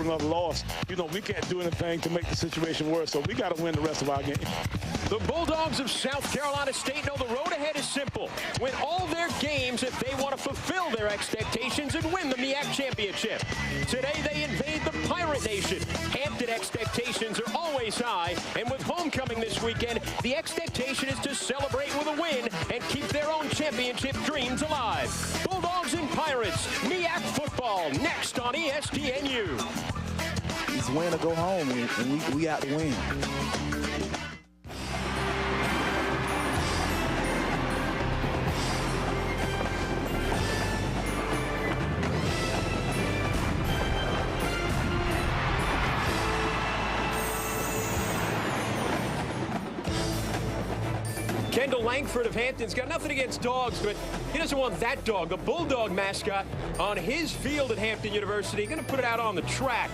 another loss. You know, we can't do anything to make the situation worse, so we got to win the rest of our game. The Bulldogs of South Carolina State know the road ahead is simple. Win all their games if they want to fulfill their expectations and win the MEAC championship. Today they invade the Pirate Nation. Hampton expectations are always high, and with homecoming this weekend, the expectation is to celebrate with a win and keep their own championship dreams alive. Bulldogs and Pirates, MEAC football, next on ESPNU. It's win or go home, and we got to win. Kendall Langford of Hampton's got nothing against dogs, but he doesn't want that dog, the Bulldog mascot, on his field at Hampton University. Going to put it out on the track.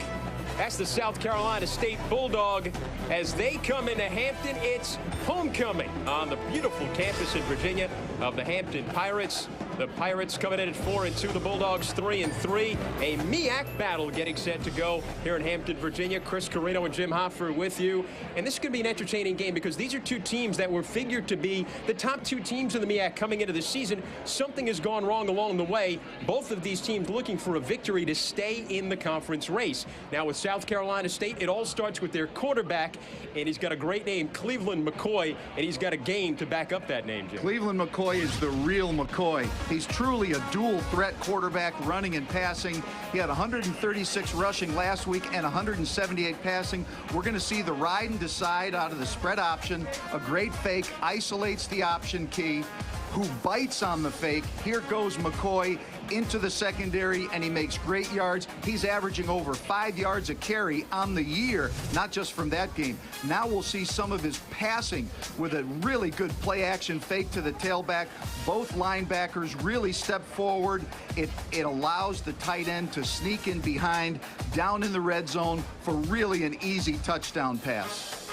That's the South Carolina State Bulldog. As they come into Hampton, it's homecoming on the beautiful campus in Virginia of the Hampton Pirates. The Pirates coming in at 4-2, the Bulldogs 3-3. A MEAC battle getting set to go here in Hampton, Virginia. Chris Carino and Jim Hoffer with you. And this is going to be an entertaining game because these are two teams that were figured to be the top two teams in the MEAC coming into the season. Something has gone wrong along the way. Both of these teams looking for a victory to stay in the conference race. Now with South Carolina State, it all starts with their quarterback, and he's got a great name, Cleveland McCoy, and he's got a game to back up that name, Jim. Cleveland McCoy is the real McCoy. He's truly a dual threat quarterback, running and passing. He had 136 rushing last week and 178 passing. We're going to see the ride and decide out of the spread option. A great fake, isolates the option key, who bites on the fake. Here goes McCoy into the secondary, and he makes great yards. He's averaging over 5 yards a carry on the year, not just from that game. Now we'll see some of his passing with a really good play-action fake to the tailback. Both linebackers really step forward. It allows the tight end to sneak in behind, down in the red zone for really an easy touchdown pass.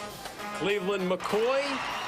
Cleveland McCoy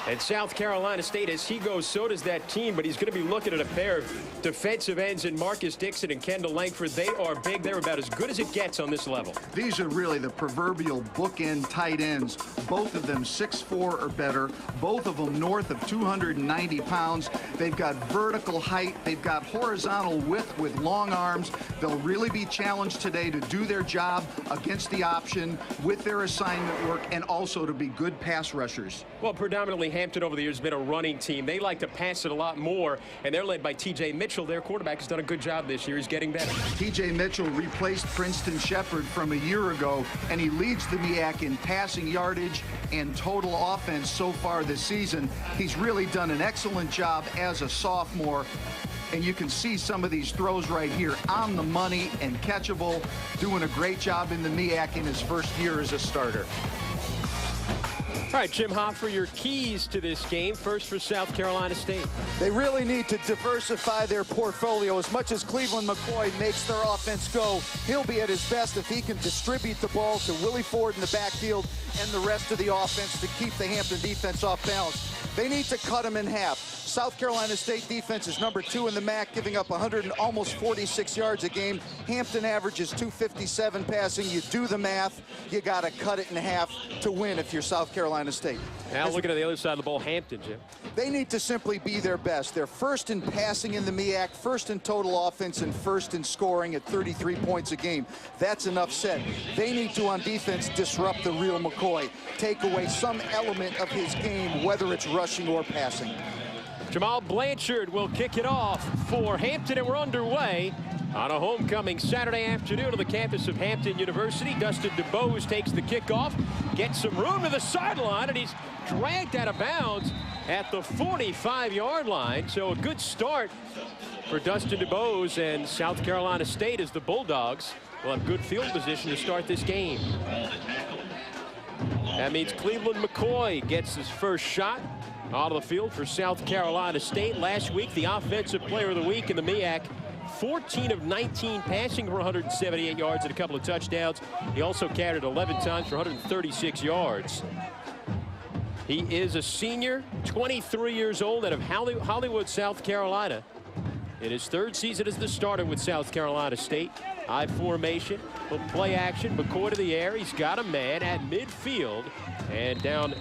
and South Carolina State, as he goes, so does that team, but he's going to be looking at a pair of defensive ends in Marcus Dixon and Kendall Langford. They are big. They're about as good as it gets on this level. These are really the proverbial bookend tight ends. Both of them 6'4" or better. Both of them north of 290 pounds. They've got vertical height. They've got horizontal width with long arms. They'll really be challenged today to do their job against the option with their assignment work, and also to be good pass rushers. Well, predominantly Hampton over the years has been a running team. They like to pass it a lot more, and they're led by T.J. Mitchell. Their quarterback has done a good job this year. He's getting better. T.J. Mitchell replaced Princeton Shepard from a year ago, and he leads the MEAC in passing yardage and total offense so far this season. He's really done an excellent job as a sophomore, and you can see some of these throws right here on the money and catchable, doing a great job in the MEAC in his first year as a starter. All right, Jim Hoffer, your keys to this game. First for South Carolina State. They really need to diversify their portfolio. As much as Cleveland McCoy makes their offense go, he'll be at his best if he can distribute the ball to Willie Ford in the backfield and the rest of the offense to keep the Hampton defense off balance. They need to cut them in half. South Carolina State defense is number 2 in the MAC, giving up almost 46 yards a game. Hampton averages 257 passing. You do the math, you got to cut it in half to win if you're South Carolina State. Now looking at the other side of the ball, Hampton, Jim. They need to simply be their best. They're first in passing in the MEAC, first in total offense, and first in scoring at 33 points a game. That's enough said. They need to, on defense, disrupt the real McCoy. Take away some element of his game, whether it's rushing or passing. Jamal Blanchard will kick it off for Hampton, and we're underway on a homecoming Saturday afternoon on the campus of Hampton University. Dustin DuBose takes the kickoff, gets some room to the sideline, and he's dragged out of bounds at the 45-yard line. So a good start for Dustin DuBose, and South Carolina State as the Bulldogs will have good field position to start this game. That means Cleveland McCoy gets his first shot out of the field for South Carolina State. Last week, the Offensive Player of the Week in the MEAC. 14 of 19 passing for 178 yards and a couple of touchdowns. He also carried 11 times for 136 yards. He is a senior, 23 years old, out of Hollywood, South Carolina. In his third season as the starter with South Carolina State. High formation, little play action. McCoy to the air. He's got a man at midfield. And down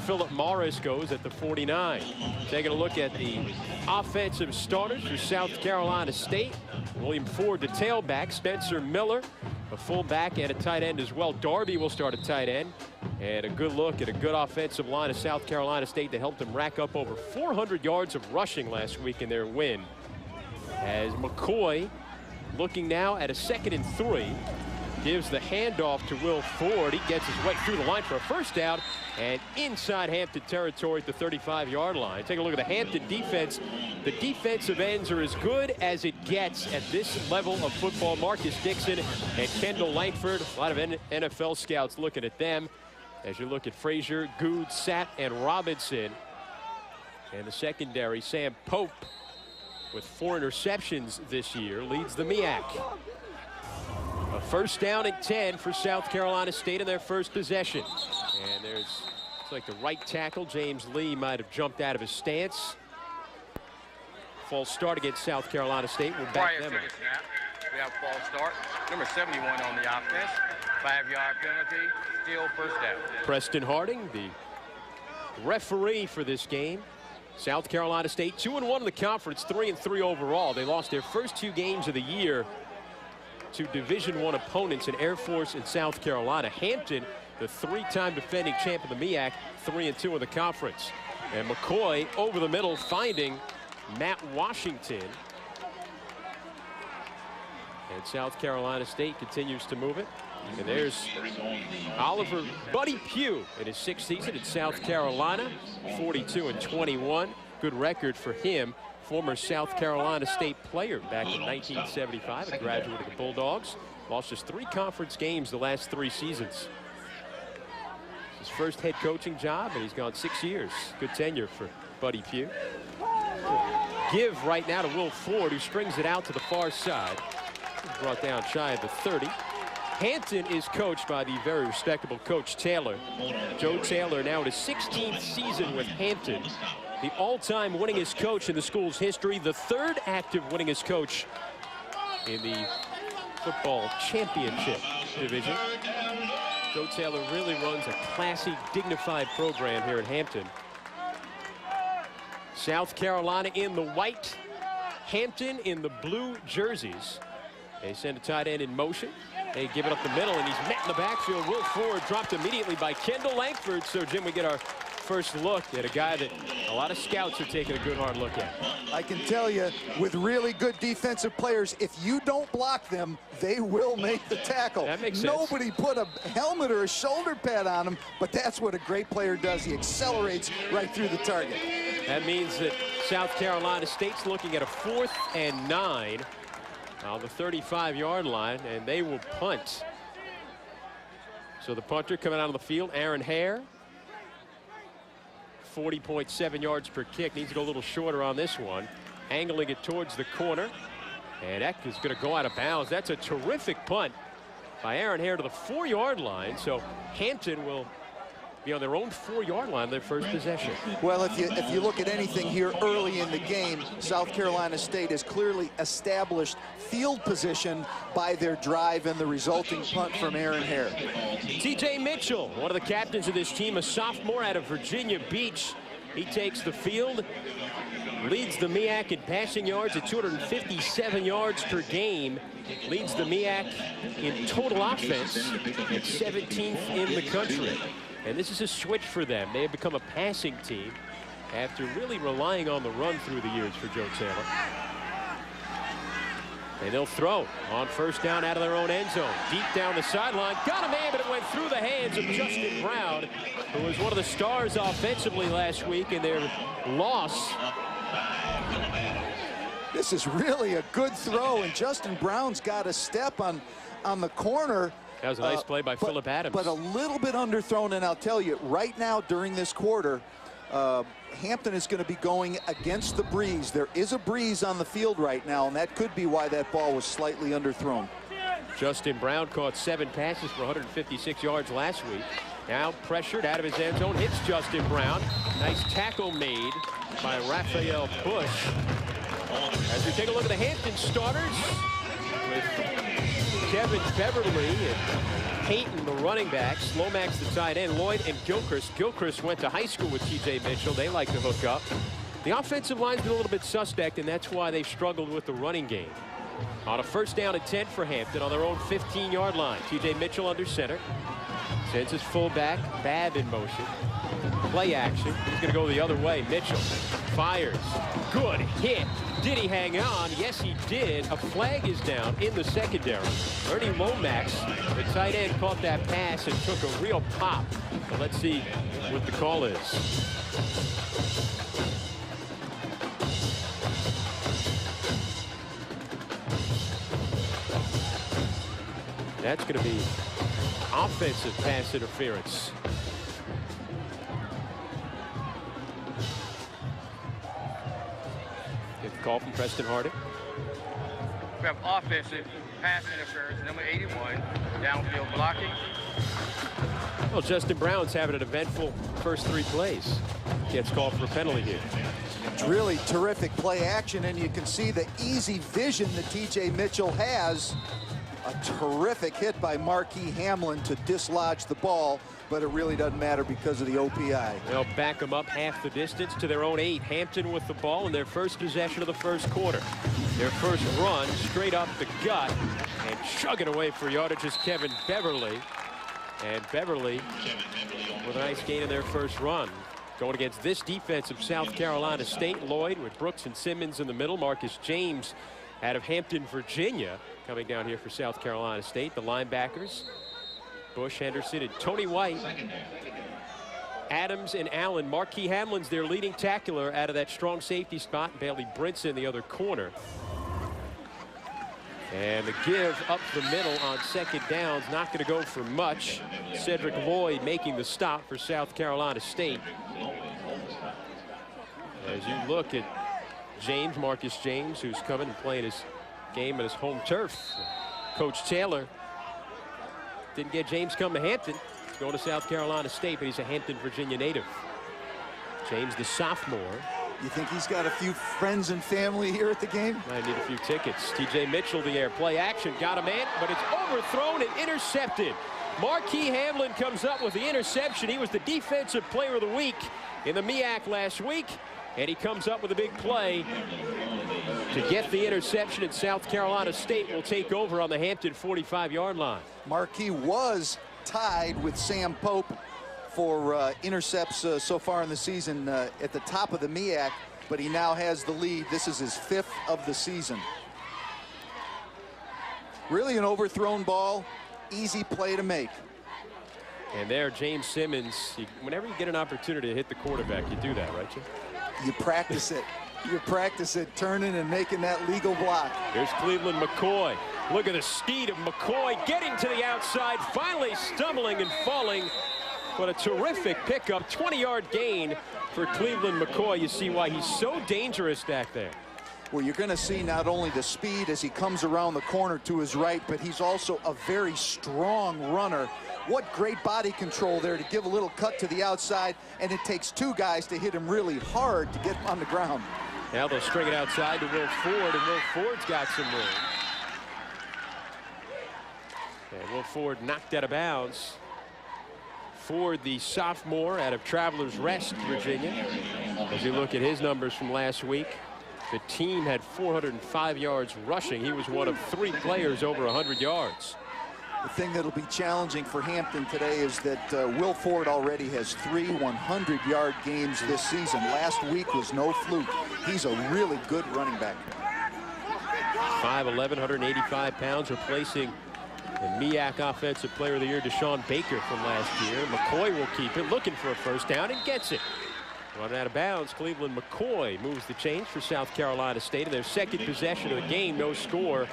Philip Morris goes at the 49. Taking a look at the offensive starters for South Carolina State. William Ford, the tailback. Spencer Miller, a fullback and a tight end as well. Darby will start at tight end. And a good look at a good offensive line of South Carolina State that helped them rack up over 400 yards of rushing last week in their win. As McCoy looking now at a 2nd and 3. Gives the handoff to Will Ford. He gets his way through the line for a first down and inside Hampton territory at the 35-yard line. Take a look at the Hampton defense. The defensive ends are as good as it gets at this level of football. Marcus Dixon and Kendall Langford. A lot of NFL scouts looking at them. As you look at Frazier, Good, Sapp, and Robinson. And the secondary, Sam Pope, with 4 interceptions this year, leads the MEAC. A first down and 10 for South Carolina State in their first possession. And it's like the right tackle, James Lee, might have jumped out of his stance. False start against South Carolina State. We'll back them up. We have false start. Number 71 on the offense. 5-yard penalty. Still first down. Preston Harding, the referee for this game. South Carolina State 2-1 in the conference, 3-3 overall. They lost their first 2 games of the year to Division I opponents in Air Force and South Carolina. Hampton, the 3-time defending champ of the MEAC, 3-2 in the conference. And McCoy over the middle, finding Matt Washington. And South Carolina State continues to move it. And there's Oliver Buddy Pugh in his 6th season at South Carolina, 42-21. Good record for him. Former South Carolina State player back in 1975, a graduate of the Bulldogs. Lost just 3 conference games the last 3 seasons. His first head coaching job, and he's gone 6 years. Good tenure for Buddy Pugh. Give right now to Will Ford, who strings it out to the far side. Brought down shy of the 30. Hampton is coached by the very respectable Coach Taylor. Joe Taylor now in his 16th season with Hampton. The all-time winningest coach in the school's history. The 3rd active winningest coach in the football championship division. Joe Taylor really runs a classy, dignified program here at Hampton. South Carolina in the white, Hampton in the blue jerseys. They send a tight end in motion. They give it up the middle, and he's met in the backfield. Will Ford dropped immediately by Kendall Langford. So, Jim, we get our first look at a guy that a lot of scouts are taking a good hard look at. I can tell you, with really good defensive players, if you don't block them, they will make the tackle. That makes sense. Nobody put a helmet or a shoulder pad on him, but that's what a great player does. He accelerates right through the target. That means that South Carolina State's looking at a 4th and 9 on the 35-yard line, and they will punt. So the punter coming out of the field, Aaron Hare. 40.7 yards per kick. Needs to go a little shorter on this one. Angling it towards the corner. And that is going to go out of bounds. That's a terrific punt by Aaron Hare to the 4-yard line. So Hampton will be on their own 4-yard line, their first possession. Well, if you look at anything here early in the game, South Carolina State has clearly established field position by their drive and the resulting punt from Aaron Hare. TJ Mitchell, one of the captains of this team, a sophomore out of Virginia Beach. He takes the field, leads the MEAC in passing yards at 257 yards per game, leads the MEAC in total offense at 17th in the country. And this is a switch for them. They have become a passing team after really relying on the run through the years for Joe Taylor. And they'll throw on first down out of their own end zone. Deep down the sideline. Got a man, but it went through the hands of Justin Brown, who was one of the stars offensively last week in their loss. This is really a good throw, and Justin Brown's got a step on the corner. That was a nice play by Phillip Adams. But a little bit underthrown, and I'll tell you, right now during this quarter, Hampton is going to be going against the breeze. There is a breeze on the field right now, and that could be why that ball was slightly underthrown. Justin Brown caught 7 passes for 156 yards last week. Now pressured out of his end zone, hits Justin Brown. Nice tackle made by Raphael Bush. As we take a look at the Hampton starters, with Kevin Beverly and Peyton, the running backs. Lomax, the tight end. Lloyd and Gilchrist. Gilchrist went to high school with T.J. Mitchell. They like to hook up. The offensive line's been a little bit suspect, and that's why they've struggled with the running game. On a 1st down and 10 for Hampton on their own 15-yard line. T.J. Mitchell under center. Sends his fullback, Babb in motion. Play action. He's going to go the other way. Mitchell fires. Good hit. Did he hang on? Yes, he did. A flag is down in the secondary. Ernie Lomax, the tight end, caught that pass and took a real pop. So let's see what the call is. That's going to be offensive pass interference. Get the call from Preston Harding. We have offensive pass interference, number 81, downfield blocking. Well, Justin Brown's having an eventful first 3 plays. Gets called for a penalty here. It's really terrific play action, and you can see the easy vision that T.J. Mitchell has. A terrific hit by Marquis Hamlin to dislodge the ball, but it really doesn't matter because of the OPI. They'll back them up half the distance to their own 8. Hampton with the ball in their first possession of the first quarter. Their first run straight up the gut, and chugging away for yardage is Kevin Beverly. And Beverly with a nice gain in their first run. Going against this defense of South Carolina State. Lloyd with Brooks and Simmons in the middle. Marcus James out of Hampton, Virginia, coming down here for South Carolina State. The linebackers, Bush, Henderson, and Tony White. Adams and Allen. Marquis Hamlin's their leading tackler out of that strong safety spot. Bailey Brinson, the other corner. And the give up the middle on 2nd down is not going to go for much. Cedric Lloyd making the stop for South Carolina State. As you look at James, Marcus James, who's coming and playing his game at his home turf. Coach Taylor didn't get James come to Hampton. He's going to South Carolina State, but he's a Hampton, Virginia native. James, the sophomore. You think he's got a few friends and family here at the game? I need a few tickets. T.J. Mitchell, the air play action, got a man, but it's overthrown and intercepted. Marquis Hamlin comes up with the interception. He was the defensive player of the week in the MEAC last week. And he comes up with a big play to get the interception, and South Carolina State will take over on the Hampton 45-yard line. Marquis was tied with Sam Pope for intercepts so far in the season at the top of the MEAC, but he now has the lead. This is his 5th of the season. Really an overthrown ball, easy play to make. And there, James Simmons, whenever you get an opportunity to hit the quarterback, you do that, right, Jim? You practice it. You practice it, turning and making that legal block. Here's Cleveland McCoy. Look at the speed of McCoy getting to the outside, finally stumbling and falling. But a terrific pickup, 20-yard gain for Cleveland McCoy. You see why he's so dangerous back there. Well, you're going to see not only the speed as he comes around the corner to his right, but he's also a very strong runner. What great body control there to give a little cut to the outside, and it takes 2 guys to hit him really hard to get him on the ground. Now they'll string it outside to Will Ford, and Will Ford's got some room. And Will Ford knocked out of bounds. Ford, the sophomore out of Travelers Rest, Virginia. As you look at his numbers from last week, the team had 405 yards rushing. He was one of 3 players over 100 yards. The thing that'll be challenging for Hampton today is that Will Ford already has 3 100-yard games this season. Last week was no fluke. He's a really good running back. 5'11", 185 pounds, replacing the MEAC Offensive Player of the Year, Deshaun Baker, from last year. McCoy will keep it, looking for a first down, and gets it. Running out of bounds, Cleveland McCoy moves the chains for South Carolina State in their 2nd possession of the game. No score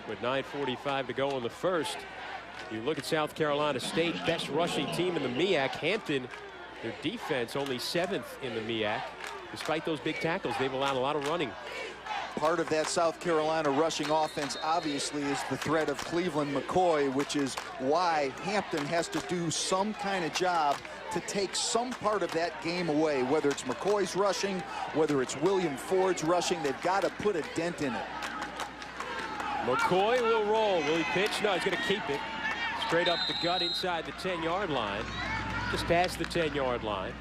with 9:45 to go in the first. You look at South Carolina State, best rushing team in the MEAC. Hampton, their defense only 7th in the MEAC. Despite those big tackles, they've allowed a lot of running. Part of that South Carolina rushing offense obviously is the threat of Cleveland McCoy, which is why Hampton has to do some kind of job to take some part of that game away. Whether it's McCoy's rushing, whether it's William Ford's rushing, they've got to put a dent in it. McCoy will roll. Will he pitch? No, he's going to keep it. Straight up the gut inside the 10-yard line. Just past the 10-yard line.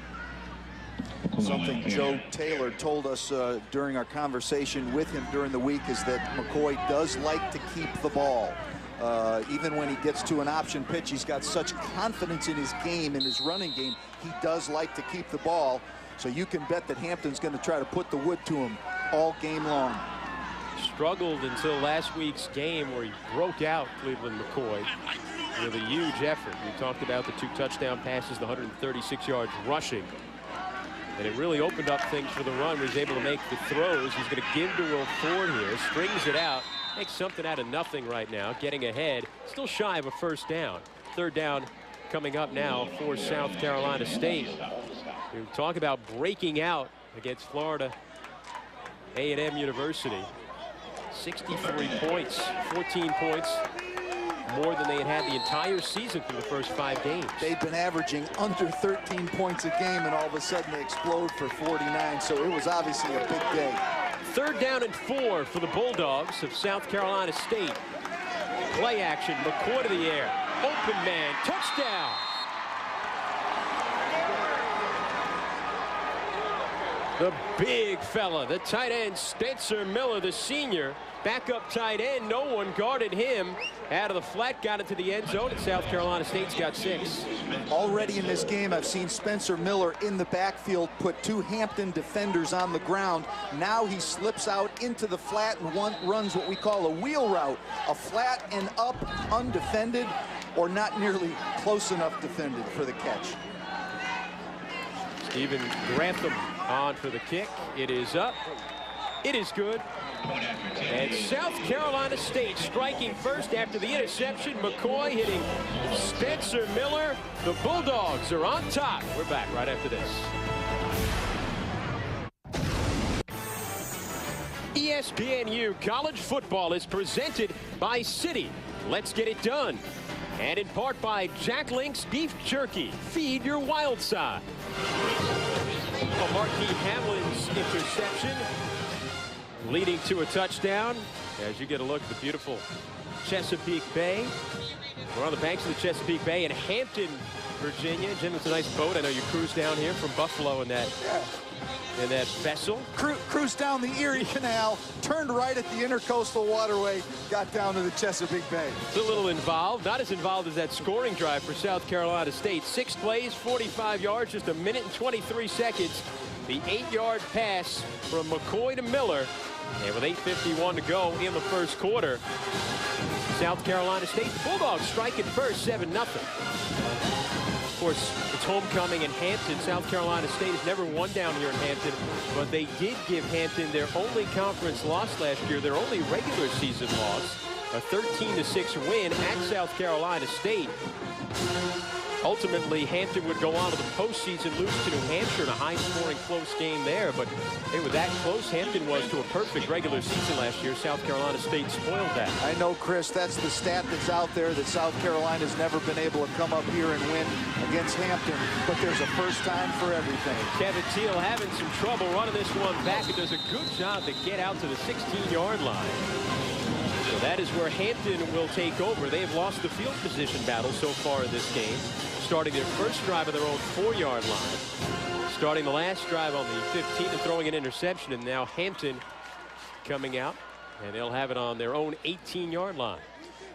Something Joe Taylor told us during our conversation with him during the week is that McCoy does like to keep the ball. Even when he gets to an option pitch, he's got such confidence in his game, in his running game. He does like to keep the ball. So you can bet that Hampton's going to try to put the wood to him all game long. Struggled until last week's game where he broke out Cleveland McCoy with a huge effort. We talked about the 2 touchdown passes, the 136 yards rushing. And it really opened up things for the run. He was able to make the throws. He's going to give to Will Ford here. Strings it out. Makes something out of nothing right now. Getting ahead. Still shy of a first down. 3rd down coming up now for South Carolina State. We talk about breaking out against Florida A&M University. 63 points. 14 points. More than they had the entire season for the first 5 games. They've been averaging under 13 points a game, and all of a sudden they explode for 49. So it was obviously a big day. 3rd down and 4 for the Bulldogs of South Carolina State. Play action, McCoy to the air. Open man, touchdown. The big fella, the tight end, Spencer Miller, the senior. Backup tight end, no one guarded him. Out of the flat, got it to the end zone, and South Carolina State's got 6. Already in this game, I've seen Spencer Miller in the backfield put 2 Hampton defenders on the ground. Now he slips out into the flat and runs what we call a wheel route. A flat and up, undefended, or not nearly close enough defended for the catch. Stephen Grantham on for the kick. It is up. It is good. And South Carolina State striking first after the interception. McCoy hitting Spencer Miller. The Bulldogs are on top. We're back right after this. ESPNU College Football is presented by Citi. Let's get it done. And in part by Jack Link's Beef Jerky. Feed your wild side. Marquis Hamlin's interception leading to a touchdown. As you get a look at the beautiful Chesapeake Bay. We're on the banks of the Chesapeake Bay in Hampton, Virginia. Jim, it's a nice boat. I know you cruised down here from Buffalo in that vessel. Cruised down the Erie Canal, turned right at the Intercoastal Waterway, got down to the Chesapeake Bay. It's a little involved. Not as involved as that scoring drive for South Carolina State. 6 plays, 45 yards, just 1 minute and 23 seconds. The 8-yard pass from McCoy to Miller. And with 8:51 to go in the first quarter, South Carolina State, the Bulldogs striking first, 7-0. Of course, it's homecoming in Hampton. South Carolina State has never won down here in Hampton, but they did give Hampton their only conference loss last year, their only regular season loss, a 13-6 win at South Carolina State. Ultimately, Hampton would go on to the postseason, lose to New Hampshire in a high-scoring, close game there. But they were that close Hampton was to a perfect regular season last year. South Carolina State spoiled that. I know, Chris, that's the stat that's out there, that South Carolina's never been able to come up here and win against Hampton. But there's a first time for everything. Kevin Teal having some trouble running this one back. It does a good job to get out to the 16-yard line. So that is where Hampton will take over. They have lost the field position battle so far in this game, starting their first drive of their own 4-yard line, starting the last drive on the 15 and throwing an interception, and now Hampton coming out, and they'll have it on their own 18-yard line.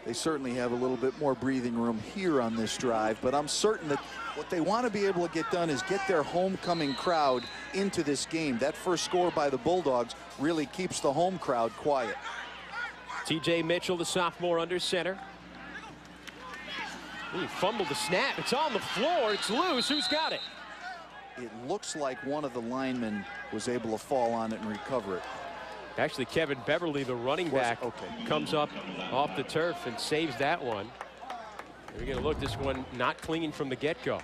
They certainly have a little bit more breathing room here on this drive, but I'm certain that what they want to be able to get done is get their homecoming crowd into this game. That first score by the Bulldogs really keeps the home crowd quiet. T.J. Mitchell, the sophomore, under center. He fumbled the snap. It's on the floor. It's loose. Who's got it? It looks like one of the linemen was able to fall on it and recover it. Actually, Kevin Beverly, the running back, comes up off the turf and saves that one. We're going to look, this one not clean from the get-go.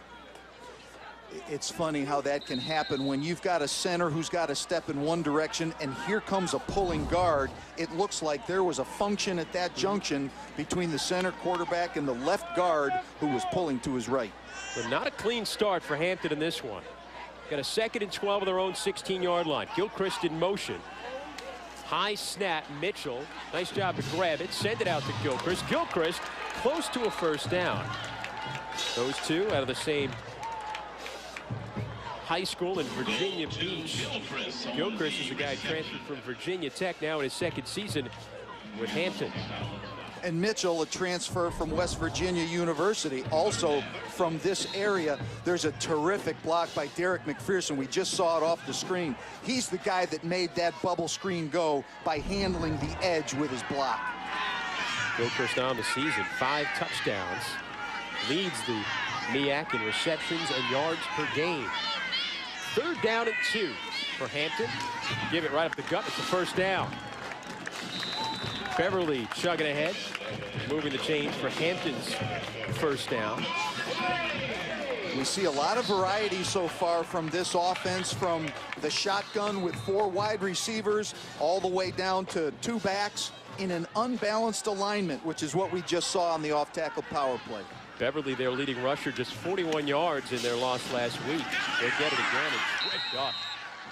It's funny how that can happen when you've got a center who's got to step in one direction, and here comes a pulling guard. It looks like there was a function at that junction between the center quarterback and the left guard who was pulling to his right. So not a clean start for Hampton in this one. Got a 2nd and 12 of their own 16-yard line. Gilchrist in motion. High snap, Mitchell. Nice job to grab it. Send it out to Gilchrist. Gilchrist close to a first down. Those two out of the same high school in Virginia Beach. Gilchrist is a guy transferred from Virginia Tech, now in his second season with Hampton. And Mitchell, a transfer from West Virginia University, also from this area. There's a terrific block by Derek McPherson. We just saw it off the screen. He's the guy that made that bubble screen go by handling the edge with his block. Gilchrist on the season, 5 touchdowns. Leads the MEAC in receptions and yards per game. 3rd down and 2 for Hampton. Give it right up the gut. It's the first down. Beverly chugging ahead, moving the chains for Hampton's first down. We see a lot of variety so far from this offense, from the shotgun with 4 wide receivers all the way down to 2 backs in an unbalanced alignment, which is what we just saw on the off-tackle power play. Beverly, their leading rusher, just 41 yards in their loss last week. They get it again and ripped up.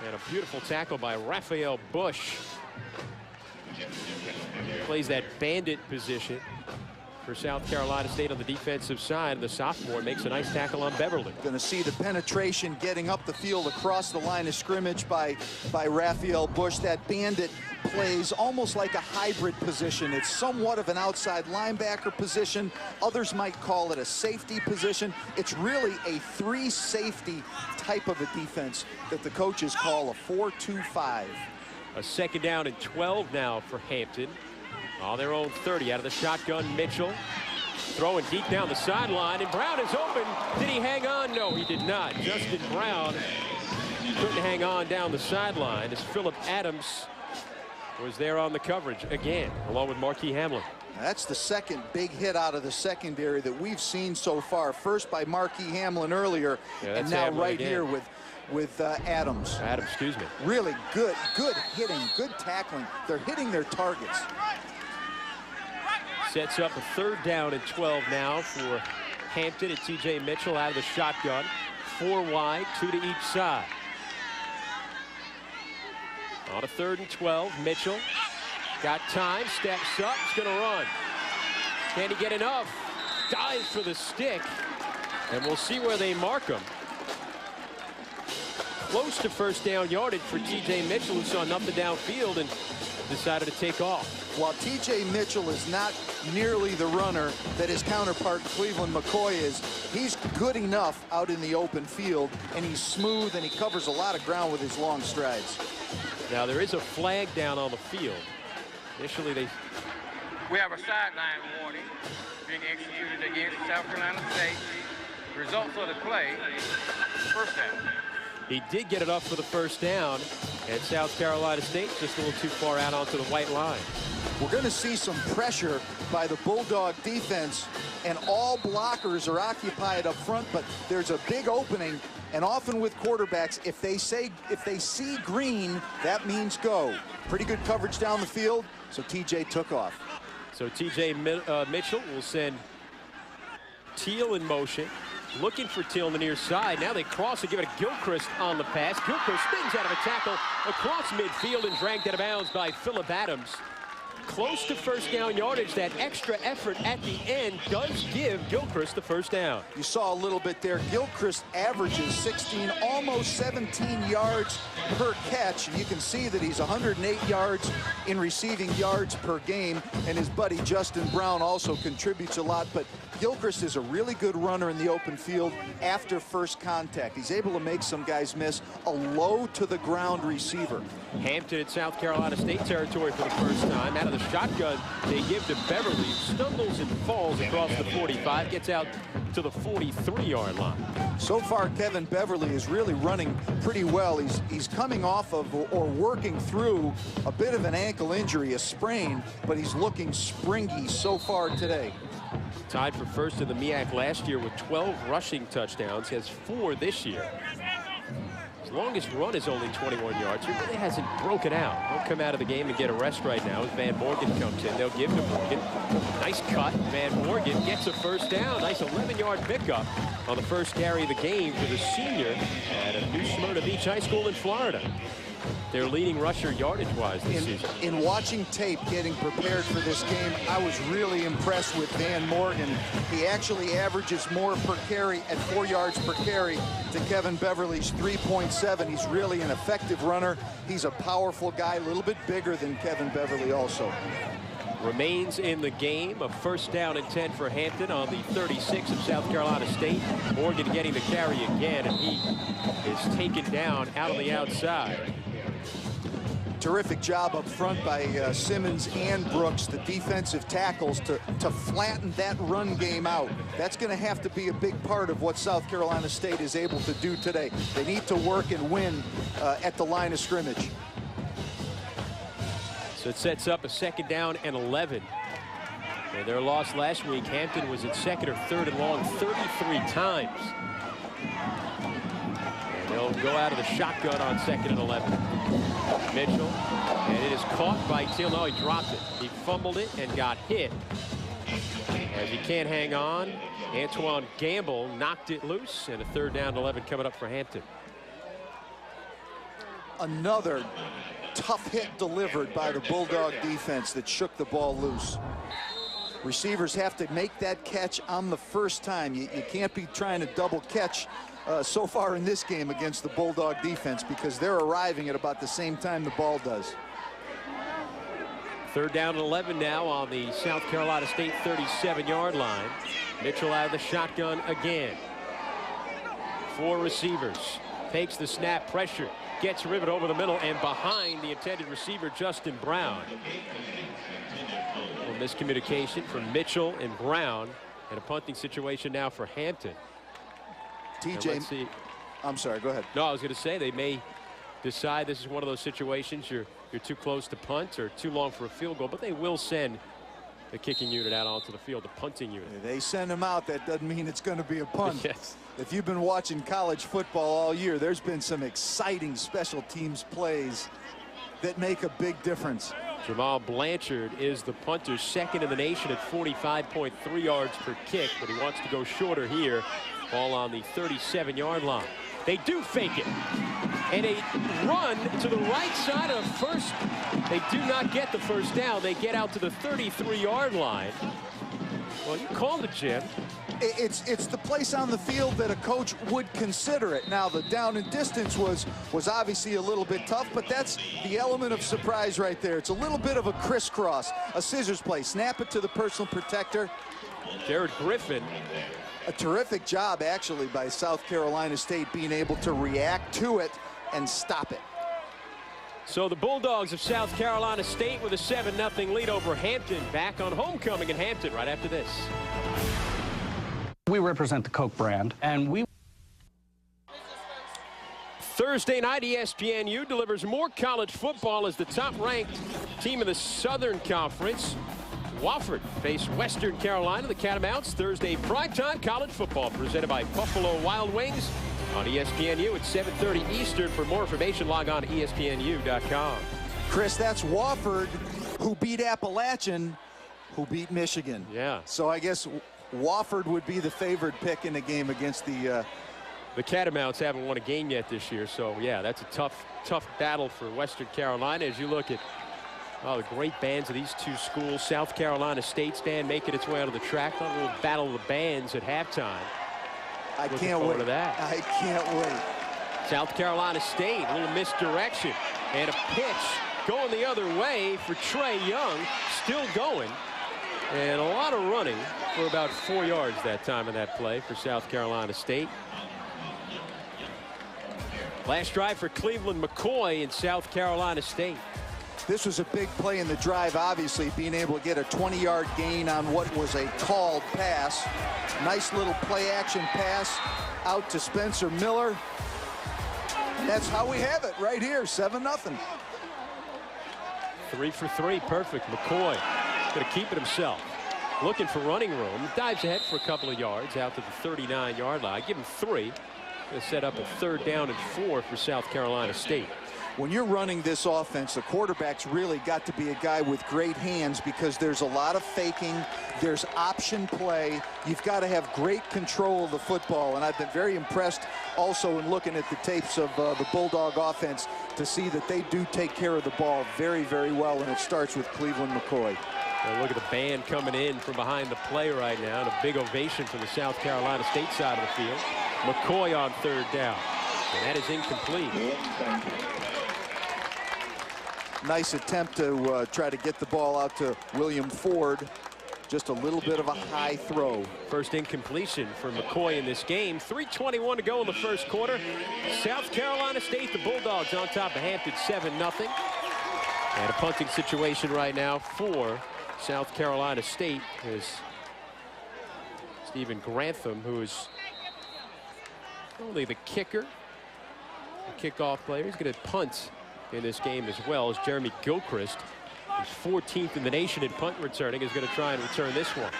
And a beautiful tackle by Raphael Bush. Plays that bandit position for South Carolina State on the defensive side. The sophomore makes a nice tackle on Beverly. Going to see the penetration getting up the field across the line of scrimmage by Raphael Bush. That bandit plays almost like a hybrid position. It's somewhat of an outside linebacker position. Others might call it a safety position. It's really a 3 safety type of a defense that the coaches call a 4-2-5. A 2nd down and 12 now for Hampton. On their own 30 out of the shotgun. Mitchell throwing deep down the sideline, and Brown is open. Did he hang on? No, he did not. Justin Brown couldn't hang on down the sideline as Phillip Adams was there on the coverage again, along with Marquis Hamlin. That's the second big hit out of the secondary that we've seen so far. First by Marquis Hamlin earlier, and now Hamlin right again. Here with Adams. Adams, excuse me. Really good hitting, good tackling. They're hitting their targets. Sets up a 3rd down and 12 now for Hampton, and TJ Mitchell out of the shotgun. 4 wide, 2 to each side. On a 3rd and 12, Mitchell got time, steps up, he's going to run. Can he get enough? Dives for the stick, and we'll see where they mark him. Close to first down yardage for TJ Mitchell, who saw nothing downfield and decided to take off. While TJ Mitchell is not nearly the runner that his counterpart Cleveland McCoy is, he's good enough out in the open field, and he's smooth and he covers a lot of ground with his long strides. Now there is a flag down on the field. Initially We have a sideline warning being executed against South Carolina State. Results of the play, first down. he did get it up for the first down, and South Carolina State just a little too far out onto the white line. We're going to see some pressure by the Bulldog defense, and all blockers are occupied up front, but there's a big opening, and often with quarterbacks, if they see green, that means go. Pretty good coverage down the field, so TJ took off. So TJ Mitchell will send Teal in motion, looking for Teal on the near side. Now they cross and give it to Gilchrist on the pass. Gilchrist spins out of a tackle across midfield and dragged out of bounds by Phillip Adams. Close to first down yardage. That extra effort at the end does give Gilchrist the first down. You saw a little bit there. Gilchrist averages 16, almost 17 yards per catch. And you can see that he's 108 yards in receiving yards per game. And his buddy Justin Brown also contributes a lot. But Gilchrist is a really good runner in the open field after first contact. He's able to make some guys miss. A low to the ground receiver. Hampton at South Carolina State territory for the first time. Out of the shotgun, they give to Beverly. Stumbles and falls across the 45. Gets out to the 43-yard line. So far, Kevin Beverly is really running pretty well. He's coming off of or working through a bit of an ankle injury, a sprain, but he's looking springy so far today. Tied for first in the MEAC last year with 12 rushing touchdowns. He has 4 this year. His longest run is only 21 yards. He really hasn't broken out. He'll come out of the game and get a rest right now as Van Morgan comes in. They'll give to Morgan. Nice cut. Van Morgan gets a first down. Nice 11-yard pickup on the first carry of the game for the senior at a New Smyrna Beach High School in Florida. their leading rusher yardage-wise this season. In watching tape getting prepared for this game, I was really impressed with Van Morgan. He actually averages more per carry at 4 yards per carry to Kevin Beverly's 3.7. He's really an effective runner. He's a powerful guy, a little bit bigger than Kevin Beverly also. Remains in the game. A first down and 10 for Hampton on the 36 of South Carolina State. Morgan getting the carry again, and he is taken down out on the outside. Terrific job up front by Simmons and Brooks, the defensive tackles, to flatten that run game out. That's going to have to be a big part of what South Carolina State is able to do today. They need to work and win at the line of scrimmage. So it sets up a second down and 11. And their loss last week, Hampton was in second or third and long 33 times. And they'll go out of the shotgun on second and 11. Mitchell, and it is caught by Till. No, he dropped it. He fumbled it and got hit. As he can't hang on, Antoine Gamble knocked it loose, and a third down and 11 coming up for Hampton. Another tough hit delivered by the Bulldog defense that shook the ball loose. Receivers have to make that catch on the first time. You can't be trying to double catch so far in this game against the Bulldog defense, because they're arriving at about the same time the ball does. Third down and 11 now on the South Carolina State 37-yard line. Mitchell out of the shotgun again. 4 receivers. Takes the snap, pressure. Gets Rivet over the middle and behind the intended receiver, Justin Brown. A miscommunication from Mitchell and Brown, and a punting situation now for Hampton. TJ, I'm sorry, go ahead. No, I was going to say they may decide this is one of those situations you're too close to punt or too long for a field goal, but they will send the kicking unit out onto the field, the punting unit. They send them out. That doesn't mean it's going to be a punt. Yes. If you've been watching college football all year, there's been some exciting special teams plays that make a big difference. Jamal Blanchard is the punter, second in the nation at 45.3 yards per kick, but he wants to go shorter here. Ball on the 37-yard line. They do fake it. And a run to the right side of first. They do not get the first down. They get out to the 33-yard line. Well, you called it, Jim. It's the place on the field that a coach would consider it. Now, the down and distance was obviously a little bit tough, but that's the element of surprise right there. It's a little bit of a crisscross, a scissors play. Snap it to the personal protector. Jared Griffin. A terrific job, actually, by South Carolina State being able to react to it and stop it. So the Bulldogs of South Carolina State with a 7-0 lead over Hampton. Back on homecoming in Hampton right after this. We represent the Coke brand, and we... Thursday night, ESPNU delivers more college football as the top-ranked team in the Southern Conference. Wofford face Western Carolina. The Catamounts, Thursday primetime college football presented by Buffalo Wild Wings on ESPNU at 7:30 Eastern. For more information, log on to ESPNU.com. Chris, that's Wofford, who beat Appalachian, who beat Michigan. Yeah. So I guess Wofford would be the favored pick in the game against the Catamounts haven't won a game yet this year, so yeah, that's a tough battle for Western Carolina. As you look at the great bands of these two schools, South Carolina State's band making its way out of the track. A little battle of the bands at halftime. I can't wait. To that. I can't wait. South Carolina State, a little misdirection and a pitch going the other way for Trey Young, still going, and a lot of running for about 4 yards that time in that play for South Carolina State. Last drive for Cleveland McCoy in South Carolina State. This was a big play in the drive, obviously, being able to get a 20-yard gain on what was a called pass. Nice little play-action pass out to Spencer Miller. And that's how we have it right here, 7-0. 3 for 3, perfect. McCoy going to keep it himself. Looking for running room. Dives ahead for a couple of yards out to the 39-yard line. Give him 3. Going to set up a third down and 4 for South Carolina State. when you're running this offense, the quarterback's really got to be a guy with great hands, because there's a lot of faking, there's option play. You've got to have great control of the football, and I've been very impressed also in looking at the tapes of the Bulldog offense to see that they do take care of the ball very, very well, and it starts with Cleveland McCoy. Well, look at the band coming in from behind the play right now, and a big ovation from the South Carolina State side of the field. McCoy on third down, and that is incomplete. Nice attempt to try to get the ball out to William Ford. Just a little bit of a high throw. First incompletion for McCoy in this game. 3:21 to go in the first quarter. South Carolina State, the Bulldogs on top of Hampton 7-0. And a punting situation right now for South Carolina State is Stephen Grantham, who is only the kicker, the kickoff player. He's going to punt in this game as well as Jeremy Gilchrist, who's 14th in the nation in punt returning, is going to try and return this one.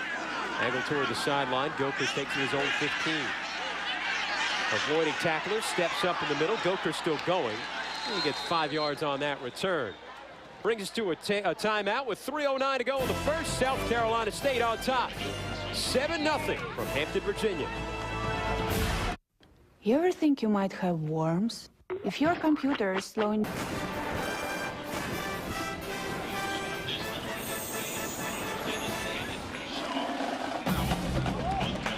Angle toward the sideline. Gilchrist takes to his own 15. Avoiding tacklers, steps up in the middle. Gilchrist still going. He gets 5 yards on that return. Brings us to a timeout with 3:09 to go in the first. South Carolina State on top. 7-0 from Hampton, Virginia. You ever think you might have worms? If your computer is slowing...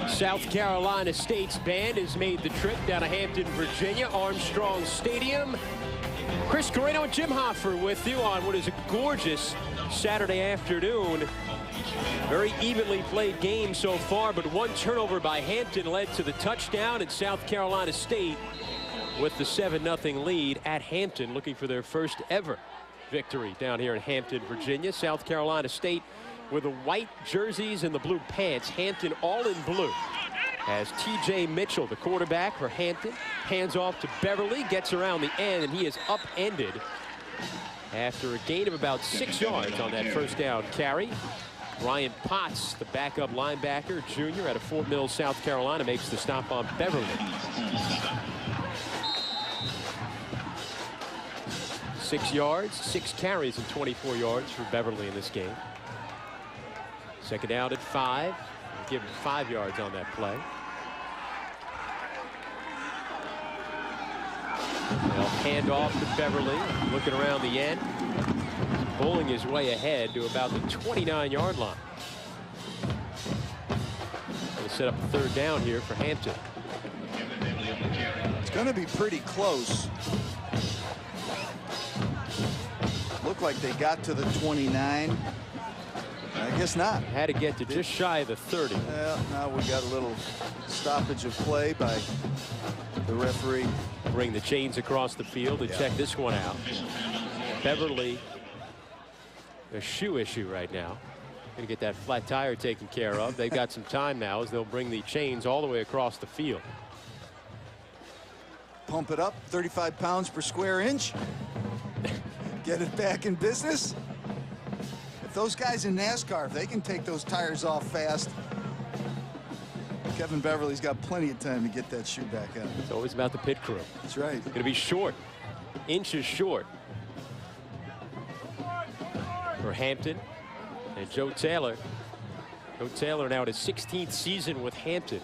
South Carolina State's band has made the trip down to Hampton, Virginia, Armstrong Stadium. Chris Carreno and Jim Hoffer with you on what is a gorgeous Saturday afternoon. Very evenly played game so far, but one turnover by Hampton led to the touchdown, and South Carolina State with the 7-0 lead at Hampton, looking for their first ever victory down here in Hampton, Virginia. South Carolina State with the white jerseys and the blue pants. Hampton all in blue. As T.J. Mitchell, the quarterback for Hampton, hands off to Beverly, gets around the end, and he is upended after a gain of about 6 yards on that first down carry. Ryan Potts, the backup linebacker, junior out of Fort Mill, South Carolina, makes the stop on Beverly. 6 yards, 6 carries, and 24 yards for Beverly in this game. Second down at 5. Give him 5 yards on that play. They'll hand off to Beverly, looking around the end, pulling his way ahead to about the 29-yard line. Going to set up a third down here for Hampton. It's going to be pretty close. Looked like they got to the 29. I guess not. Had to get to just shy of the 30. Well, now we got a little stoppage of play by the referee. Bring the chains across the field to check this one out. Beverly, a shoe issue right now. Going to get that flat tire taken care of. They've got some time now as they'll bring the chains all the way across the field. Pump it up, 35 pounds per square inch. Get it back in business. If those guys in NASCAR, if they can take those tires off fast, Kevin Beverly's got plenty of time to get that shoe back on. It's always about the pit crew. That's right. Going to be short, inches short for Hampton and Joe Taylor. Joe Taylor now in his 16th season with Hampton.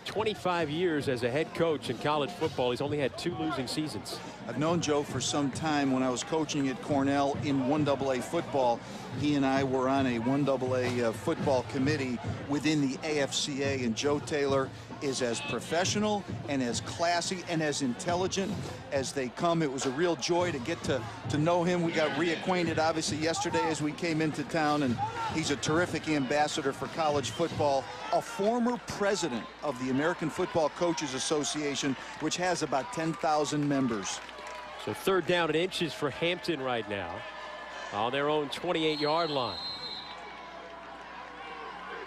25 years as a head coach in college football. He's only had 2 losing seasons. I've known Joe for some time. When I was coaching at Cornell in 1AA football, he and I were on a 1AA football committee within the AFCA, and Joe Taylor is as professional and as classy and as intelligent as they come. It was a real joy to get to know him. We got reacquainted obviously yesterday as we came into town, and he's a terrific ambassador for college football, a former president of the American Football Coaches Association, which has about 10,000 members. So third down and inches for Hampton right now on their own 28-yard line.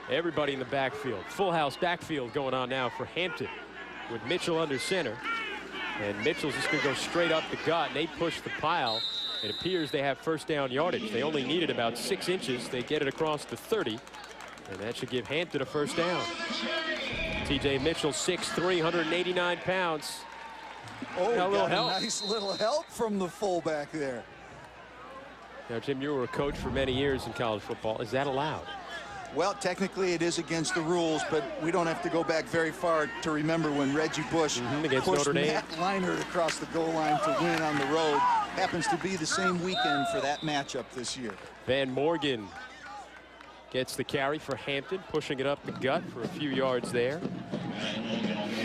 Everybody in the backfield, full house backfield going on now for Hampton with Mitchell under center. And Mitchell's just going to go straight up the gut, and they push the pile. It appears they have first down yardage. They only needed about 6 inches. They get it across the 30, and that should give Hampton a first down. T.J. Mitchell, 6'3", 189 pounds. Oh, got a little help. Nice little help from the fullback there. Now, Jim, you were a coach for many years in college football. Is that allowed? Well, technically it is against the rules, but we don't have to go back very far to remember when Reggie Bush against pushed Notre Dame. Matt Leinart across the goal line to win on the road. Happens to be the same weekend for that matchup this year. Van Morgan gets the carry for Hampton, pushing it up the gut for a few yards there.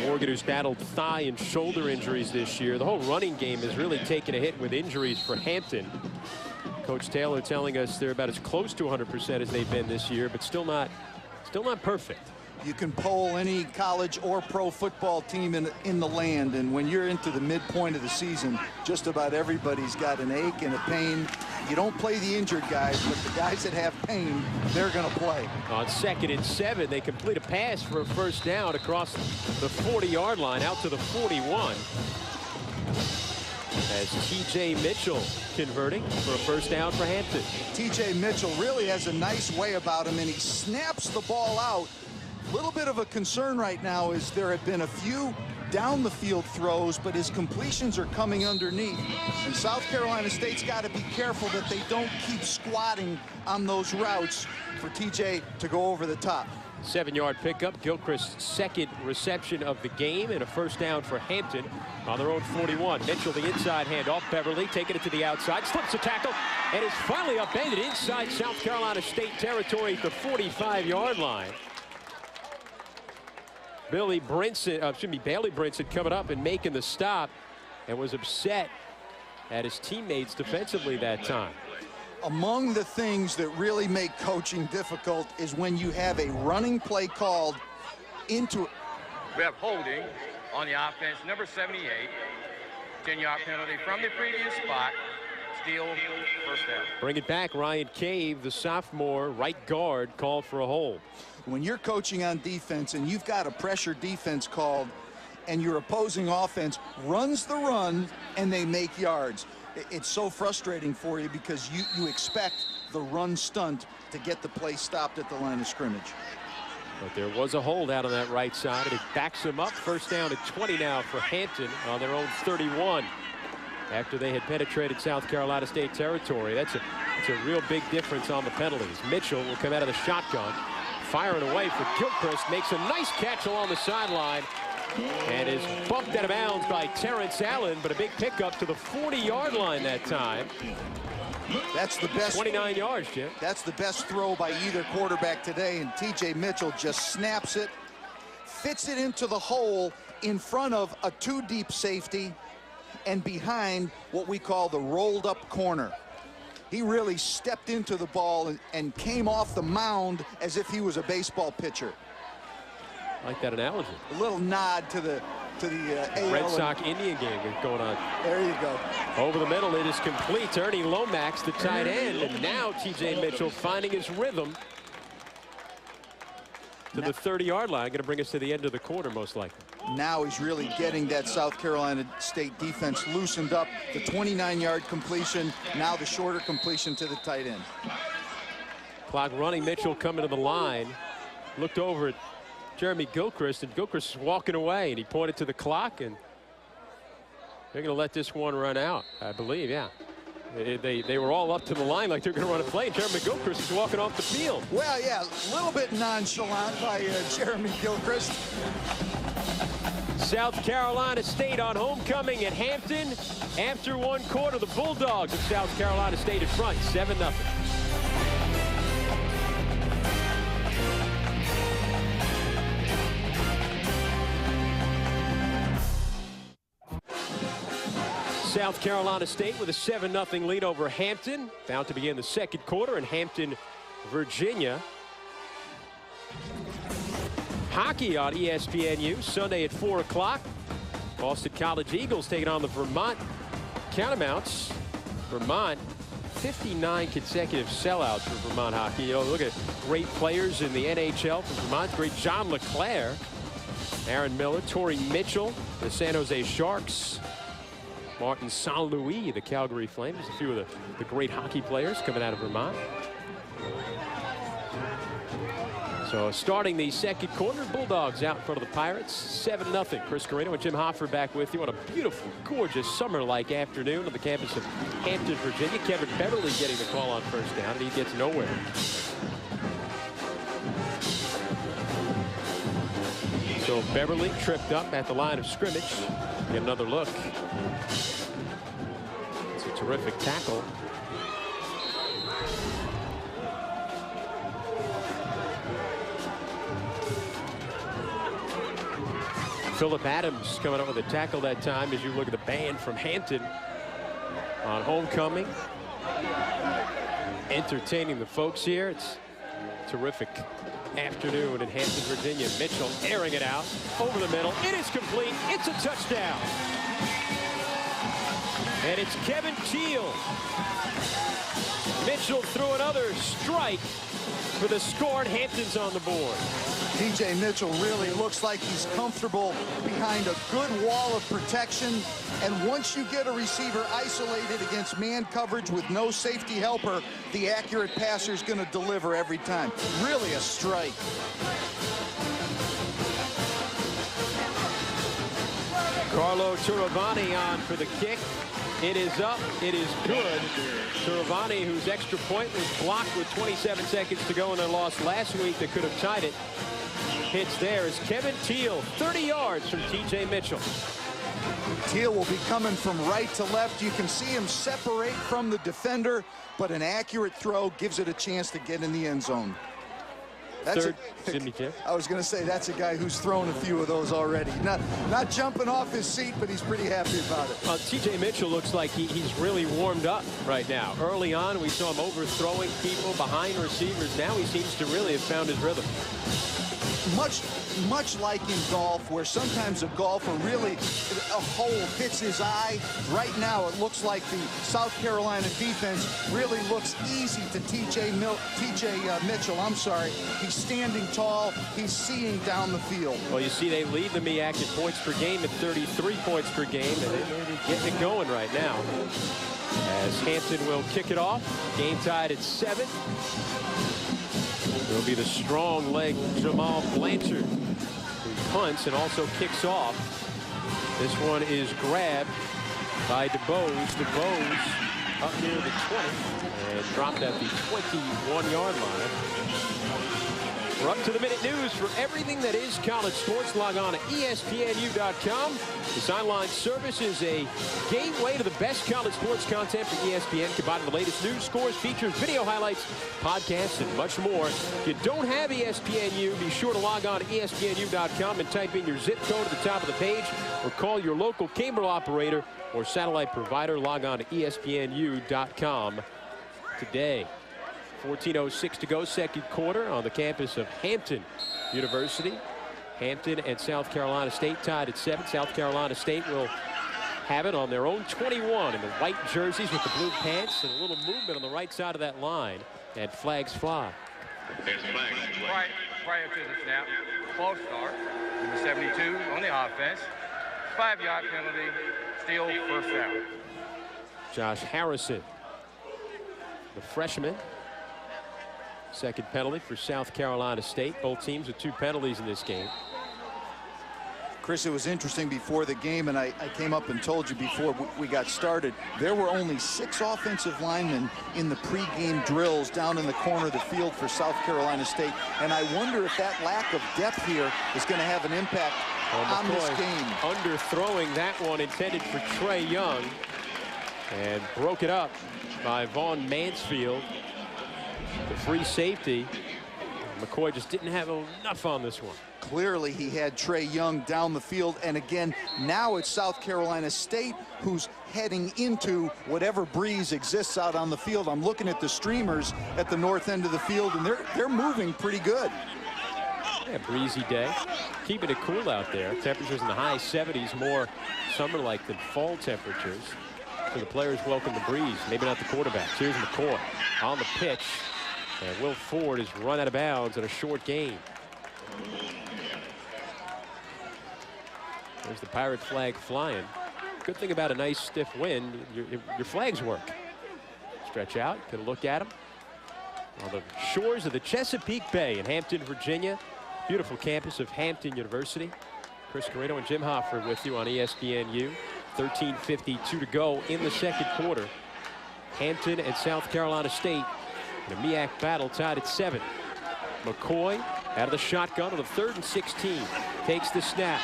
Morgan, who's battled thigh and shoulder injuries this year. The whole running game has really taken a hit with injuries for Hampton. Coach Taylor telling us they're about as close to 100% as they've been this year, but still not perfect. You can poll any college or pro football team in the land, and when you're into the midpoint of the season, just about everybody's got an ache and a pain. You don't play the injured guys, but the guys that have pain, they're going to play. On 2nd and 7, they complete a pass for a first down across the 40-yard line out to the 41. As T.J. Mitchell converting for a first down for Hampton. T.J. Mitchell really has a nice way about him, and he snaps the ball out. A little bit of a concern right now is there have been a few down the field throws, but his completions are coming underneath. And South Carolina State's got to be careful that they don't keep squatting on those routes for TJ to go over the top. 7-yard pickup. Gilchrist's second reception of the game, and a first down for Hampton on their own 41. Mitchell, the inside handoff. Beverly taking it to the outside, slips a tackle, and is finally upended inside South Carolina State territory at the 45-yard line. Bailey Brinson coming up and making the stop, and was upset at his teammates defensively that time. Among the things that really make coaching difficult is when you have a running play called into. We have holding on the offense, number 78. 10-yard penalty from the previous spot. Steal, first down. Bring it back. Ryan Cave, the sophomore right guard, called for a hold. When you're coaching on defense and you've got a pressure defense called and your opposing offense runs the run and they make yards, it's so frustrating for you because you expect the run stunt to get the play stopped at the line of scrimmage. But there was a hold out on that right side, and it backs them up. First down at 20 now for Hampton on their own 31 after they had penetrated South Carolina State territory. That's a real big difference on the penalties. Mitchell will come out of the shotgun, firing away for Gilchrist, makes a nice catch along the sideline, and is bumped out of bounds by Terrence Allen, but a big pickup to the 40-yard line that time. That's the best. 29 yards, Jim. That's the best throw by either quarterback today, and T.J. Mitchell just snaps it, fits it into the hole in front of a two-deep safety and behind what we call the rolled-up corner. He really stepped into the ball and came off the mound as if he was a baseball pitcher. I like that analogy. A little nod to the AL Red Sox Indian game going on. There you go. Over the middle, it is complete. Ernie Lomax, the tight end, and now T.J. Mitchell finding his rhythm to the 30-yard line. Going to bring us to the end of the quarter, most likely. Now he's really getting that South Carolina State defense loosened up. The 29-yard completion, now the shorter completion to the tight end. Clock running. Mitchell coming to the line. Looked over at Jeremy Gilchrist, and Gilchrist is walking away, and he pointed to the clock, and they're going to let this one run out, I believe. Yeah, they were all up to the line like they're going to run a play. Jeremy Gilchrist is walking off the field. Well, yeah, a little bit nonchalant by Jeremy Gilchrist. South Carolina State on homecoming at Hampton. After one quarter, the Bulldogs of South Carolina State in front, 7-0. South Carolina State with a 7-0 lead over Hampton. About to begin the second quarter in Hampton, Virginia. Hockey on ESPNU Sunday at 4 o'clock. Boston College Eagles taking on the Vermont Catamounts. Vermont, 59 consecutive sellouts for Vermont hockey. You know, look at great players in the NHL for Vermont. Great John LeClair, Aaron Miller, Torrey Mitchell, the San Jose Sharks. Martin St. Louis, the Calgary Flames. A few of the great hockey players coming out of Vermont. So starting the second quarter, Bulldogs out in front of the Pirates, 7-0. Chris Carrino and Jim Hoffer back with you on a beautiful, gorgeous summer-like afternoon on the campus of Hampton, Virginia. Kevin Beverly getting the call on first down, and he gets nowhere. So Beverly tripped up at the line of scrimmage. Get another look. It's a terrific tackle. Phillip Adams coming up with a tackle that time as you look at the band from Hampton on homecoming. Entertaining the folks here. It's a terrific afternoon in Hampton, Virginia. Mitchell airing it out over the middle. It is complete. It's a touchdown. And it's Kevin Teal. Mitchell threw another strike for the score, and Hampton's on the board. TJ Mitchell really looks like he's comfortable behind a good wall of protection. And once you get a receiver isolated against man coverage with no safety helper, the accurate passer is going to deliver every time. Really a strike. Carlo Turavani on for the kick. It is up. It is good. Turavani, whose extra point was blocked with 27 seconds to go in their loss last week that could have tied it. Hits there is Kevin Teal, 30 yards from TJ Mitchell. Teal will be coming from right to left. You can see him separate from the defender, but an accurate throw gives it a chance to get in the end zone. That's I was going to say that's a guy who's thrown a few of those already. Not jumping off his seat, but he's pretty happy about it. TJ Mitchell looks like he's really warmed up right now. Early on, we saw him overthrowing people behind receivers. Now he seems to really have found his rhythm. Much like in golf, where sometimes a golfer really, a hole hits his eye. Right now, it looks like the South Carolina defense really looks easy to TJ Mitchell. I'm sorry. He's standing tall. He's seeing down the field. Well, you see, they lead the MEAC in points per game at 33 points per game, and they're getting it going right now. As Hampton will kick it off. Game tied at 7. It'll be the strong leg Jamal Blanchard who punts and also kicks off. This one is grabbed by DeBose. DeBose up near the 20 and dropped at the 21-yard line. We're up to the minute news for everything that is college sports. Log on to ESPNU.com. This online service is a gateway to the best college sports content for ESPN, combining the latest news, scores, features, video highlights, podcasts, and much more. If you don't have ESPNU, be sure to log on to ESPNU.com and type in your zip code at the top of the page, or call your local cable operator or satellite provider. Log on to ESPNU.com today. 14:06 to go, second quarter on the campus of Hampton University. Hampton and South Carolina State tied at 7. South Carolina State will have it on their own 21 in the white jerseys with the blue pants, and a little movement on the right side of that line, and flags fly. Prior to the snap, false start, number 72 on the offense, 5-yard penalty, still first down. Josh Harrison, the freshman. Second penalty for South Carolina State. Both teams with 2 penalties in this game. Chris, it was interesting before the game, and I came up and told you before we got started, there were only 6 offensive linemen in the pregame drills down in the corner of the field for South Carolina State. And I wonder if that lack of depth here is going to have an impact on this game. Underthrowing that one intended for Trey Young, and broke it up by Vaughn Mansfield. The free safety. McCoy just didn't have enough on this one. Clearly he had Trey Young down the field, and again, now it's South Carolina State who's heading into whatever breeze exists out on the field. I'm looking at the streamers at the north end of the field, and they're moving pretty good. Yeah, breezy day. Keeping it cool out there. Temperatures in the high 70s, more summer-like than fall temperatures. So the players welcome the breeze. Maybe not the quarterback. Here's McCoy on the pitch. And Will Ford is run out of bounds in a short game. There's the Pirate flag flying. Good thing about a nice stiff wind, your flags work. Stretch out, can look at them. on the shores of the Chesapeake Bay in Hampton, Virginia. Beautiful campus of Hampton University. Chris Carreno and Jim Hoffer with you on ESPNU. 13:52 to go in the second quarter. Hampton and South Carolina State in a MEAC battle tied at 7. McCoy out of the shotgun on the 3rd and 16. Takes the snap.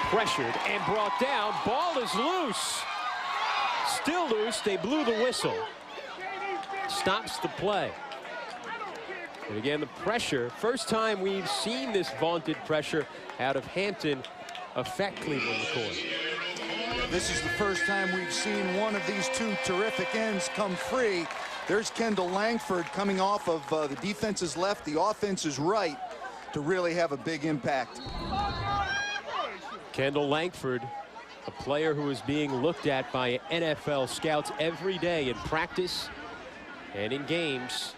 Pressured and brought down. Ball is loose. Still loose. They blew the whistle. Stops the play. And again, the pressure. First time we've seen this vaunted pressure out of Hampton affect Cleveland McCoy. This is the first time we've seen one of these two terrific ends come free. There's Kendall Langford coming off of the defense's left, the offense's right, to really have a big impact. Kendall Langford, a player who is being looked at by NFL scouts every day in practice and in games.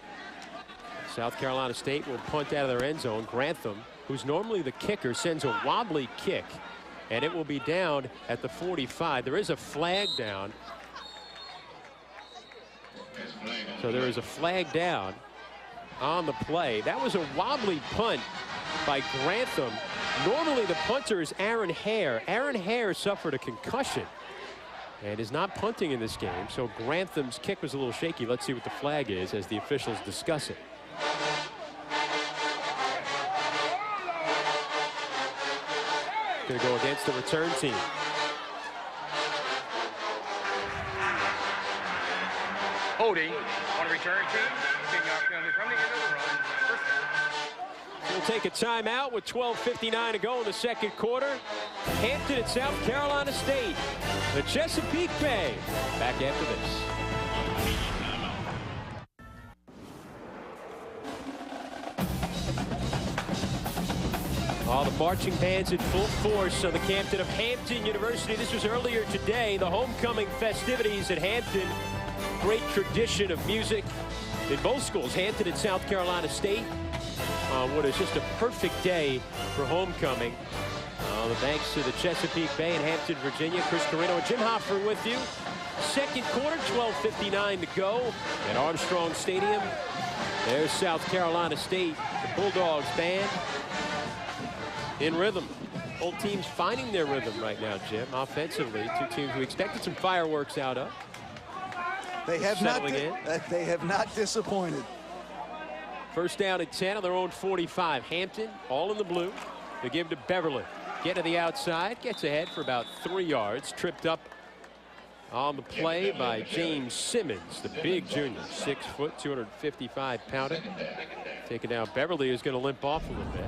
South Carolina State will punt out of their end zone. Grantham, who's normally the kicker, sends a wobbly kick, and it will be down at the 45. There is a flag down. So there is a flag down on the play. That was a wobbly punt by Grantham. Normally the punter is Aaron Hare. Aaron Hare suffered a concussion and is not punting in this game. So Grantham's kick was a little shaky. Let's see what the flag is as the officials discuss it. Going to go against the return team. Holding on a return team. Taking opportunity from the end of the run. First down. We'll take a timeout with 12:59 to go in the second quarter. Hampton at South Carolina State. The Chesapeake Bay. Back after this. All the marching bands in full force on the campus of Hampton University. This was earlier today, the homecoming festivities at Hampton. Great tradition of music in both schools, Hampton and South Carolina State. What is just a perfect day for homecoming. On the banks of the Chesapeake Bay in Hampton, Virginia. Chris Carreno and Jim Hoffer with you. Second quarter, 12:59 to go at Armstrong Stadium. There's South Carolina State, the Bulldogs band. In rhythm. Both teams finding their rhythm right now, Jim, offensively. Two teams we expected some fireworks out of. They have not disappointed. First down at 10 on their own 45. Hampton, all in the blue. They give to Beverly. Get to the outside. Gets ahead for about 3 yards. Tripped up on the play by James Simmons, the big junior. 6 foot, 255 pounder. Taken down. Beverly is going to limp off a little bit.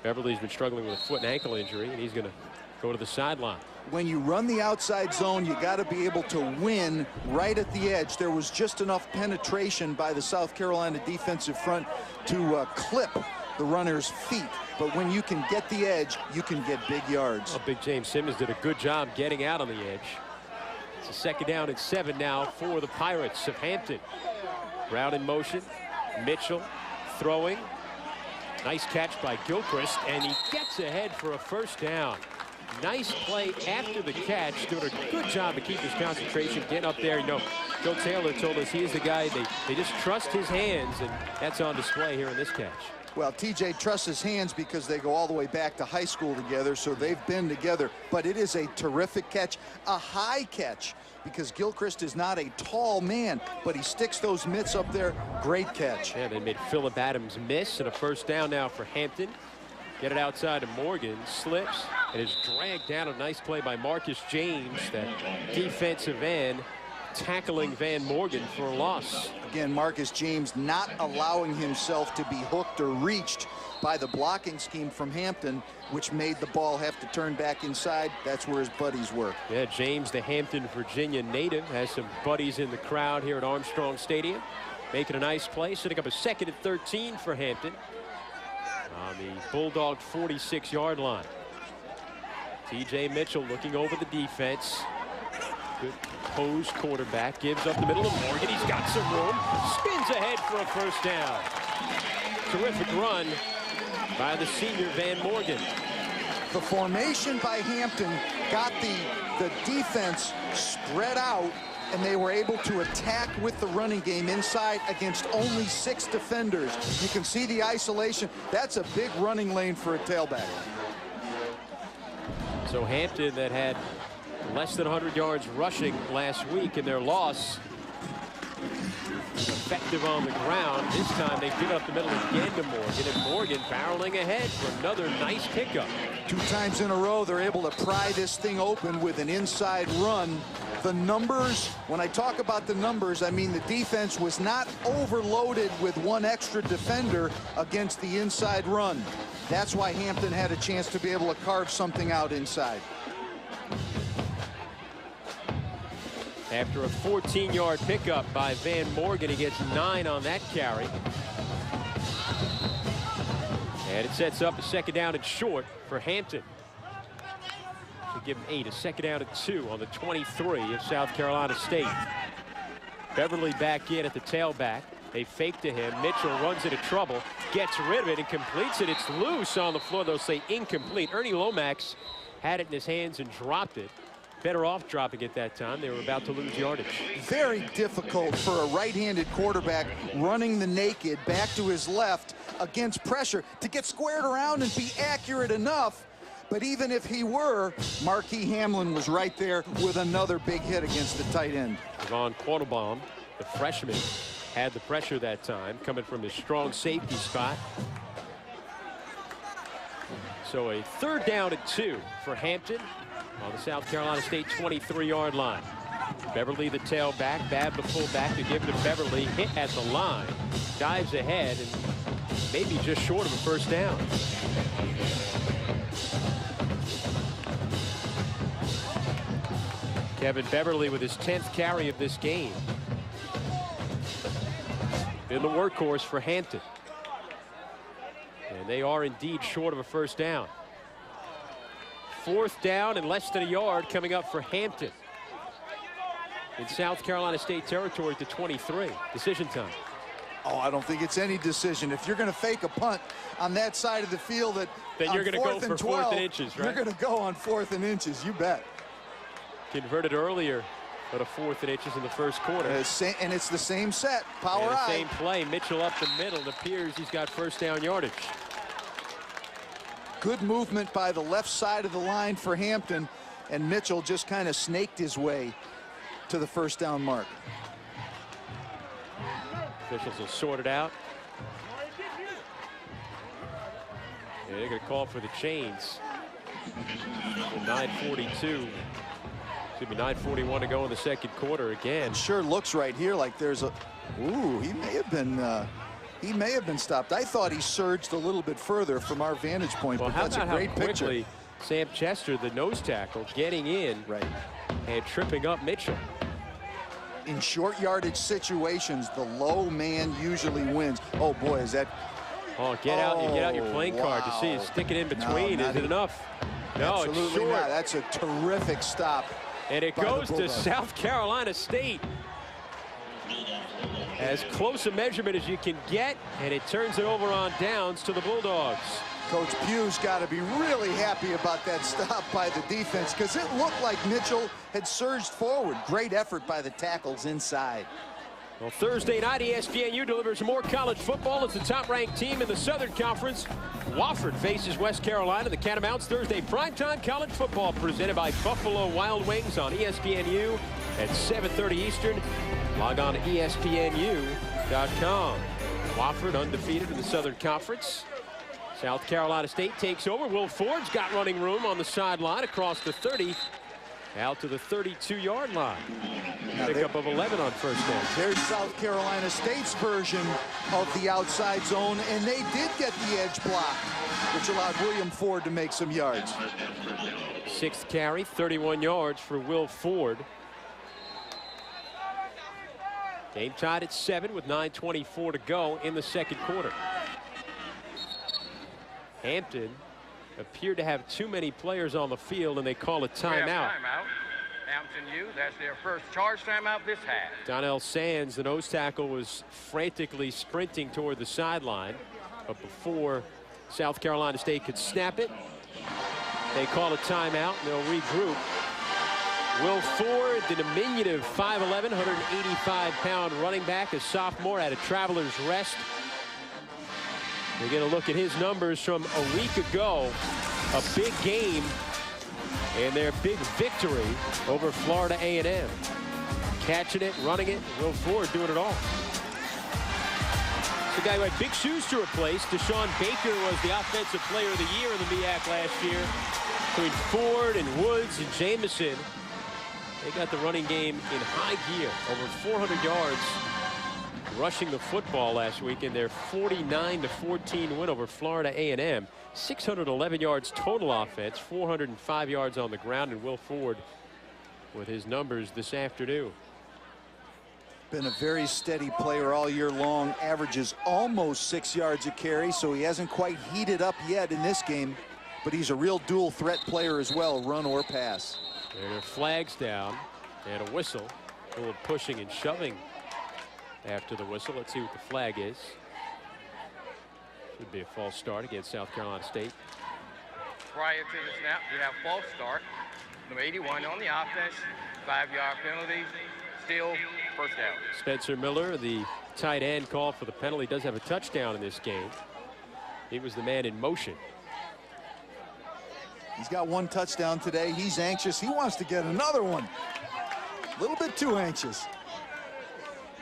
Beverly's been struggling with a foot and ankle injury, and he's going to go to the sideline. When you run the outside zone, you got to be able to win right at the edge. There was just enough penetration by the South Carolina defensive front to clip the runner's feet. But when you can get the edge, you can get big yards. Well, big James Simmons did a good job getting out on the edge. It's a second down at 7 now for the Pirates of Hampton. Brown in motion. Mitchell throwing. Nice catch by Gilchrist, and he gets ahead for a first down. Nice play after the catch. Doing a good job to keep his concentration, getting up there. You know, Joe Taylor told us he is the guy, they just trust his hands, and that's on display here in this catch. Well, TJ trusts his hands because they go all the way back to high school together, so they've been together. But it is a terrific catch, a high catch, because Gilchrist is not a tall man, but he sticks those mitts up there. Great catch. Yeah, they made Phillip Adams miss, and a first down now for Hampton. Get it outside to Morgan, slips, and is dragged down. A nice play by Marcus James, that defensive end, tackling Van Morgan for a loss. Again, Marcus James not allowing himself to be hooked or reached by the blocking scheme from Hampton, which made the ball have to turn back inside. That's where his buddies were. Yeah, James, the Hampton, Virginia native, has some buddies in the crowd here at Armstrong Stadium. Making a nice play, setting up a second and 13 for Hampton on the Bulldog 46-yard line. TJ Mitchell looking over the defense. Good posed quarterback, gives up the middle to Morgan. He's got some room, spins ahead for a first down. Terrific run by the senior Van Morgan. The formation by Hampton got the defense spread out and they were able to attack with the running game inside against only 6 defenders. You can see the isolation. That's a big running lane for a tailback. So Hampton, that had less than 100 yards rushing last week in their loss, effective on the ground. This time they give it up the middle again to Morgan, and Morgan barreling ahead for another nice pickup. 2 times in a row, they're able to pry this thing open with an inside run. The numbers, when I talk about the numbers, I mean the defense was not overloaded with 1 extra defender against the inside run. That's why Hampton had a chance to be able to carve something out inside. After a 14-yard pickup by Van Morgan, he gets 9 on that carry. And it sets up a 2nd down and short for Hampton. To give him 8, a 2nd down and 2 on the 23 of South Carolina State. Beverly back in at the tailback. They fake to him. Mitchell runs into trouble, gets rid of it, and completes it. It's loose on the floor. They'll say incomplete. Ernie Lomax had it in his hands and dropped it. Better off dropping it that time. They were about to lose yardage. Very difficult for a right-handed quarterback running the naked back to his left against pressure to get squared around and be accurate enough. But even if he were, Marquis Hamlin was right there with another big hit against the tight end. Von Quattlebaum, the freshman, had the pressure that time, coming from his strong safety spot. So a 3rd down and 2 for Hampton on the South Carolina State 23-yard line. Beverly, the tailback, Babb, the fullback, to give it to Beverly. Hit at the line, dives ahead, and maybe just short of a 1st down. Kevin Beverly with his 10th carry of this game. Been the workhorse for Hampton. And they are indeed short of a 1st down. 4th down and less than a yard coming up for Hampton. In South Carolina State territory to 23. Decision time. Oh, I don't think it's any decision. If you're going to fake a punt on that side of the field, then you're going to go for 4th and inches, right? You're going to go on 4th and inches, you bet. Converted earlier, but a 4th and inches in the 1st quarter. And it's the same set, power eye. Same play, Mitchell up the middle. It appears he's got 1st down yardage. Good movement by the left side of the line for Hampton, and Mitchell just kind of snaked his way to the 1st down mark. Officials will sort it out. Yeah, they're going to call for the chains. 9:42. Excuse me, 9:41 to go in the 2nd quarter again. It sure looks right here like there's a. Ooh, he may have been stopped. I thought he surged a little bit further from our vantage point. Well, but how that's about a great how quickly picture. Sam Chester, the nose tackle, getting in and tripping up Mitchell. In short yardage situations, the low man usually wins. Oh boy, is that? Oh, get out your playing card to see it. Stick it in between. Is it enough? No, absolutely it's short. not. That's a terrific stop. And it goes to South Carolina State. As close a measurement as you can get, and it turns it over on downs to the Bulldogs. Coach Pugh's got to be really happy about that stop by the defense, because it looked like Mitchell had surged forward. Great effort by the tackles inside. Well, Thursday night, ESPNU delivers more college football as the top-ranked team in the Southern Conference. Wofford faces West Carolina. The Catamounts Thursday primetime college football presented by Buffalo Wild Wings on ESPNU at 7:30 Eastern. Log on to ESPNU.com. Wofford undefeated in the Southern Conference. South Carolina State takes over. Will Ford's got running room on the sideline across the 30. Out to the 32-yard line. Pickup of 11 on 1st down. There's South Carolina State's version of the outside zone, and they did get the edge block, which allowed William Ford to make some yards. 6th carry, 31 yards for Will Ford. Game tied at 7 with 9:24 to go in the 2nd quarter. Hampton appeared to have too many players on the field, and they call a timeout. Hampton U, that's their first charge timeout this half. Donnell Sands, the nose tackle, was frantically sprinting toward the sideline, but before South Carolina State could snap it, they call a timeout, and they'll regroup Will Ford, the diminutive 5'11", 185-pound running back, a sophomore at a Travelers Rest. We're going to look at his numbers from a week ago. A big game and their big victory over Florida A&M. Catching it, running it, Will Ford doing it all. The guy who had big shoes to replace. Deshaun Baker was the offensive player of the year in the MEAC last year. Between Ford and Woods and Jamison, they got the running game in high gear. Over 400 yards rushing the football last week in their 49-14 win over Florida A&M. 611 yards total offense, 405 yards on the ground, and Will Ford with his numbers this afternoon. Been a very steady player all year long, averages almost 6 yards a carry, so he hasn't quite heated up yet in this game, but he's a real dual threat player as well, run or pass. There are flags down and a whistle. A little pushing and shoving after the whistle. Let's see what the flag is. Should be a false start against South Carolina State. Prior to the snap, we have false start. Number 81 on the offense, 5-yard penalty, still first down. Spencer Miller, the tight end, called for the penalty. Does have a touchdown in this game. He was the man in motion. He's got one touchdown today. He's anxious. He wants to get another one. A little bit too anxious.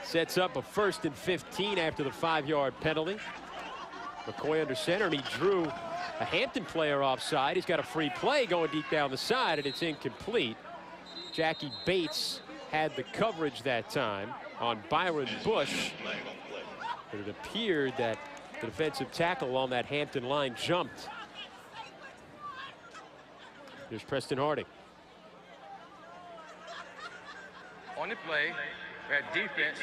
Sets up a 1st and 15 after the 5-yard penalty. McCoy under center, and he drew a Hampton player offside. He's got a free play going deep down the side, and it's incomplete. Jackie Bates had the coverage that time on Byron Bush. But it appeared that the defensive tackle on that Hampton line jumped. Here's Preston Harding. On the play, we had defense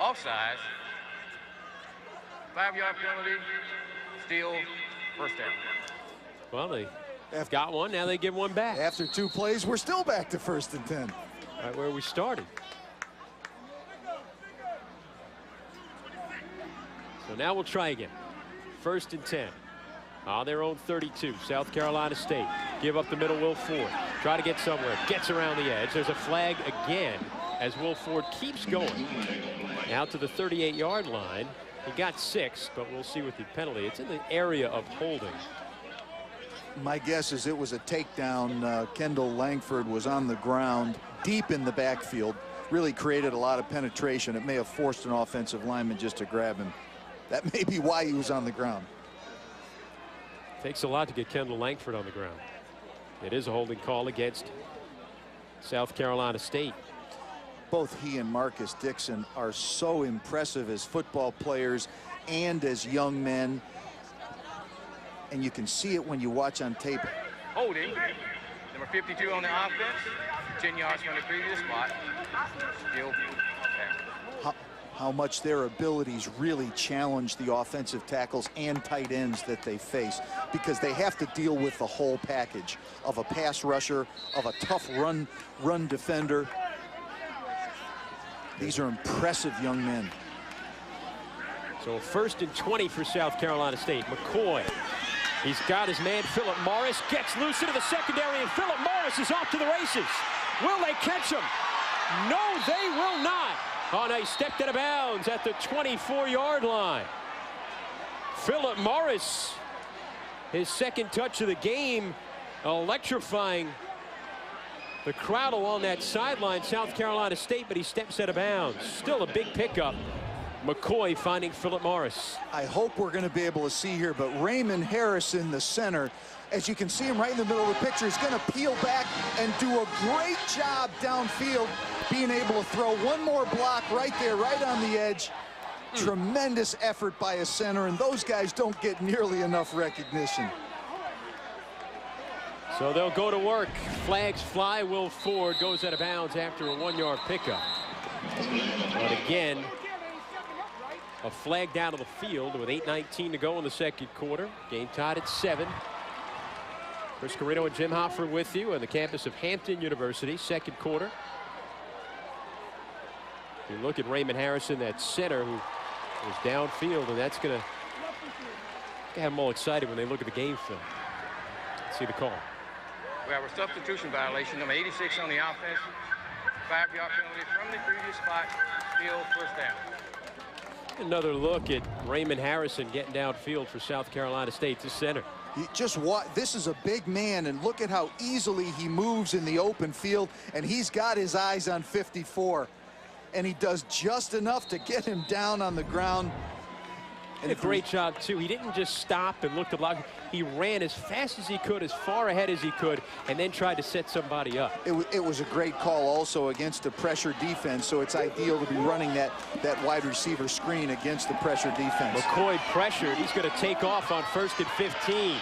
offside. 5-yard penalty, still first down. Well, they got one. Now they give one back. After 2 plays, we're still back to 1st and 10. Right where we started. So now we'll try again. 1st and 10. On their own 32. South Carolina State. Give up the middle, Will Ford. Try to get somewhere. Gets around the edge. There's a flag again as Will Ford keeps going. Now to the 38-yard line. He got 6, but we'll see with the penalty. It's in the area of holding. My guess is it was a takedown. Kendall Langford was on the ground deep in the backfield. Really created a lot of penetration. It may have forced an offensive lineman just to grab him. That may be why he was on the ground. Takes a lot to get Kendall Langford on the ground. It is a holding call against South Carolina State. Both he and Marcus Dixon are so impressive as football players and as young men. And you can see it when you watch on tape. Holding, number 52 on the offense, 10 yards from the previous spot. Still how much their abilities really challenge the offensive tackles and tight ends that they face, because they have to deal with the whole package of a pass rusher, of a tough run defender. These are impressive young men. So 1st and 20 for South Carolina State. McCoy, he's got his man Philip Morris, gets loose into the secondary, and Philip Morris is off to the races. Will they catch him? No, they will not. Oh, no, he stepped out of bounds at the 24-yard line. Philip Morris, his 2nd touch of the game, electrifying the crowd along that sideline. South Carolina State, but he steps out of bounds. Still a big pickup. McCoy finding Philip Morris. I hope we're going to be able to see here, but Raymond Harrison, the center, as you can see him right in the middle of the picture, is going to peel back and do a great job downfield, being able to throw one more block right there, right on the edge. Tremendous effort by a center, and those guys don't get nearly enough recognition. So they'll go to work. Flags fly. Will Ford goes out of bounds after a 1-yard pickup. But again, a flag down to the field with 8:19 to go in the 2nd quarter. Game tied at 7. Chris Carino and Jim Hoffer with you on the campus of Hampton University. 2nd quarter. You look at Raymond Harrison, that center who was downfield, and that's going to have them all excited when they look at the game film. Let's see the call. We have a substitution violation, number 86 on the offense. 5-yard penalty from the previous spot, still first down. Another look at Raymond Harrison getting downfield for South Carolina State to center. This is a big man, and look at how easily he moves in the open field, and he's got his eyes on 54, and he does just enough to get him down on the ground. And a great job too. He didn't just stop and look to block. He ran as fast as he could, as far ahead as he could, and then tried to set somebody up. It was a great call also against a pressure defense, so it's ideal to be running that wide receiver screen against the pressure defense. McCoy pressured. He's going to take off on 1st and 15.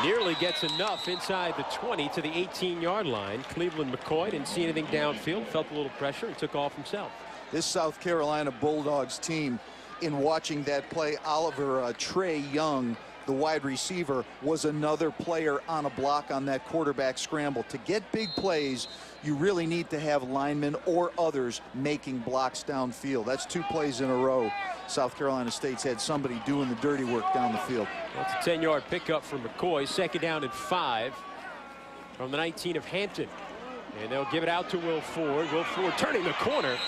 Nearly gets enough inside the 20 to the 18-yard line. Cleveland McCoy didn't see anything downfield, felt a little pressure, and took off himself. This South Carolina Bulldogs team, in watching that play, Oliver Trey Young, the wide receiver, was another player on a block on that quarterback scramble. To get big plays, you really need to have linemen or others making blocks downfield. That's 2 plays in a row. South Carolina State's had somebody doing the dirty work down the field. That's a 10-yard pickup for McCoy. 2nd down and 5 from the 19 of Hampton. And they'll give it out to Will Ford. Will Ford turning the corner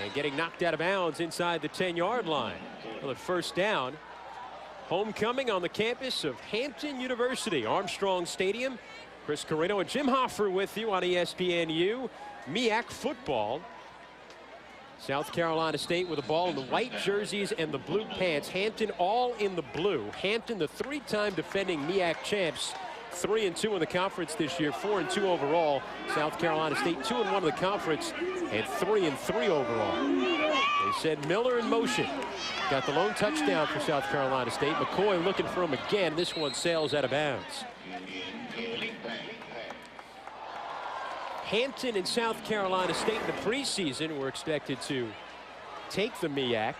and getting knocked out of bounds inside the 10-yard line. Well, 1st down. Homecoming on the campus of Hampton University, Armstrong Stadium. Chris Carrino and Jim Hoffer with you on ESPNU. MEAC football. South Carolina State with the ball in the white jerseys and the blue pants. Hampton all in the blue. Hampton, the 3-time defending MEAC champs. 3-2 in the conference this year, 4-2 overall. South Carolina State 2-1 in the conference and 3-3 overall. They send Miller in motion. Got the lone touchdown for South Carolina State. McCoy looking for him again. This one sails out of bounds. Hampton and South Carolina State in the preseason were expected to take the MEAC.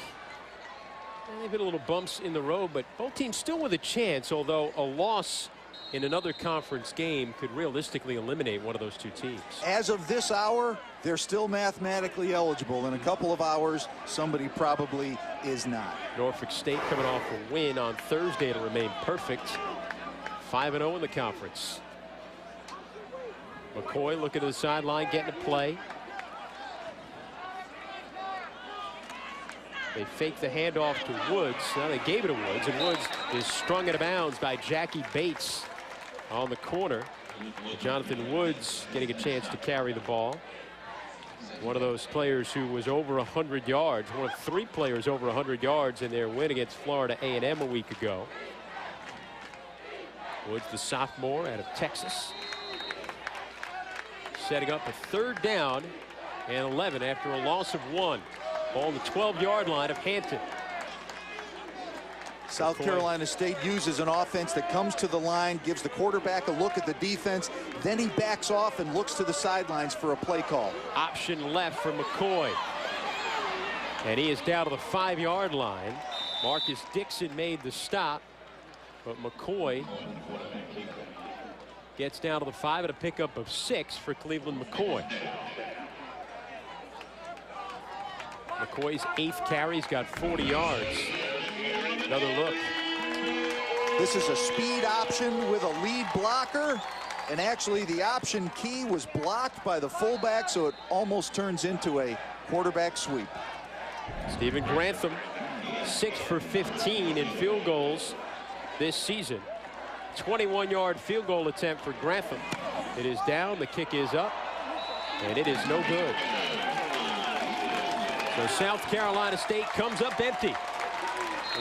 They've hit a little bumps in the road, but both teams still with a chance, although a loss in another conference game could realistically eliminate one of those 2 teams. As of this hour, they're still mathematically eligible. In a couple of hours, somebody probably is not. Norfolk State coming off a win on Thursday to remain perfect. 5-0 in the conference. McCoy looking to the sideline, getting a play. They fake the handoff to Woods. Now they gave it to Woods, and Woods is strung out of bounds by Jackie Bates on the corner. Jonathan Woods getting a chance to carry the ball. One of those players who was over 100 yards, one of 3 players over 100 yards in their win against Florida A&M a week ago. Woods, the sophomore out of Texas. Setting up a 3rd down and 11 after a loss of 1. Ball on the 12-yard line of Hampton. South Carolina State uses an offense that comes to the line, gives the quarterback a look at the defense, then he backs off and looks to the sidelines for a play call. Option left for McCoy. And he is down to the 5-yard line. Marcus Dixon made the stop, but McCoy gets down to the 5 at a pickup of 6 for Cleveland McCoy. McCoy's 8th carry, he's got 40 yards. Another look. This is a speed option with a lead blocker, and actually the option key was blocked by the fullback, so it almost turns into a quarterback sweep. Stephen Grantham, 6 for 15 in field goals this season. 21-yard field goal attempt for Grantham. It is down, the kick is up, and it is no good. So South Carolina State comes up empty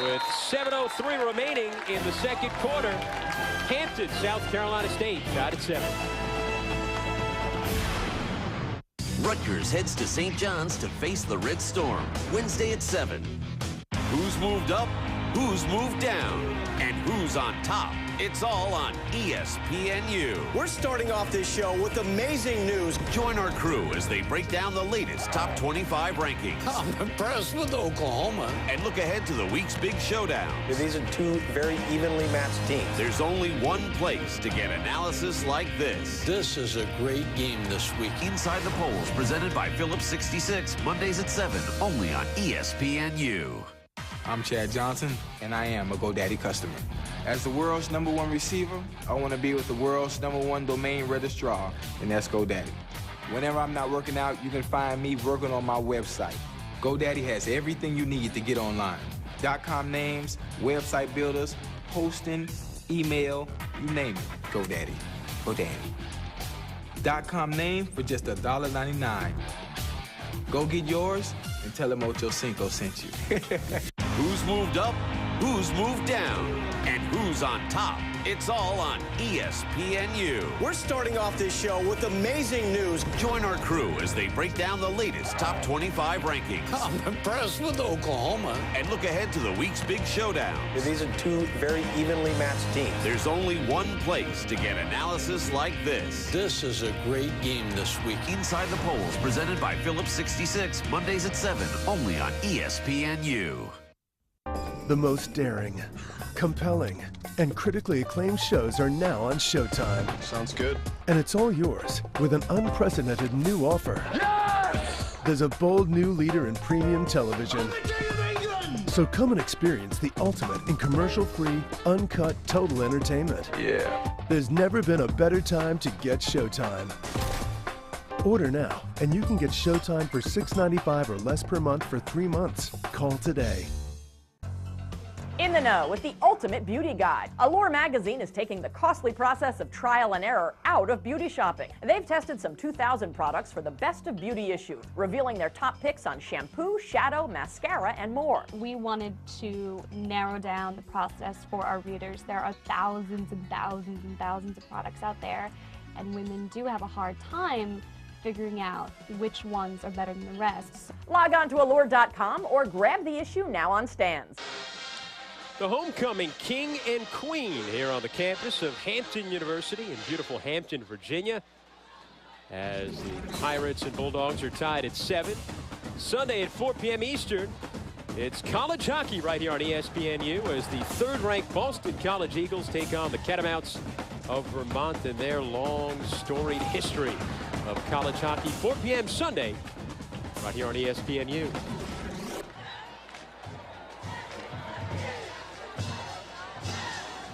with 7:03 remaining in the 2nd quarter. Hampton, South Carolina State tied at 7. Rutgers heads to St. John's to face the Red Storm Wednesday at 7. Who's moved up? Who's moved down? And who's on top? It's all on ESPNU. We're starting off this show with amazing news. Join our crew as they break down the latest top 25 rankings. I'm impressed with Oklahoma. And look ahead to the week's big showdown. These are 2 very evenly matched teams. There's only one place to get analysis like this. This is a great game this week. Inside the Polls, presented by Phillips 66, Mondays at 7, only on ESPNU. I'm Chad Johnson, and I am a GoDaddy customer. As the world's #1 receiver, I want to be with the world's #1 domain registrar, and that's GoDaddy. Whenever I'm not working out, you can find me working on my website. GoDaddy has everything you need to get online. .com names, website builders, hosting, email, you name it. GoDaddy. GoDaddy. .com name for just $1.99. Go get yours and tell them Ocho Cinco sent you. Who's moved up? Who's moved down? And who's on top? It's all on ESPNU. We're starting off this show with amazing news. Join our crew as they break down the latest top 25 rankings. I'm impressed with Oklahoma. And look ahead to the week's big showdown. These are two very evenly matched teams. There's only one place to get analysis like this. This is a great game this week. Inside the Polls, presented by Phillips 66, Mondays at 7, only on ESPNU. The most daring, compelling, and critically acclaimed shows are now on Showtime. Sounds good. And it's all yours with an unprecedented new offer. Yes! There's a bold new leader in premium television. So come and experience the ultimate in commercial-free, uncut, total entertainment. Yeah. There's never been a better time to get Showtime. Order now, and you can get Showtime for $6.95 or less per month for 3 months. Call today. In the Know with the ultimate beauty guide. Allure magazine is taking the costly process of trial and error out of beauty shopping. They've tested some 2,000 products for the best of beauty issues, revealing their top picks on shampoo, shadow, mascara, and more. We wanted to narrow down the process for our readers. There are thousands and thousands and thousands of products out there, and women do have a hard time figuring out which ones are better than the rest. Log on to allure.com or grab the issue now on stands. The homecoming king and queen here on the campus of Hampton University in beautiful Hampton, Virginia, as the Pirates and Bulldogs are tied at 7. Sunday at 4 p.m. Eastern, it's college hockey right here on ESPNU as the 3rd-ranked Boston College Eagles take on the Catamounts of Vermont and their long, storied history of college hockey. 4 p.m. Sunday right here on ESPNU.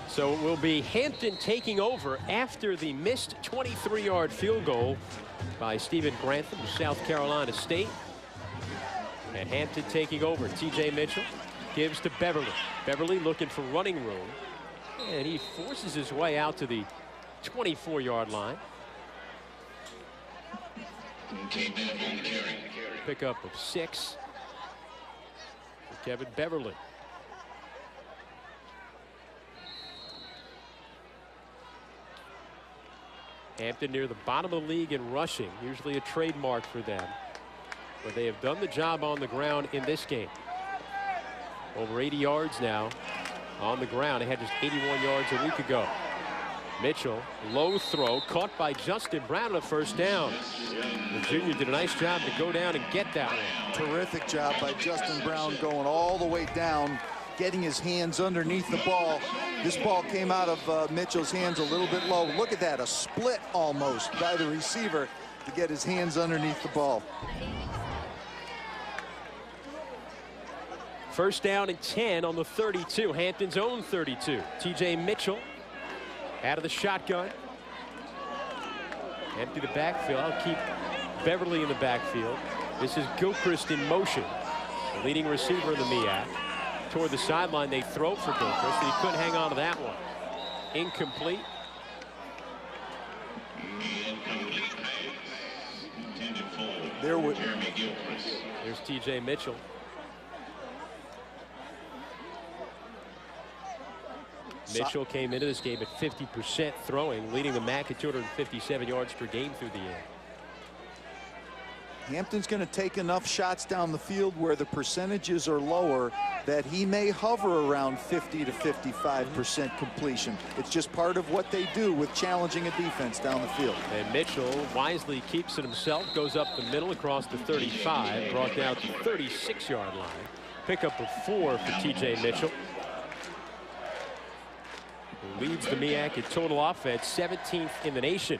So it will be Hampton taking over after the missed 23-yard field goal by Stephen Grantham of South Carolina State. And Hampton taking over. T.J. Mitchell gives to Beverly. Beverly looking for running room. And he forces his way out to the 24-yard line. Pickup of 6 for Kevin Beverly. Hampton near the bottom of the league in rushing, usually a trademark for them. But they have done the job on the ground in this game. Over 80 yards now on the ground. They had just 81 yards a week ago. Mitchell, low throw, caught by Justin Brown on a first down. The junior did a nice job to go down and get that one. Terrific job by Justin Brown going all the way down, getting his hands underneath the ball. This ball came out of Mitchell's hands a little bit low. Look at that, a split almost by the receiver to get his hands underneath the ball. First down and 10 on the 32, Hampton's own 32. T.J. Mitchell out of the shotgun. Empty the backfield. I'll keep Beverly in the backfield. This is Gilchrist in motion. The leading receiver in the MEAC. Toward the sideline, they throw for Gilchrist, and he couldn't hang on to that one. Incomplete. There's T.J. Mitchell. Mitchell came into this game at 50% throwing, leading the MAC at 257 yards per game through the air. Hampton's going to take enough shots down the field where the percentages are lower that he may hover around 50 to 55% completion. It's just part of what they do with challenging a defense down the field. And Mitchell wisely keeps it himself, goes up the middle across the 35, brought down to the 36-yard line. Pickup of 4 for T.J. Mitchell. Who leads the MEAC in total offense, 17th in the nation.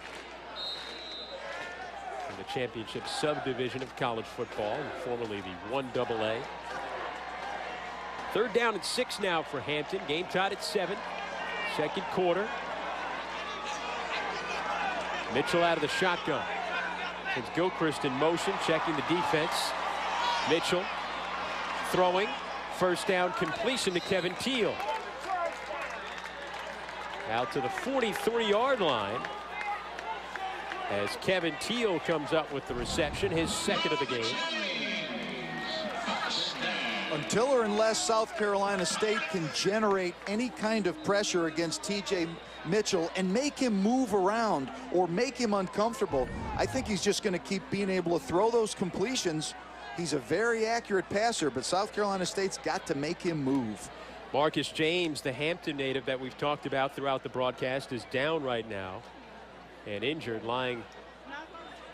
In the championship subdivision of college football, and formerly the 1AA. 3rd down and 6 now for Hampton. Game tied at 7. Second quarter. Mitchell out of the shotgun. It's Gilchrist in motion, checking the defense. Mitchell throwing. First down completion to Kevin Teal. Out to the 43-yard line as Kevin Teal comes up with the reception, his 2nd of the game. Until or unless South Carolina State can generate any kind of pressure against TJ Mitchell and make him move around or make him uncomfortable, I think he's just going to keep being able to throw those completions. He's a very accurate passer, but South Carolina State's got to make him move. Marcus James, the Hampton native that we've talked about throughout the broadcast, is down right now and injured, lying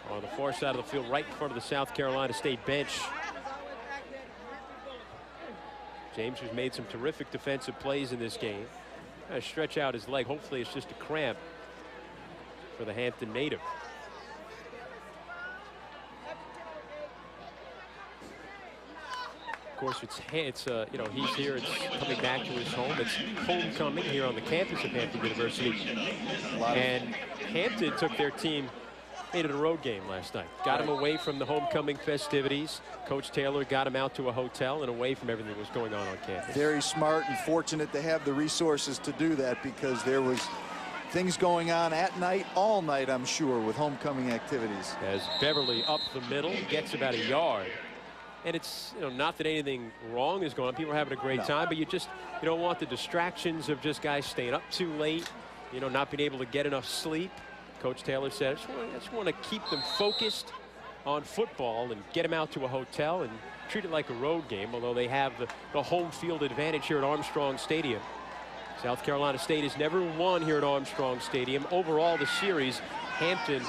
on the far side of the field right in front of the South Carolina State bench. James has made some terrific defensive plays in this game. Trying to stretch out his leg. Hopefully it's just a cramp for the Hampton native. Of course, it's you know, he's here. It's coming back to his home. It's homecoming here on the campus of Hampton University. And Hampton took their team, made it a road game last night. Got him away from the homecoming festivities. Coach Taylor got him out to a hotel and away from everything that was going on campus. Very smart and fortunate to have the resources to do that, because there was things going on at night, all night, I'm sure, with homecoming activities. As Beverly up the middle, gets about a yard. And it's, you know, not that anything wrong is going on. People are having a great time, but you don't want the distractions of just guys staying up too late, you know, not being able to get enough sleep. Coach Taylor said, I just want to keep them focused on football and get them out to a hotel and treat it like a road game, although they have the home field advantage here at Armstrong Stadium. South Carolina State has never won here at Armstrong Stadium. Overall, the series, Hampton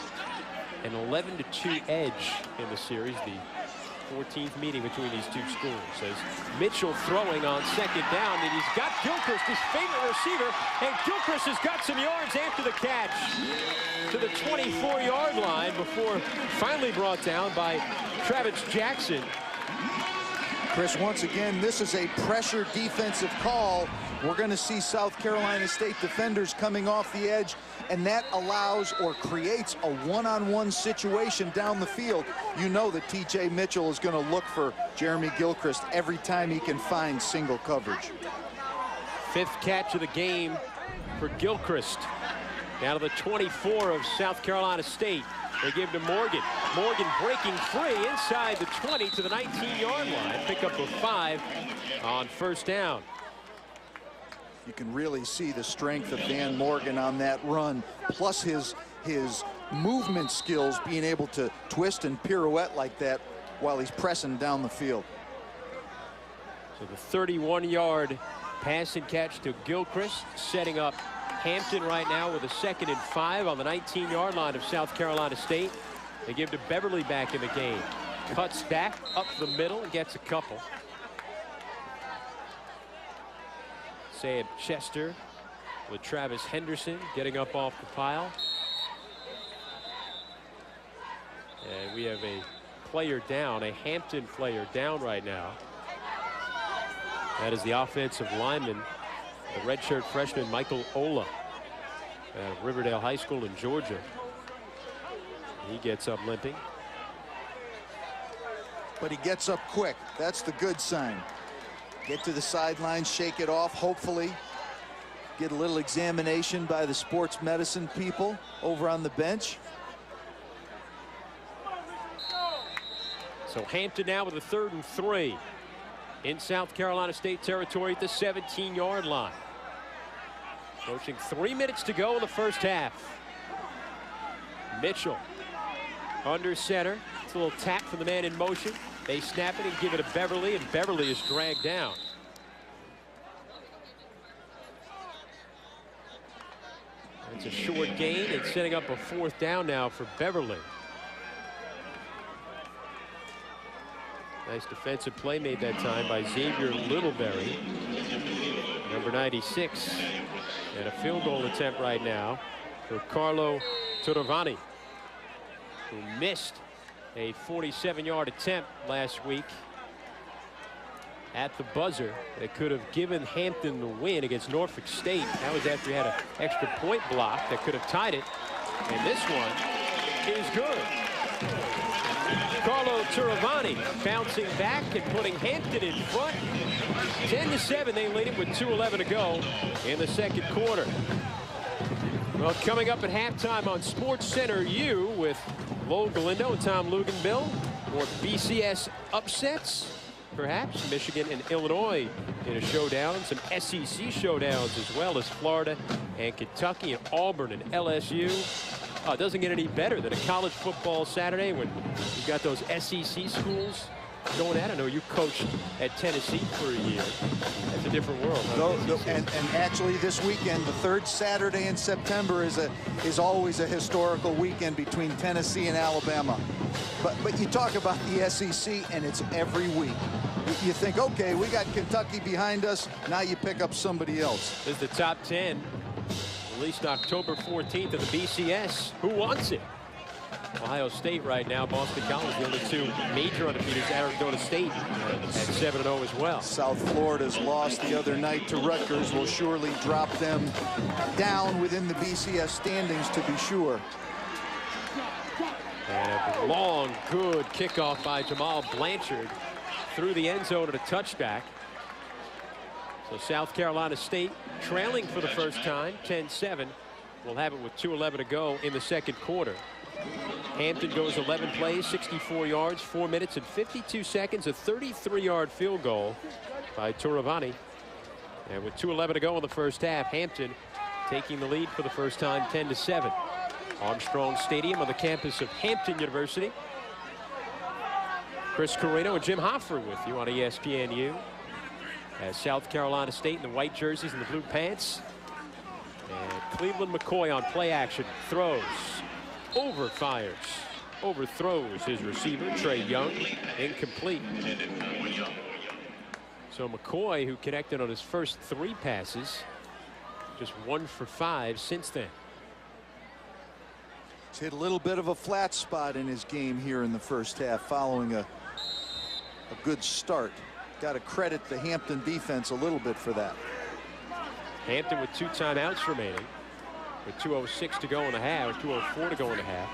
an 11-2 edge in the series, the 14th meeting between these two schools. As Mitchell throwing on 2nd down, and he's got Gilchrist, his favorite receiver, and Gilchrist has got some yards after the catch to the 24-yard line before finally brought down by Travis Jackson. Chris, once again, this is a pressure defensive call. We're going to see South Carolina State defenders coming off the edge, and that allows or creates a one-on-one situation down the field. You know that TJ Mitchell is going to look for Jeremy Gilchrist every time he can find single coverage. 5th catch of the game for Gilchrist. Down to the 24 of South Carolina State. They give to Morgan. Morgan breaking free inside the 20 to the 19-yard line. Pick up a 5 on 1st down. You can really see the strength of Van Morgan on that run, plus his movement skills, being able to twist and pirouette like that while he's pressing down the field. So the 31-yard pass and catch to Gilchrist, setting up Hampton right now with a 2nd and 5 on the 19-yard line of South Carolina State. They give to Beverly back in the game. Cuts back up the middle and gets a couple. Sam Chester with Travis Henderson getting up off the pile. And we have a player down, a Hampton player down right now. That is the offensive lineman, the redshirt freshman Michael Ola out of Riverdale High School in Georgia. He gets up limping. But he gets up quick. That's the good sign. Get to the sideline, shake it off, hopefully get a little examination by the sports medicine people over on the bench. So Hampton now with a 3rd and 3 in South Carolina State territory at the 17-yard line. Approaching 3 minutes to go in the first half. Mitchell under center. It's a little tap from the man in motion. They snap it and give it to Beverly, and Beverly is dragged down. It's a short gain and setting up a 4th down now for Beverly. Nice defensive play made that time by Xavier Littleberry, number 96. And a field goal attempt right now for Carlo Turavani, who missed a 47-yard attempt last week at the buzzer that could have given Hampton the win against Norfolk State. That was after he had an extra point block that could have tied it. And this one is good. Carlo Turavani bouncing back and putting Hampton in front. 10-7, they lead it with 2:11 to go in the second quarter. Well, coming up at halftime on Sports Center U with Lowell Galindo and Tom Luganbill. More BCS upsets, perhaps. Michigan and Illinois in a showdown. Some SEC showdowns as well as Florida and Kentucky and Auburn and LSU. Oh, it doesn't get any better than a college football Saturday when you've got those SEC schools going at it. I know you coached at Tennessee for a year. That's a different world. Huh? And actually this weekend, the third Saturday in September, is always a historical weekend between Tennessee and Alabama. But you talk about the SEC, and it's every week. You think, okay, we got Kentucky behind us. Now you pick up somebody else. This is the top 10, released October 14th of the BCS. Who wants it? Ohio State right now, Boston College, the only two major undefeateds. Arizona State at 7-0 as well. South Florida's loss the other night to Rutgers will surely drop them down within the BCS standings, to be sure. And a long, good kickoff by Jamal Blanchard through the end zone at a touchback. So South Carolina State trailing for the first time, 10-7. We'll have it with 2:11 to go in the second quarter. Hampton goes 11 plays, 64 yards, 4 minutes and 52 seconds, a 33-yard field goal by Turavani. And with 2:11 to go in the first half, Hampton taking the lead for the first time, 10-7. Armstrong Stadium on the campus of Hampton University. Chris Carino and Jim Hoffer with you on ESPNU. As South Carolina State in the white jerseys and the blue pants. And Cleveland McCoy on play action, throws, overfires, overthrows his receiver, Trey Young, incomplete. So McCoy, who connected on his first 3 passes, just 1 for 5 since then. He's hit a little bit of a flat spot in his game here in the first half following a good start. Got to credit the Hampton defense a little bit for that. Hampton with 2 timeouts remaining, with 2:06 to go in the half, 2:04 to go in the half.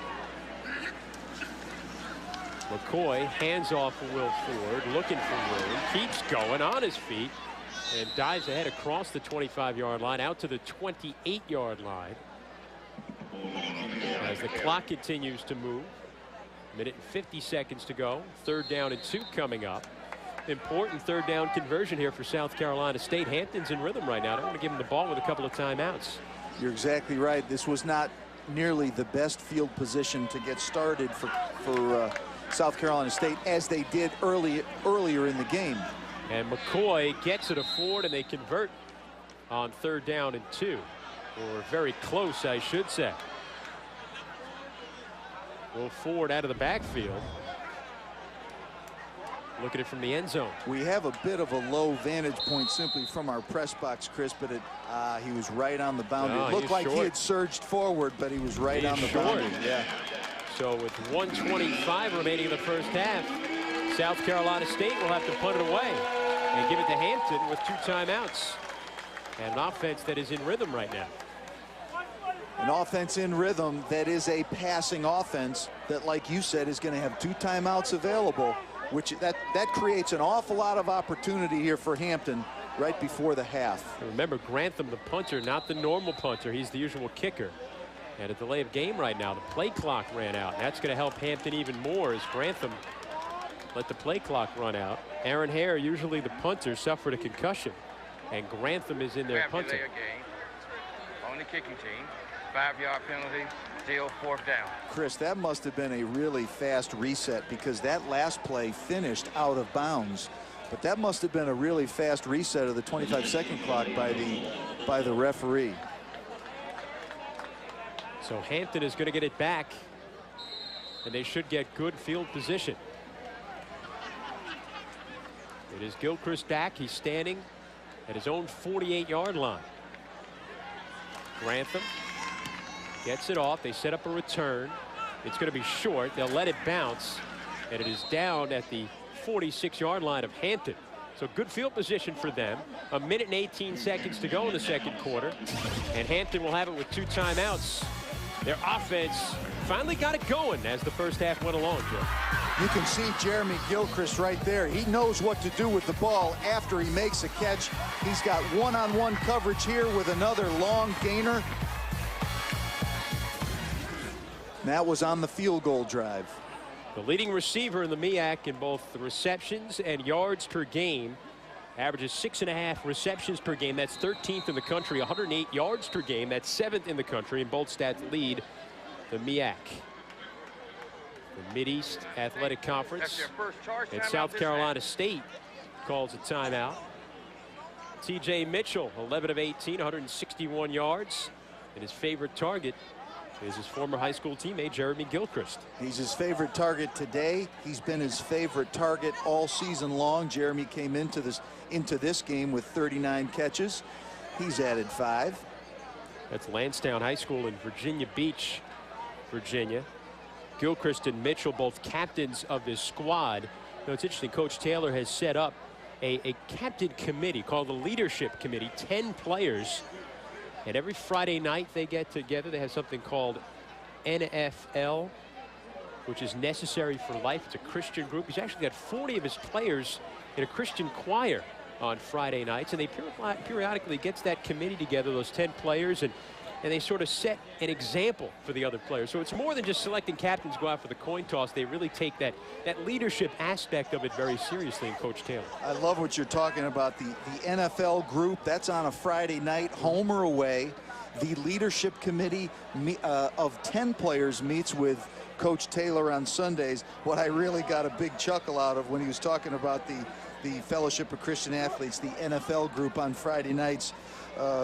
McCoy hands off for Will Ford, looking for room, keeps going on his feet, and dives ahead across the 25-yard line out to the 28-yard line. As the clock continues to move, 1:50 to go, 3rd down and 2 coming up. Important 3rd down conversion here for South Carolina State. Hampton's in rhythm right now. I don't want to give him the ball with a couple of timeouts. You're exactly right. This was not nearly the best field position to get started for South Carolina State, as they did earlier in the game. And McCoy gets it to Ford, and they convert on 3rd down and 2. Or very close, I should say. Will Ford out of the backfield. Look at it from the end zone. We have a bit of a low vantage point simply from our press box, Chris, but he was right on the boundary. It looked like he had surged forward, but he was right on the boundary. Yeah. So with 1:25 remaining in the first half, South Carolina State will have to punt it away and give it to Hampton with 2 timeouts. And an offense that is in rhythm right now. An offense in rhythm that is a passing offense that, like you said, is going to have 2 timeouts available, which that creates an awful lot of opportunity here for Hampton right before the half. Remember, Grantham, the punter, not the normal punter. He's the usual kicker. And a delay of game right now. The play clock ran out. And that's going to help Hampton even more as Grantham let the play clock run out. Aaron Hare, usually the punter, suffered a concussion. And Grantham is in there punting. On the kicking team, 5-yard penalty, still 4th down. Chris, that must have been a really fast reset, because that last play finished out of bounds. But that must have been a really fast reset of the 25-second clock by the referee. So Hampton is going to get it back, and they should get good field position. It is Gilchrist back. He's standing at his own 48-yard line. Grantham gets it off. They set up a return. It's going to be short. They'll let it bounce, and it is down at the 46-yard line of Hampton. So good field position for them. 1 minute and 18 seconds to go in the second quarter. And Hampton will have it with 2 timeouts. Their offense finally got it going as the first half went along, Joe. You can see Jeremy Gilchrist right there. He knows what to do with the ball after he makes a catch. He's got one-on-one coverage here with another long gainer. That was on the field goal drive. The leading receiver in the MEAC in both the receptions and yards per game. Averages 6.5 receptions per game. That's 13th in the country. 108 yards per game. That's 7th in the country. And both stats lead the MEAC. The Mid-East Athletic Conference. And South Carolina State calls a timeout. T.J. Mitchell, 11 of 18, 161 yards. And his favorite target is his former high school teammate, Jeremy Gilchrist. He's his favorite target today. He's been his favorite target all season long. Jeremy came into this game with 39 catches. He's added 5. That's Lansdowne High School in Virginia Beach, Virginia. Gilchrist and Mitchell, both captains of this squad. Now, it's interesting, Coach Taylor has set up a captain committee called the Leadership Committee, 10 players. And every Friday night they get together. They have something called NFL, which is Necessary for Life. It's a Christian group. He's actually got 40 of his players in a Christian choir on Friday nights. And they periodically gets that committee together, those 10 players, and they sort of set an example for the other players. So it's more than just selecting captains go out for the coin toss. They really take that leadership aspect of it very seriously in Coach Taylor. I love what you're talking about. The NFL group, that's on a Friday night, home or away. The leadership committee of 10 players meets with Coach Taylor on Sundays. What I really got a big chuckle out of when he was talking about the Fellowship of Christian Athletes, the NFL group on Friday nights,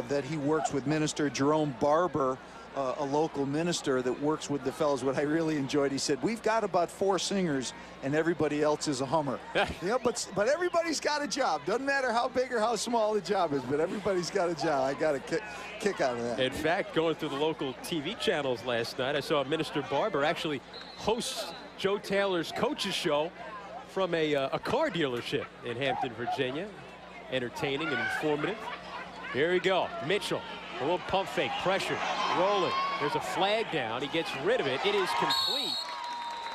that he works with Minister Jerome Barber, a local minister that works with the fellows. What I really enjoyed, he said, we've got about 4 singers and everybody else is a Hummer. Yeah, but everybody's got a job. Doesn't matter how big or how small the job is, but everybody's got a job. I got a kick out of that. In fact, going through the local TV channels last night, I saw Minister Barber actually hosts Joe Taylor's coaches show from a car dealership in Hampton, Virginia. Entertaining and informative. Here we go. Mitchell, a little pump fake, pressure, rolling. There's a flag down. He gets rid of it. It is complete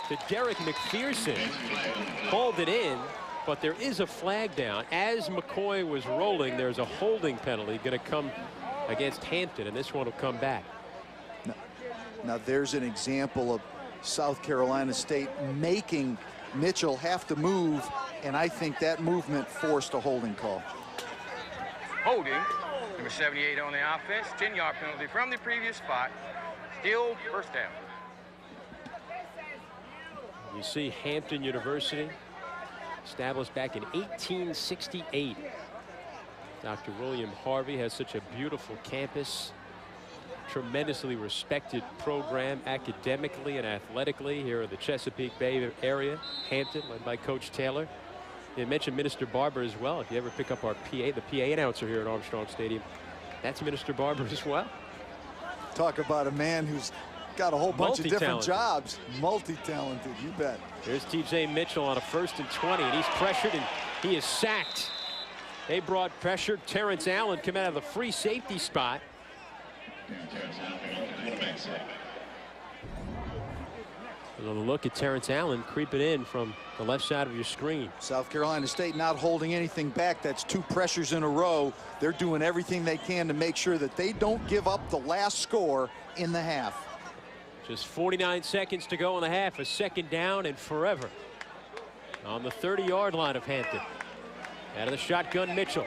to Derek McPherson. Called it in, but there is a flag down. As McCoy was rolling, there's a holding penalty going to come against Hampton, and this one will come back. Now there's an example of South Carolina State making Mitchell have to move, and I think that movement forced a holding call. Holding. Number 78 on the offense, 10-yard penalty from the previous spot. Still first down. You see Hampton University, established back in 1868. Dr. William Harvey has such a beautiful campus, tremendously respected program academically and athletically here in the Chesapeake Bay area. Hampton, led by Coach Taylor. You mentioned Minister Barber as well. If you ever pick up our PA, the PA announcer here at Armstrong Stadium, that's Minister Barber as well. Talk about a man who's got a whole bunch of different jobs. Multi-talented, you bet. Here's T.J. Mitchell on a 1st and 20, and he's pressured and he is sacked. They brought pressure. Terrence Allen come out of the free safety spot. Another look at Terrence Allen creeping in from the left side of your screen. South Carolina State not holding anything back. That's 2 pressures in a row. They're doing everything they can to make sure that they don't give up the last score in the half. Just 49 seconds to go in the half. A second down and forever. On the 30-yard line of Hampton. Out of the shotgun, Mitchell.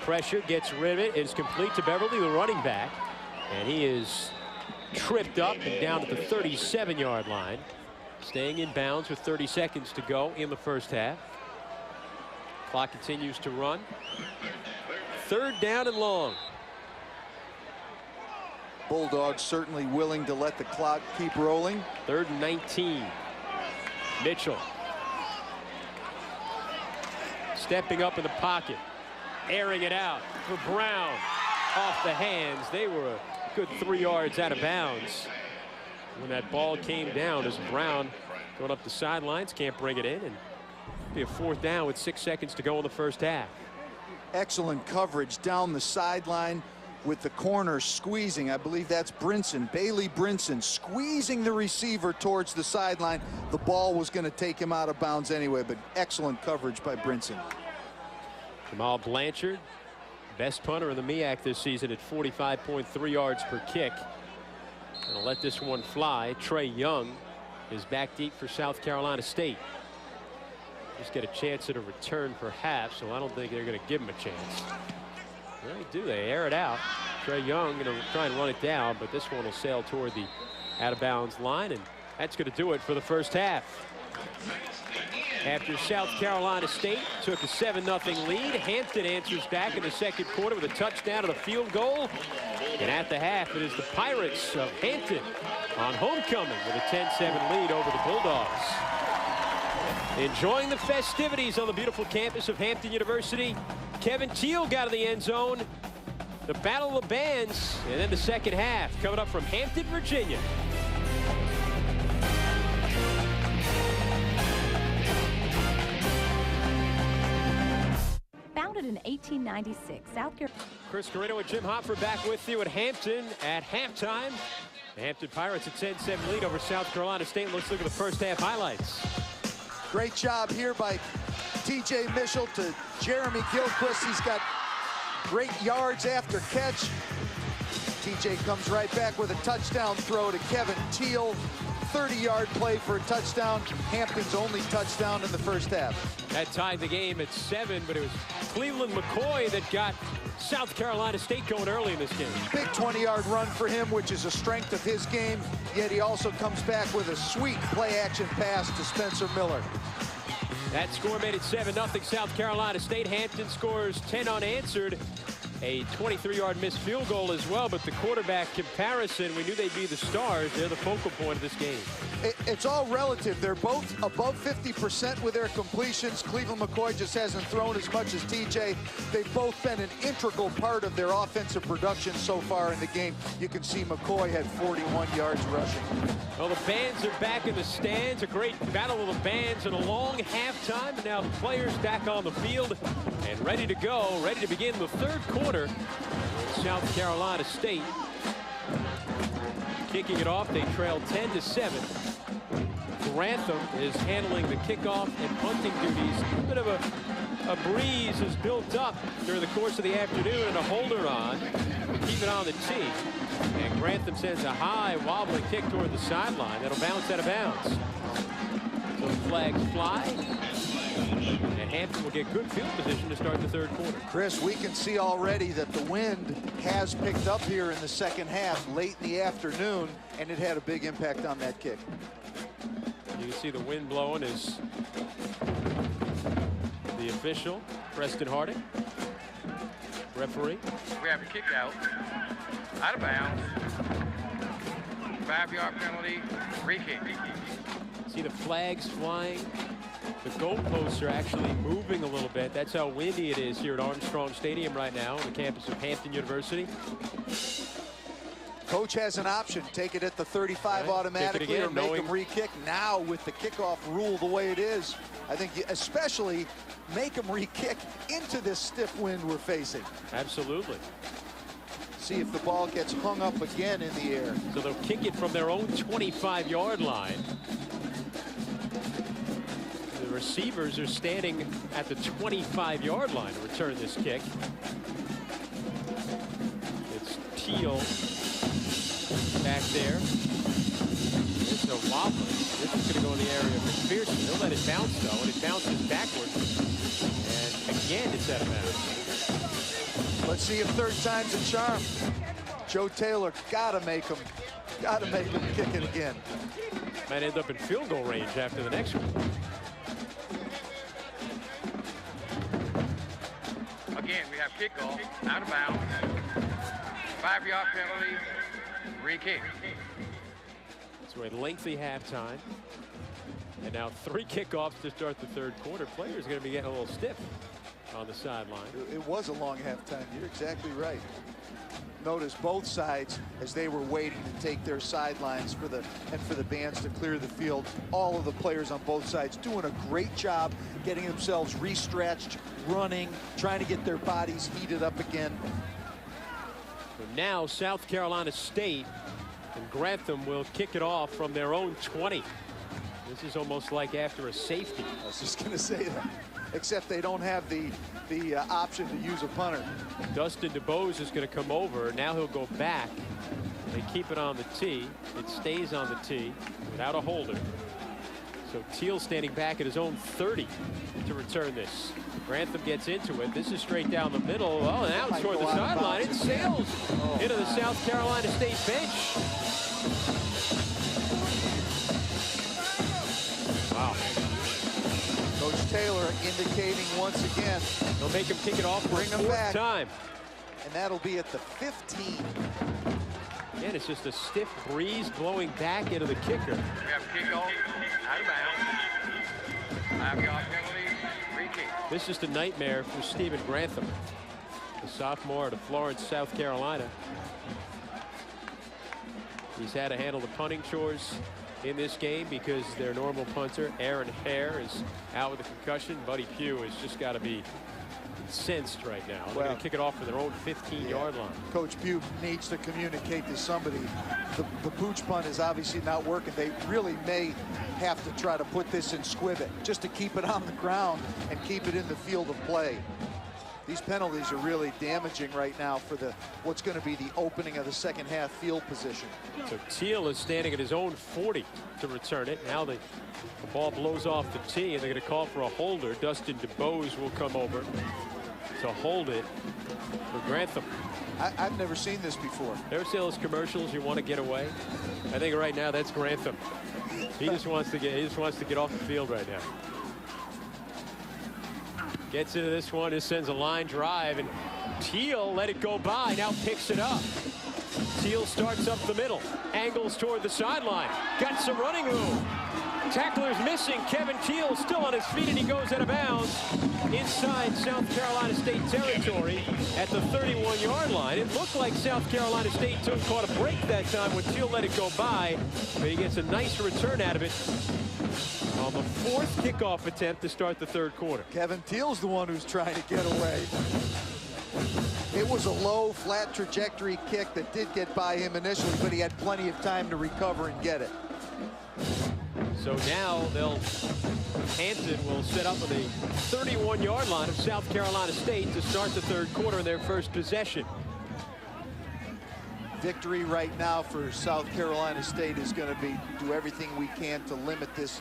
Pressure, gets rid of it. It's complete to Beverly, the running back. And he is tripped up and down at the 37-yard line. Staying in bounds with 30 seconds to go in the first half. Clock continues to run. 3rd down and long. Bulldogs certainly willing to let the clock keep rolling. 3rd and 19. Mitchell. Stepping up in the pocket. Airing it out for Brown. Off the hands. They were a good 3 yards out of bounds when that ball came down as Brown going up the sidelines, can't bring it in, and Be a 4th down with 6 seconds to go in the first half. Excellent coverage down the sideline with the corner squeezing. I believe that's Brinson, Bailey Brinson, squeezing the receiver towards the sideline. The ball was going to take him out of bounds anyway, but excellent coverage by Brinson. Jamal Blanchard, best punter in the MEAC this season at 45.3 yards per kick. Gonna let this one fly. Trey Young is back deep for South Carolina State. Just get a chance at a return perhaps, so I don't think they're going to give him a chance. They do. They air it out. Trey Young going to try and run it down, but this one will sail toward the out-of-bounds line, and that's going to do it for the first half. After South Carolina State took a 7-0 lead, Hampton answers back in the second quarter with a touchdown and a field goal. And at the half, it is the Pirates of Hampton on homecoming with a 10-7 lead over the Bulldogs. Enjoying the festivities on the beautiful campus of Hampton University. Kevin Teal got in the end zone. The Battle of the Bands, and then the second half coming up from Hampton, Virginia. Founded in 1896, South Carolina. Chris Carino and Jim Hopper back with you at Hampton at halftime. The Hampton Pirates a 10-7 lead over South Carolina State. Let's look at the first half highlights. Great job here by T.J. Mitchell to Jeremy Gilchrist. He's got great yards after catch. T.J. comes right back with a touchdown throw to Kevin Teal. 30-yard play for a touchdown. Hampton's only touchdown in the first half. That tied the game at 7, but it was Cleveland McCoy that got South Carolina State going early in this game. Big 20-yard run for him, which is a strength of his game, yet he also comes back with a sweet play-action pass to Spencer Miller. That score made it 7-0 South Carolina State. Hampton scores 10 unanswered. A 23-yard missed field goal as well, but the quarterback comparison, we knew they'd be the stars. They're the focal point of this game. It's all relative. They're both above 50% with their completions. Cleveland McCoy just hasn't thrown as much as TJ. They've both been an integral part of their offensive production so far in the game. You can see McCoy had 41 yards rushing. Well, the bands are back in the stands. A great battle of the bands and a long halftime. And now the players back on the field and ready to go, ready to begin the third quarter. South Carolina State kicking it off. They trail 10-7. Grantham is handling the kickoff and punting duties. A bit of a breeze has built up during the course of the afternoon, and a holder on to keep it on the tee. And Grantham sends a high wobbling kick toward the sideline. That'll bounce out of bounds. So the flags fly. And Hampton will get good field position to start the third quarter. Chris, we can see already that the wind has picked up here in the second half, late in the afternoon, and it had a big impact on that kick. You can see the wind blowing as the official, Preston Harding, referee. We have a kick out of bounds. 5-yard penalty, free kick. See the flags flying. The goalposts are actually moving a little bit. That's how windy it is here at Armstrong Stadium right now on the campus of Hampton University. Coach has an option. Take it at the 35 automatically again, or make him re-kick. Now with the kickoff rule the way it is, I think you especially make him re-kick into this stiff wind we're facing. Absolutely. See if the ball gets hung up again in the air. So they'll kick it from their own 25-yard line. The receivers are standing at the 25-yard line to return this kick. It's Teal back there. It's a wobbler. This is going to go in the area of McPherson. They'll let it bounce, though, and it bounces backwards. And again, it's out of bounds. Let's see if third time's a charm. Joe Taylor gotta make him kick it again. Might end up in field goal range after the next one. Again, we have kickoff, out of bounds, 5-yard penalty, re-kick. So a lengthy halftime. And now 3 kickoffs to start the third quarter. Players are going to be getting a little stiff on the sideline. It was a long halftime. You're exactly right. notice both sides, as they were waiting to take their sidelines for the bands to clear the field, all of the players on both sides doing a great job getting themselves re-stretched, running, trying to get their bodies heated up again. So now South Carolina State and Grantham will kick it off from their own 20. This is almost like after a safety. I was just going to say that, except they don't have the option to use a punter. Dustin DeBose is going to come over. Now he'll go back. They keep it on the tee. It stays on the tee without a holder. So Teal standing back at his own 30 to return this. Grantham gets into it. This is straight down the middle. Oh, now it's toward the sideline. It sails into the South Carolina State bench. Wow. Coach Taylor indicating once again. They'll make him kick it off for the fourth time. And that'll be at the 15. Again, it's just a stiff breeze blowing back into the kicker. We have kickoff out of bounds. 5-yard penalty, free kick. This is just a nightmare for Stephen Grantham, the sophomore out of Florence, South Carolina. He's had to handle the punting chores in this game because their normal punter, Aaron Hare, is out with a concussion. Buddy Pugh has just got to be incensed right now. They're going to kick it off for their own 15-yard line. Coach Pugh needs to communicate to somebody. The pooch punt is obviously not working. They really may have to try to put this in squibit just to keep it on the ground and keep it in the field of play. These penalties are really damaging right now for what's going to be the opening of the second half field position. So Teal is standing at his own 40 to return it. Now the ball blows off the tee, and they're going to call for a holder. Dustin DeBose will come over to hold it for Grantham. I've never seen this before. Ever see those commercials? You want to get away? I think right now that's Grantham. He just wants to get off the field right now. Gets into this one, just sends a line drive, and Teal let it go by, now picks it up. Teal starts up the middle, angles toward the sideline, got some running room. Tackler's missing. Kevin Teal still on his feet, and he goes out of bounds inside South Carolina State territory at the 31-yard line. It looked like South Carolina State caught a break that time when Teal let it go by, but he gets a nice return out of it on the fourth kickoff attempt to start the third quarter. Kevin Teal's the one who's trying to get away. It was a low, flat trajectory kick that did get by him initially, but he had plenty of time to recover and get it. So now Hampton will set up on the 31-yard line of South Carolina State to start the third quarter in their first possession. Victory right now for South Carolina State is going to be do everything we can to limit this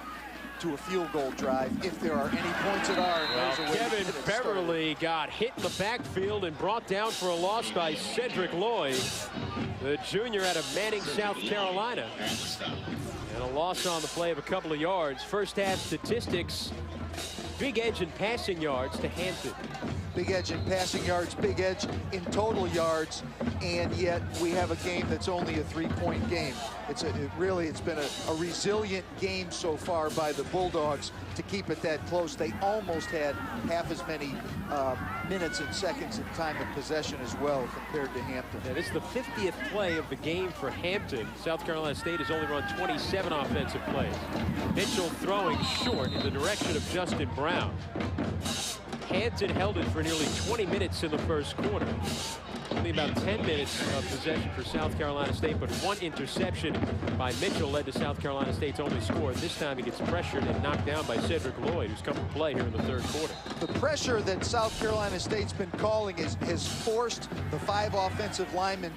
to a field goal drive if there are any points at our. Well, Kevin Beverly got hit in the backfield and brought down for a loss by Cedric Lloyd, the junior out of Manning, South Carolina. And a loss on the play of a couple of yards. First half statistics, big edge in passing yards to Hampton. Big edge in passing yards, big edge in total yards, and yet we have a game that's only a 3-point game. It's been a resilient game so far by the Bulldogs to keep it that close. They almost had half as many minutes and seconds in time of possession as well compared to Hampton. And it's the 50th play of the game for Hampton. South Carolina State has only run 27 offensive plays. Mitchell throwing short in the direction of Justin Brown. Hampton held it for nearly 20 minutes in the first quarter. Only about 10 minutes of possession for South Carolina State, but one interception by Mitchell led to South Carolina State's only score. This time he gets pressured and knocked down by Cedric Lloyd, who's come to play here in the third quarter. The pressure that South Carolina State's been calling has forced the 5 offensive linemen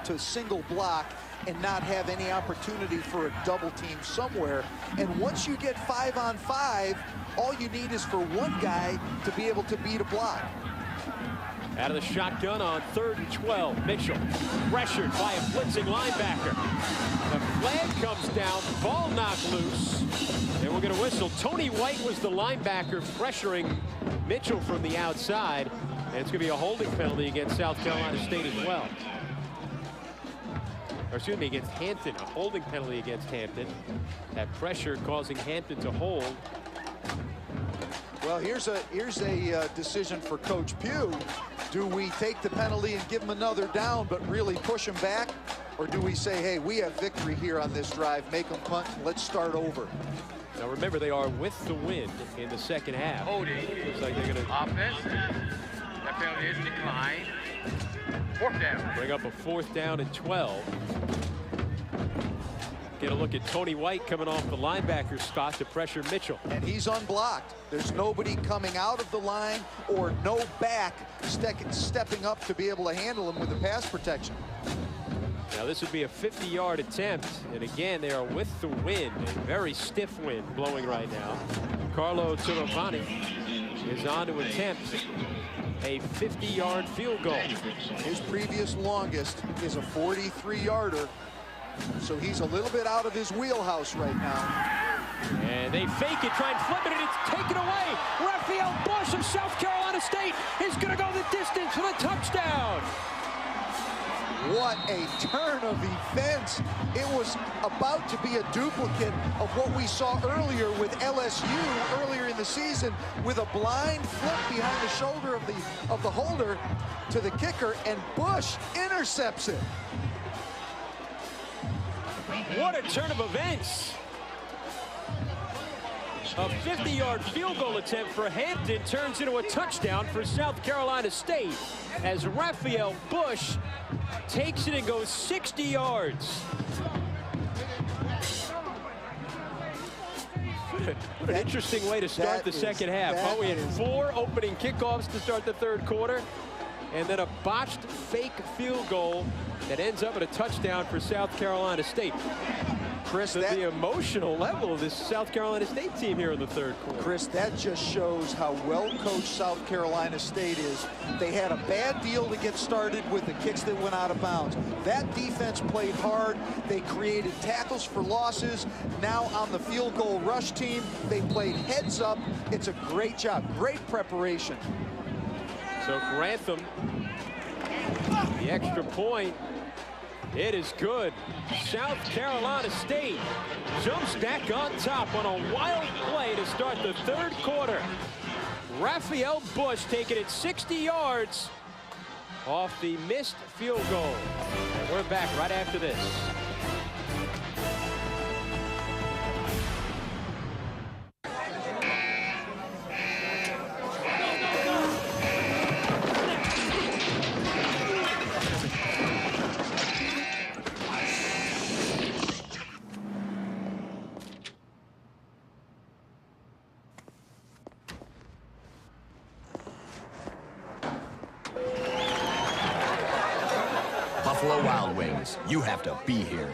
to single block and not have any opportunity for a double team somewhere. And once you get 5-on-5, all you need is for one guy to be able to beat a block. Out of the shotgun on 3rd and 12. Mitchell pressured by a blitzing linebacker. The flag comes down, ball knocked loose, and we're going to whistle. Tony White was the linebacker pressuring Mitchell from the outside, and it's going to be a holding penalty against South Carolina State as well. Or excuse me, against Hampton, a holding penalty against Hampton. That pressure causing Hampton to hold. Well, here's a decision for Coach Pugh. Do we take the penalty and give them another down, but really push them back? Or do we say, hey, we have victory here on this drive, make them punt, and let's start over? Now remember, they are with the wind in the second half. Holding. Looks like they're going to Offense. That penalty is declined. Fourth down. bring up a 4th down and 12. Get a look at Tony White coming off the linebacker spot to pressure Mitchell. And he's unblocked. There's nobody coming out of the line or no back stepping up to be able to handle him with the pass protection. Now this would be a 50-yard attempt, and again they are with the wind, a very stiff wind blowing right now. Carlo Tulovani is on to attempt a 50-yard field goal. His previous longest is a 43-yarder, so he's a little bit out of his wheelhouse right now. And they fake it, try and flip it, and it's taken away. Raphael Bush of South Carolina State is going to go the distance for the touchdown. What a turn of events. It was about to be a duplicate of what we saw earlier with LSU earlier in the season, with a blind flip behind the shoulder of the holder to the kicker, and Bush intercepts it. What a turn of events. A 50-yard field goal attempt for Hampton turns into a touchdown for South Carolina State as Raphael Bush takes it and goes 60 yards. What an interesting way to start the second half. Well, we had 4 opening kickoffs to start the third quarter, and then a botched fake field goal that ends up at a touchdown for South Carolina State. Chris, the emotional level of this South Carolina State team here in the third quarter. Chris, that just shows how well coached South Carolina State is. They had a bad deal to get started with the kicks that went out of bounds. That defense played hard. They created tackles for losses. Now on the field goal rush team, they played heads up. It's a great job, great preparation. So Grantham, the extra point. It is good. South Carolina State jumps back on top on a wild play to start the third quarter. Raphael Bush taking it 60 yards off the missed field goal. And we're back right after this. Buffalo Wild Wings, you have to be here.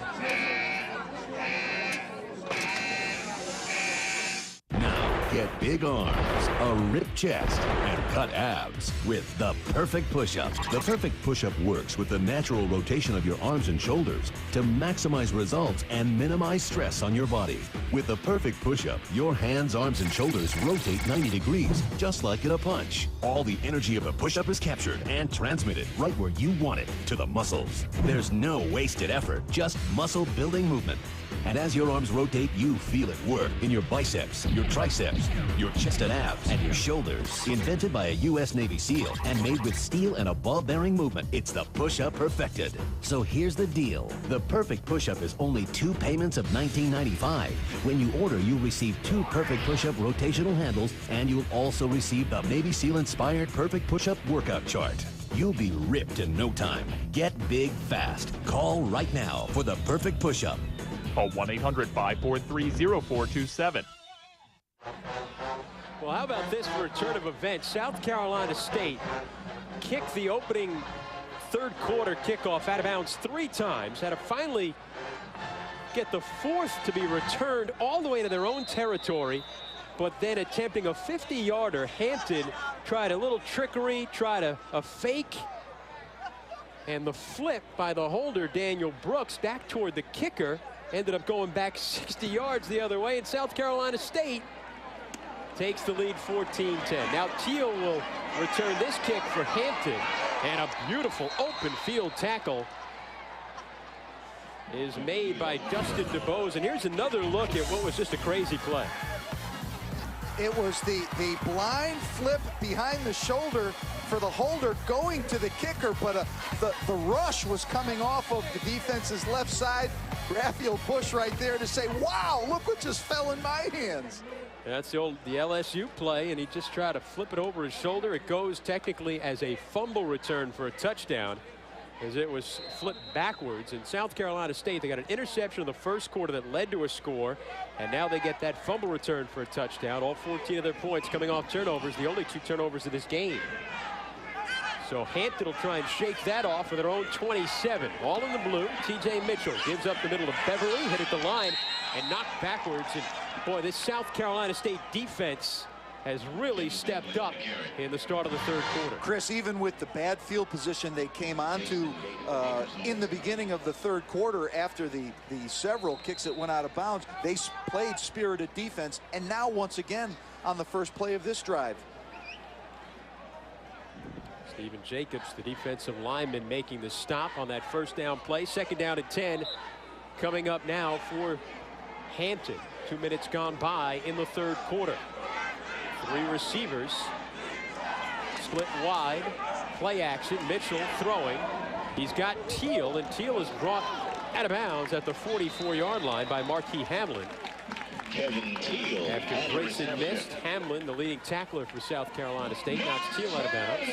Now get big arms, a ripped chest, and cut abs with the Perfect Push-Up. The Perfect Push-Up works with the natural rotation of your arms and shoulders to maximize results and minimize stress on your body. With the Perfect Push-Up, your hands, arms, and shoulders rotate 90 degrees, just like in a punch. All the energy of a push-up is captured and transmitted right where you want it, to the muscles. There's no wasted effort, just muscle-building movement. And as your arms rotate, you feel it work in your biceps, your triceps, your chest and abs, and your shoulders. Invented by a U.S. Navy SEAL and made with steel and a ball-bearing movement, it's the push-up perfected. So here's the deal. The Perfect Push-Up is only 2 payments of $19.95. When you order, you'll receive 2 Perfect Push-Up rotational handles, and you'll also receive the Navy SEAL-inspired Perfect Push-Up workout chart. You'll be ripped in no time. Get big fast. Call right now for the Perfect Push-Up. Call 1-800-543-0427. Well, how about this for a turn of events? South Carolina State kicked the opening third quarter kickoff out of bounds 3 times. Had to finally get the 4th to be returned all the way to their own territory. But then attempting a 50-yarder, Hampton tried a little trickery, tried a fake. And the flip by the holder, Daniel Brooks, back toward the kicker, ended up going back 60 yards the other way. And South Carolina State takes the lead 14-10. Now Teal will return this kick for Hampton. And a beautiful open field tackle is made by Dustin DeBose. And here's another look at what was just a crazy play. It was the blind flip behind the shoulder for the holder going to the kicker, but the rush was coming off of the defense's left side. Raphael Bush right there to say, wow, look what just fell in my hands. That's the LSU play, and he just tried to flip it over his shoulder. It goes technically as a fumble return for a touchdown, as it was flipped backwards. In South Carolina State, they got an interception in the first quarter that led to a score, and now they get that fumble return for a touchdown. All 14 of their points coming off turnovers, the only 2 turnovers of this game. So Hampton will try and shake that off for their own 27. All in the blue. T.J. Mitchell gives up the middle to Beverly, hit at the line and knocked backwards. And boy, this South Carolina State defense has really stepped up in the start of the third quarter. Chris, even with the bad field position they came onto in the beginning of the third quarter after the several kicks that went out of bounds, they played spirited defense, and now once again on the first play of this drive. Stephen Jacobs, the defensive lineman, making the stop on that first down play. Second down and 10 coming up now for Hampton. 2 minutes gone by in the third quarter. 3 receivers split wide, play action. Mitchell throwing. He's got Teal, and Teal is brought out of bounds at the 44-yard line by Marquis Hamlin. After Grayson missed, Hamlin, the leading tackler for South Carolina State, knocks Teal out of bounds.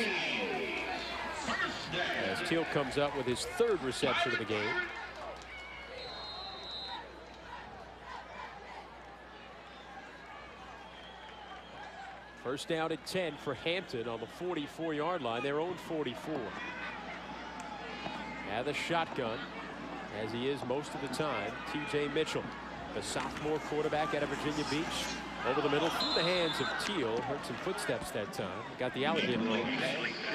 As Teal comes up with his 3rd reception of the game. First down at 10 for Hampton on the 44-yard line, their own 44. Now the shotgun, as he is most of the time, T.J. Mitchell, the sophomore quarterback out of Virginia Beach. Over the middle, through the hands of Teal. Heard some footsteps that time. Got the alligator range.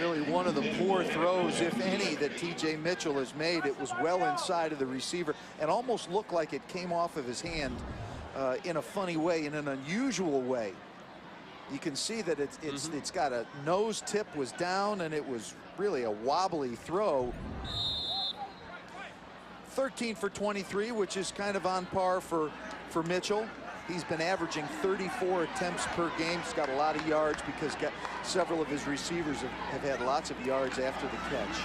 Really one of the poor throws, if any, that T.J. Mitchell has made. It was well inside of the receiver and almost looked like it came off of his hand in a funny way, in an unusual way. You can see that it's got a nose tip was down, and it was really a wobbly throw. 13 for 23, which is kind of on par for Mitchell. He's been averaging 34 attempts per game. He's got a lot of yards because several of his receivers have had lots of yards after the catch.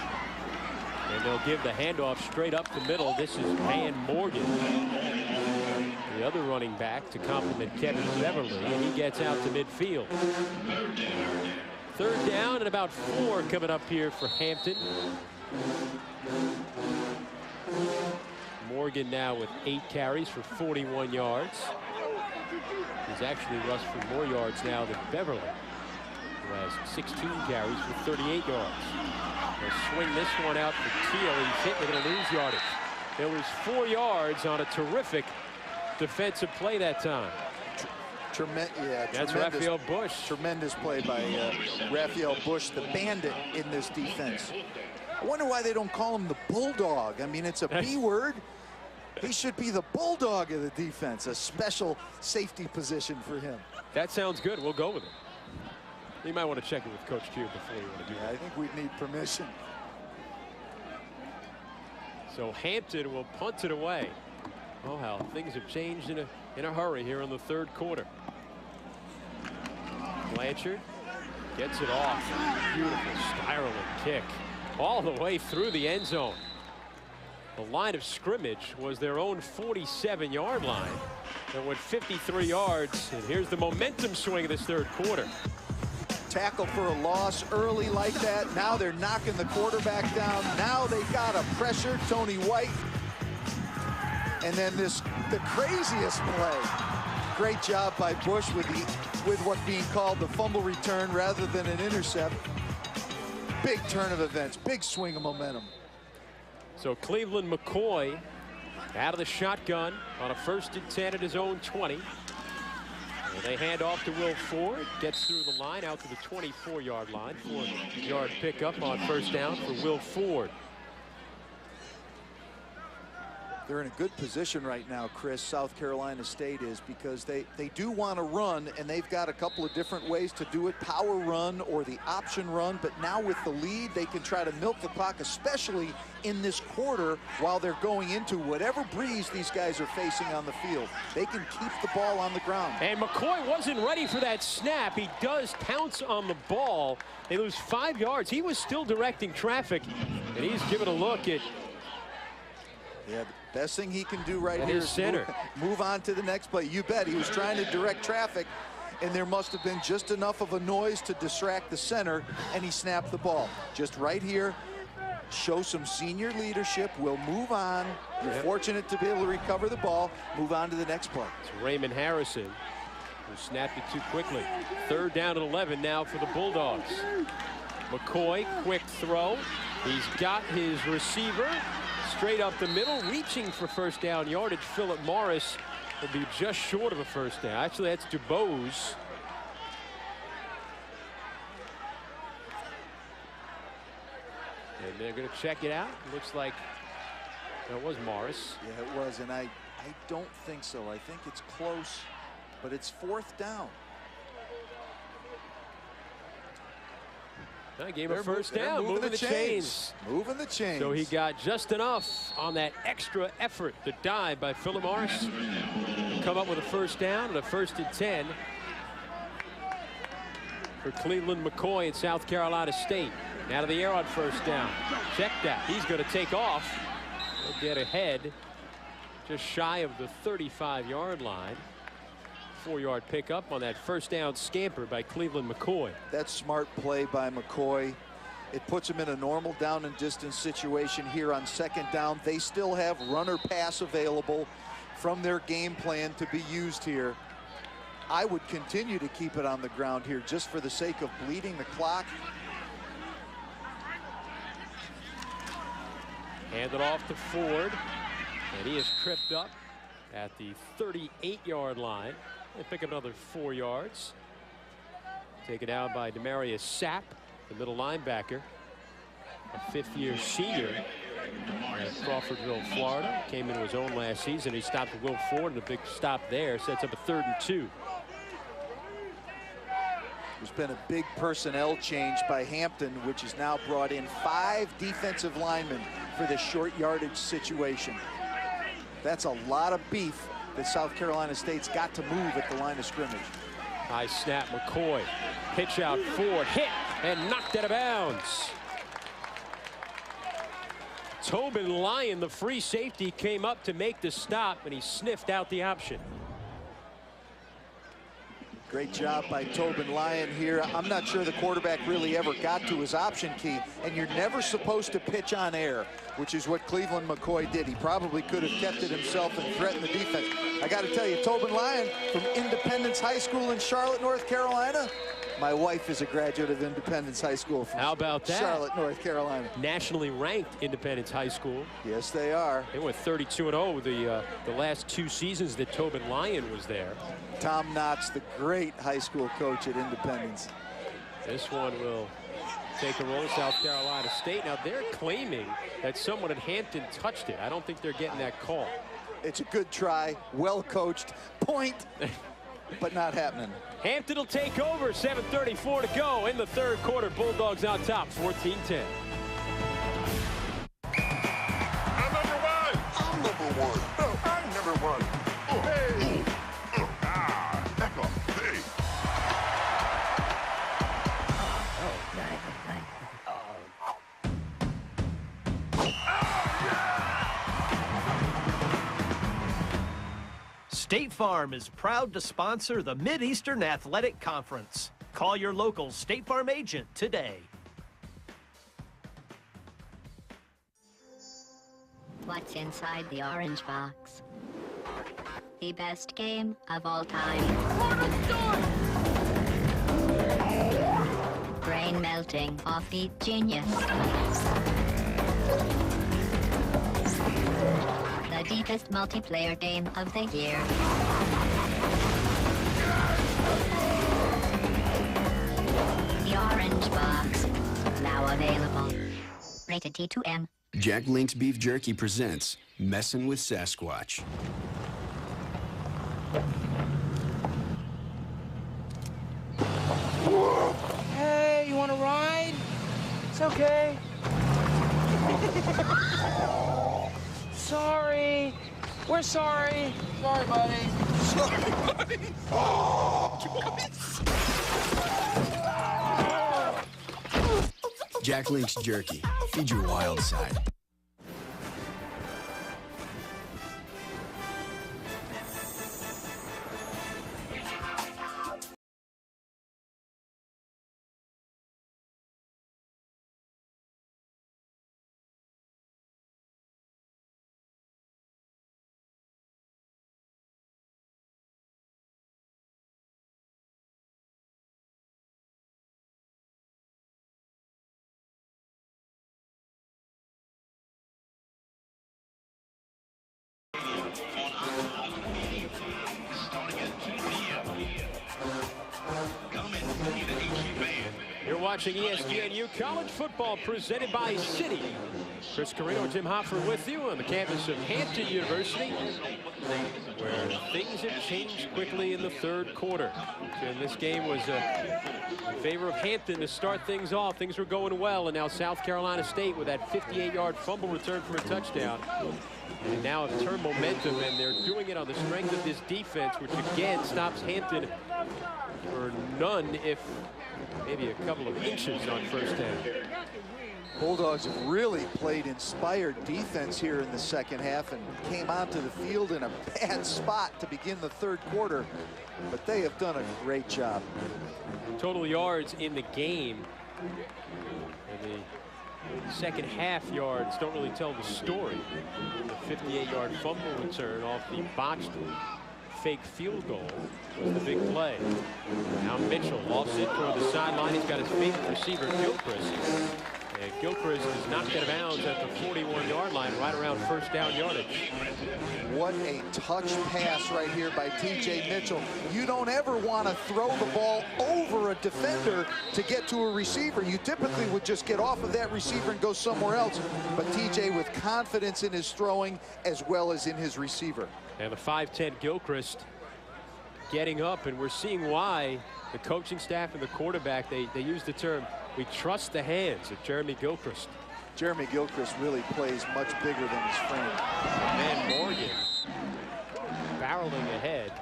And they'll give the handoff straight up the middle. This is Van Morgan, the other running back, to complement Kevin Beverly, and he gets out to midfield. 3rd down and about 4 coming up here for Hampton. Morgan now with 8 carries for 41 yards. He's actually rushed for more yards now than Beverly, who has 16 carries for 38 yards. They'll swing this one out for Teal. He's hit. They're going to lose yardage. There was 4 yards on a terrific defensive play that time. That's Raphael Bush. Tremendous play by Raphael Bush, the bandit in this defense. I wonder why they don't call him the Bulldog. I mean, it's a B word. He should be the bulldog of the defense, a special safety position for him. That sounds good. We'll go with it. You might want to check it with Coach Q before you want to do that. I think we'd need permission. So Hampton will punt it away. Oh, how things have changed in a hurry here in the third quarter. Blanchard gets it off. Beautiful spiraling kick all the way through the end zone. The line of scrimmage was their own 47-yard line. That went 53 yards, and here's the momentum swing of this third quarter. Tackle for a loss early like that. Now they're knocking the quarterback down. Now they got to pressure Tony White. And then the craziest play. Great job by Bush with what's being called the fumble return rather than an intercept. Big turn of events, big swing of momentum. So Cleveland McCoy out of the shotgun on a 1st and 10 at his own 20. And they hand off to Will Ford. Gets through the line out to the 24-yard line. 4-yard pickup on 1st down for Will Ford. They're in a good position right now, Chris, South Carolina State is, because they do want to run, and they've got a couple of different ways to do it, power run or the option run, but now with the lead, they can try to milk the clock, especially in this quarter while they're going into whatever breeze these guys are facing on the field. They can keep the ball on the ground. And McCoy wasn't ready for that snap. He does pounce on the ball. They lose 5 yards. He was still directing traffic, and he's giving a look at the best thing he can do right here is center. Move on to the next play. You bet. He was trying to direct traffic, and there must have been just enough of a noise to distract the center, and he snapped the ball. Just right here, show some senior leadership. We'll move on. You're fortunate to be able to recover the ball. Move on to the next play. It's Raymond Harrison, who snapped it too quickly. 3rd down and 11 now for the Bulldogs. McCoy, quick throw. He's got his receiver straight up the middle, reaching for first down yardage. Philip Morris will be just short of a first down. Actually, that's DuBose. And they're going to check it out. Looks like that was Morris. Yeah, it was, and I don't think so. I think it's close, but it's 4th down. I gave him a first down, moving the chains. Moving the chains. So he got just enough on that extra effort. The dive by Philip Morris. Come up with a first down and a 1st and 10 for Cleveland McCoy in South Carolina State. Out of the air on first down. Check that. He's going to take off. He'll get ahead just shy of the 35-yard line. 4-yard pickup on that first down scamper by Cleveland McCoy. That smart play by McCoy. It puts him in a normal down and distance situation here on 2nd down. They still have runner pass available from their game plan to be used here. I would continue to keep it on the ground here just for the sake of bleeding the clock. Hand it off to Ford, and he is tripped up at the 38-yard line. They pick up another 4 yards. Taken down by Demarius Sapp, the middle linebacker, a 5th-year senior at Crawfordville, Florida. Came into his own last season. He stopped Will Ford, and a big stop there sets up a 3rd and 2. There's been a big personnel change by Hampton, which has now brought in 5 defensive linemen for the short yardage situation. That's a lot of beef that South Carolina State's got to move at the line of scrimmage. High snap, McCoy. Pitch out, Ford, hit, and knocked out of bounds. Tobin Lyon, the free safety, came up to make the stop, and he sniffed out the option. Great job by Tobin Lyon here. I'm not sure the quarterback really ever got to his option key, and you're never supposed to pitch on air, which is what Cleveland McCoy did. He probably could have kept it himself and threatened the defense. I got to tell you, Tobin Lyon from Independence High School in Charlotte, North Carolina. My wife is a graduate of Independence High School from How about that? Charlotte, North Carolina. Nationally ranked Independence High School. Yes, they are. They went 32-0 the last 2 seasons that Tobin Lyon was there. Tom Knotts, the great high school coach at Independence. This one will take a roll, South Carolina State. Now they're claiming that someone at Hampton touched it. I don't think they're getting that call. It's a good try, well coached, point, but not happening. Hampton will take over, 7:34 to go in the 3rd quarter. Bulldogs on top, 14-10. I'm number 1. I'm number 1. No, I'm number 1. Oh, hey. Back off. Hey. State Farm is proud to sponsor the Mid-Eastern Athletic Conference. Call your local State Farm agent today. What's inside the orange box? The best game of all time. Brain melting offbeat genius. The deepest multiplayer game of the year. The Orange Box. Now available. Rated T2M. Jack Link's Beef Jerky presents Messin' with Sasquatch. Hey, you want to ride? It's okay. Sorry. We're sorry. Sorry, buddy. Sorry, buddy. Jack Link's Jerky. Feed your wild side. You're watching ESPNU College Football presented by Citi. Chris Carino and Jim Hoffer with you on the campus of Hampton University, where things have changed quickly in the third quarter. And this game was in favor of Hampton to start things off. Things were going well, and now South Carolina State with that 58-yard fumble return for a touchdown. And now have turned momentum, and they're doing it on the strength of this defense, which again stops Hampton for none, if maybe a couple of inches on first down. Bulldogs have really played inspired defense here in the second half and came onto the field in a bad spot to begin the third quarter, but they have done a great job. Total yards in the game, and the second half yards don't really tell the story. The 58-yard fumble return off the botched fake field goal was the big play. Now Mitchell lofts it toward the sideline. He's got his favorite receiver, Gilchrist. And Gilchrist is knocked out of bounds at the 41-yard line, right around first down yardage. What a touch pass right here by TJ Mitchell. You don't ever want to throw the ball over a defender to get to a receiver. You typically would just get off of that receiver and go somewhere else. But TJ with confidence in his throwing as well as in his receiver. And the 5'10 Gilchrist getting up, and we're seeing why the coaching staff and the quarterback, they use the term, we trust the hands of Jeremy Gilchrist. Jeremy Gilchrist really plays much bigger than his frame. And Morgan barreling ahead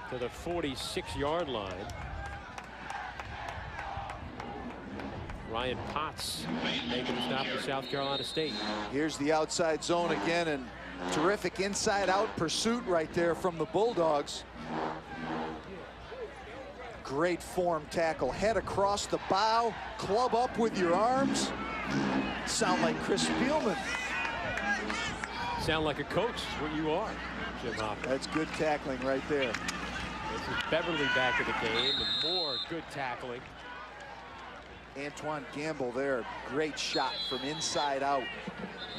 to the 46-yard line. Ryan Potts making the stop for South Carolina State. Here's the outside zone again, and terrific inside-out pursuit right there from the Bulldogs. Great form tackle, head across the bow, club up with your arms. Sound like Chris Spielman. Sound like a coach, is what you are, Jim Hoffa. That's good tackling right there. This is Beverly back in the game, and more good tackling. Antoine Gamble there, great shot from inside out.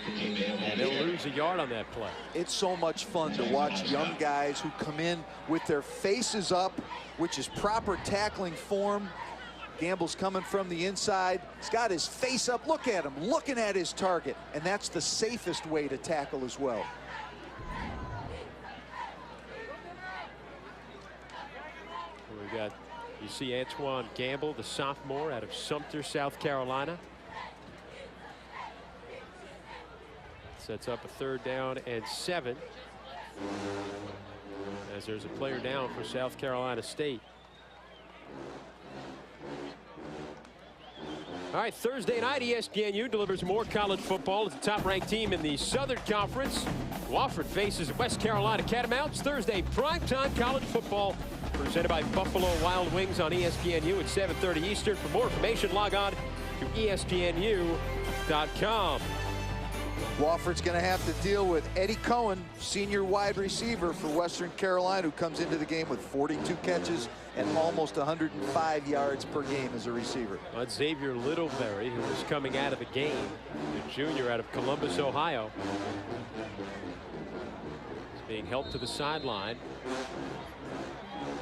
And they'll lose a yard on that play. It's so much fun to watch young guys who come in with their faces up, which is proper tackling form. Gamble's coming from the inside. He's got his face up. Look at him, looking at his target. And that's the safest way to tackle as well. We got, you see Antoine Gamble, the sophomore out of Sumter, South Carolina. Sets up a 3rd down and 7. As there's a player down for South Carolina State. All right, Thursday night, ESPNU delivers more college football as the top-ranked team in the Southern Conference. Wofford faces West Carolina Catamounts. Thursday, primetime college football presented by Buffalo Wild Wings on ESPNU at 7:30 Eastern. For more information, log on to ESPNU.com. Wofford's going to have to deal with Eddie Cohen, senior wide receiver for Western Carolina, who comes into the game with 42 catches and almost 105 yards per game as a receiver. Xavier Littleberry, who is coming out of the game, the junior out of Columbus, Ohio, is being helped to the sideline.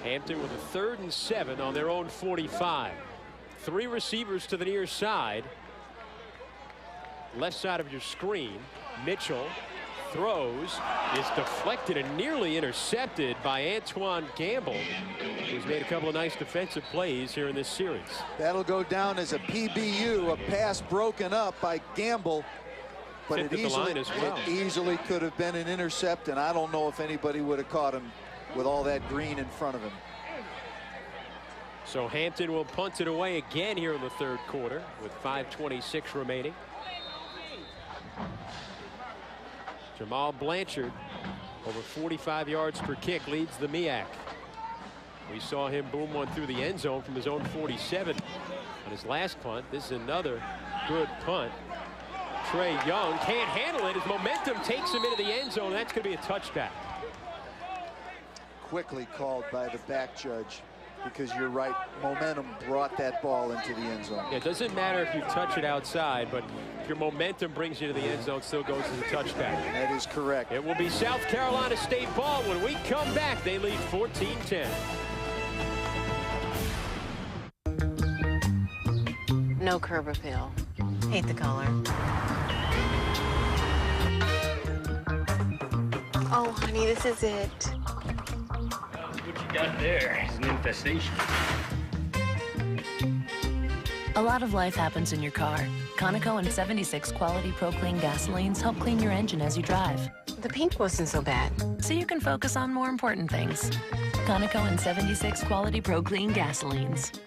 Hampton with a 3rd and 7 on their own 45. 3 receivers to the near side. left side of your screen. Mitchell throws, is deflected and nearly intercepted by Antoine Gamble, who's made a couple of nice defensive plays here in this series. That'll go down as a PBU, a pass broken up by Gamble. But it easily could have been an intercept, and I don't know if anybody would have caught him with all that green in front of him. So Hampton will punt it away again here in the third quarter with 5:26 remaining. Jamal Blanchard, over 45 yards per kick, leads the MEAC. We saw him boom one through the end zone from his own 47 on his last punt. This is another good punt. Trey Young can't handle it. His momentum takes him into the end zone. That's going to be a touchback. Quickly called by the back judge, because you're right, momentum brought that ball into the end zone. Yeah, it doesn't matter if you touch it outside, but if your momentum brings you to the end zone, it still goes as a touchback. That is correct. It will be South Carolina State ball. When we come back, they lead 14-10. No curb appeal. Hate the color. Oh, honey, this is it. What you got there is an infestation. A lot of life happens in your car. Conoco and 76 quality Pro Clean gasolines help clean your engine as you drive. The paint wasn't so bad. So you can focus on more important things. Conoco and 76 quality Pro Clean gasolines.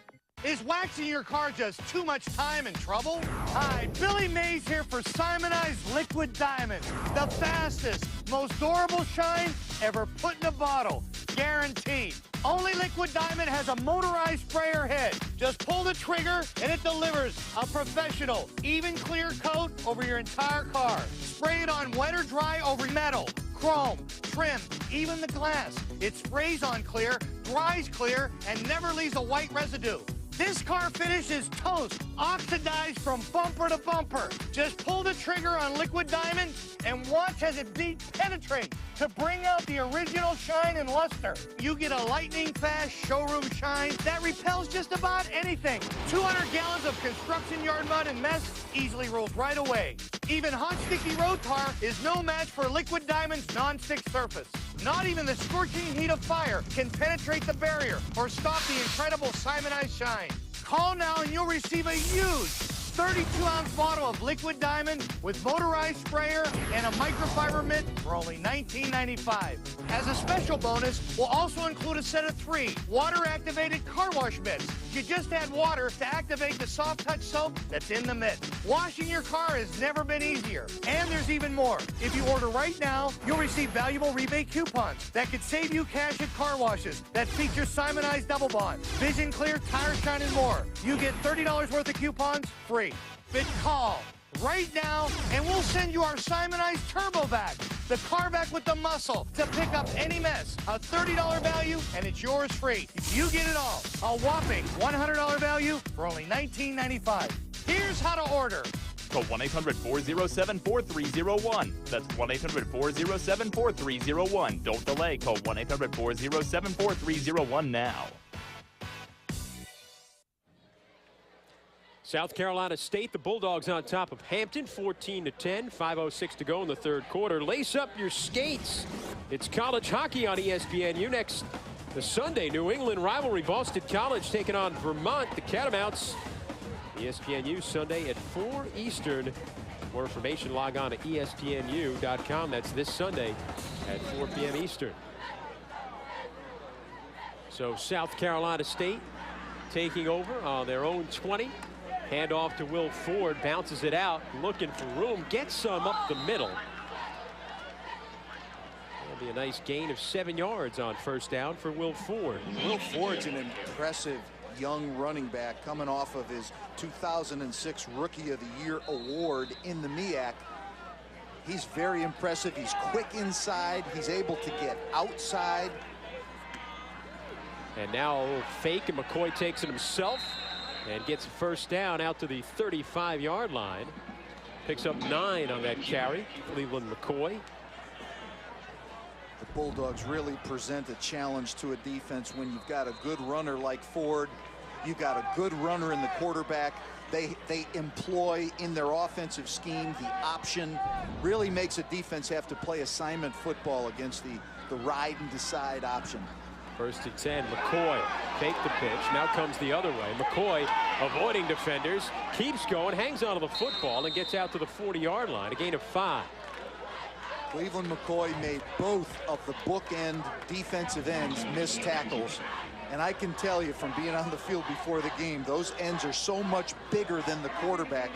Is waxing your car just too much time and trouble? Hi, Billy Mays here for Simonized Liquid Diamonds. The fastest, most durable shine ever put in a bottle. Guaranteed. Only Liquid Diamond has a motorized sprayer head. Just pull the trigger and it delivers a professional, even clear coat over your entire car. Spray it on wet or dry over metal, chrome, trim, even the glass. It sprays on clear, dries clear, and never leaves a white residue. This car finish is toast, oxidized from bumper to bumper. Just pull the trigger on Liquid Diamond and watch as it penetrates to bring out the original shine and luster. You get a lightning fast showroom shine that repels just about anything. 200 gallons of construction yard mud and mess easily rolls right away. Even hot sticky road tar is no match for Liquid Diamond's non-stick surface. Not even the scorching heat of fire can penetrate the barrier or stop the incredible Simonized shine. Call now and you'll receive a huge 32-ounce bottle of Liquid Diamond with motorized sprayer and a microfiber mitt for only $19.95. As a special bonus, we'll also include a set of 3 water-activated car wash mitts. You just add water to activate the soft touch soap that's in the mitt. Washing your car has never been easier. And there's even more. If you order right now, you'll receive valuable rebate coupons that could save you cash at car washes that feature Simonized Double Bond, Vision Clear, Tire Shine, and more. You get $30 worth of coupons free. But call right now and we'll send you our Simonized Turbo Vac, the car vac with the muscle to pick up any mess. A $30 value and it's yours free. You get it all. A whopping $100 value for only $19.95. Here's how to order. Call 1-800-407-4301. That's 1-800-407-4301. Don't delay. Call 1-800-407-4301 now. South Carolina State, the Bulldogs on top of Hampton, 14-10, 5:06 to go in the third quarter. Lace up your skates. It's college hockey on ESPNU. Next, the Sunday New England rivalry, Boston College taking on Vermont. The Catamounts, ESPNU Sunday at 4 Eastern. More information, log on to ESPNU.com. That's this Sunday at 4 p.m. Eastern. So South Carolina State taking over on their own 20. Hand off to Will Ford, bounces it out, looking for room, gets some up the middle. That'll be a nice gain of 7 yards on first down for Will Ford. Will Ford's an impressive young running back coming off of his 2006 Rookie of the Year award in the MEAC. He's very impressive. He's quick inside. He's able to get outside. And now a little fake, and McCoy takes it himself and gets a first down out to the 35-yard line. Picks up 9 on that carry. Cleveland McCoy. The Bulldogs really present a challenge to a defense when you've got a good runner like Ford You got a good runner in the quarterback. They employ in their offensive scheme the option. Really makes a defense have to play assignment football against the ride and decide option. First and 10, McCoy fake the pitch. Now comes the other way. McCoy avoiding defenders, keeps going, hangs onto the football, and gets out to the 40-yard line, a gain of 5. Cleveland McCoy made both of the bookend defensive ends miss tackles. And I can tell you from being on the field before the game, those ends are so much bigger than the quarterback.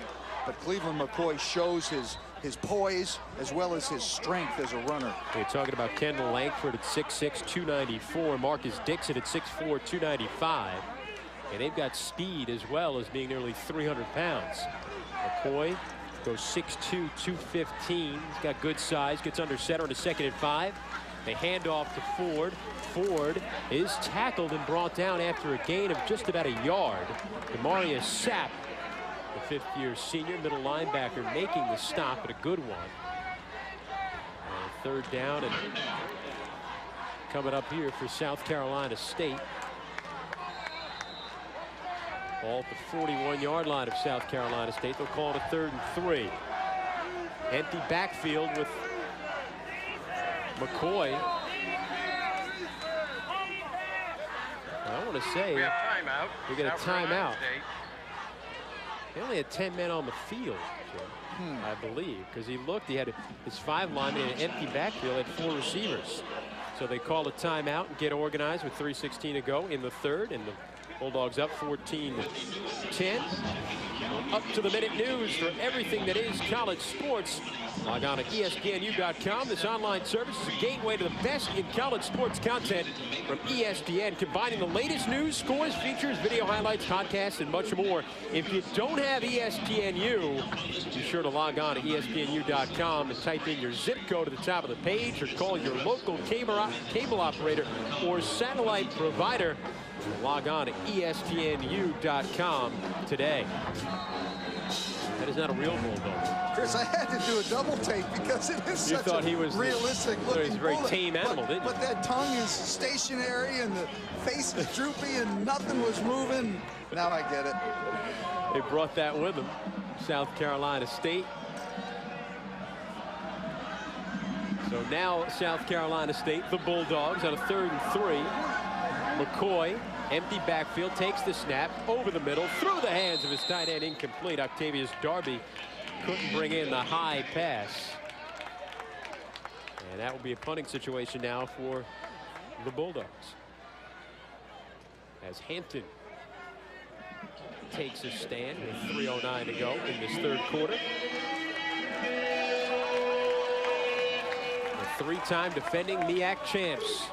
But Cleveland McCoy shows his poise as well as his strength as a runner. We're talking about Kendall Langford at 6'6", 294. Marcus Dixon at 6'4", 295. And they've got speed as well as being nearly 300 pounds. McCoy goes 6'2", 215. He's got good size. Gets under center on a 2nd and 5. They hand off to Ford. Ford is tackled and brought down after a gain of just about a yard. Demarius Sapp, the 5th-year senior middle linebacker, making the stop, but a good one. Third down and coming up here for South Carolina State. Ball at the 41-yard line of South Carolina State. They'll call it a 3rd and 3. Empty backfield with McCoy. I want to say we get a timeout. They only had 10 men on the field, I believe, because he looked. He had his 5 linemen in an empty backfield, had 4 receivers. So they call a timeout and get organized with 3:16 to go in the 3rd, and the Bulldogs up 14-10. Up to the minute news for everything that is college sports. Log on to ESPNU.com. This online service is a gateway to the best in college sports content from ESPN, combining the latest news, scores, features, video highlights, podcasts, and much more. If you don't have ESPNU, be sure to log on to ESPNU.com and type in your zip code at the top of the page, or call your local cable operator or satellite provider. Log on to ESPNU.com today. That is not a real bulldog. Chris, I had to do a double take because it is such a realistic looking He's a very tame animal, didn't you? But that tongue is stationary and the face is droopy and nothing was moving. Now I get it. They brought that with them. South Carolina State. So now South Carolina State, the Bulldogs, on a 3rd and 3. McCoy, empty backfield, takes the snap over the middle, through the hands of his tight end, incomplete. Octavius Darby couldn't bring in the high pass. And that will be a punting situation now for the Bulldogs, as Hampton takes a stand with 3:09 to go in this 3rd quarter. The 3-time defending MEAC champs,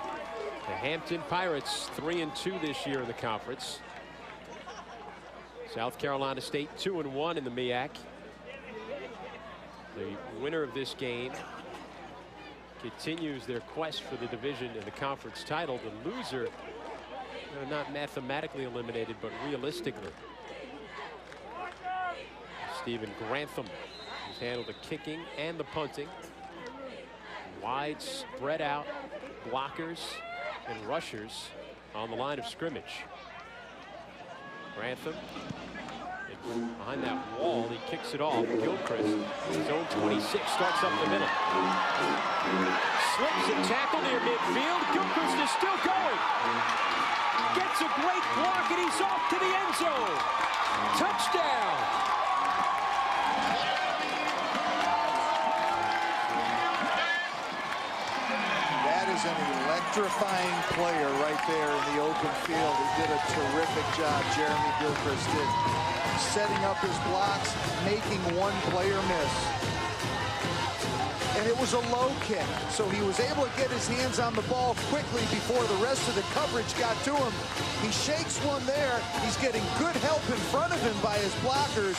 the Hampton Pirates, 3-2 this year in the conference. South Carolina State 2-1 in the MEAC. The winner of this game continues their quest for the division and the conference title. The loser, not mathematically eliminated, but realistically. Stephen Grantham has handled the kicking and the punting. Wide spread out blockers and rushers on the line of scrimmage. Grantham, behind that wall, he kicks it off. Gilchrist, his own 26, starts up the middle. Slips and tackle near midfield. Gilchrist is still going. Gets a great block, and he's off to the end zone. Touchdown. An electrifying player right there in the open field. He did a terrific job, Jeremy Gilchrist did, setting up his blocks, making one player miss. And it was a low kick, so he was able to get his hands on the ball quickly before the rest of the coverage got to him. He shakes one there. He's getting good help in front of him by his blockers.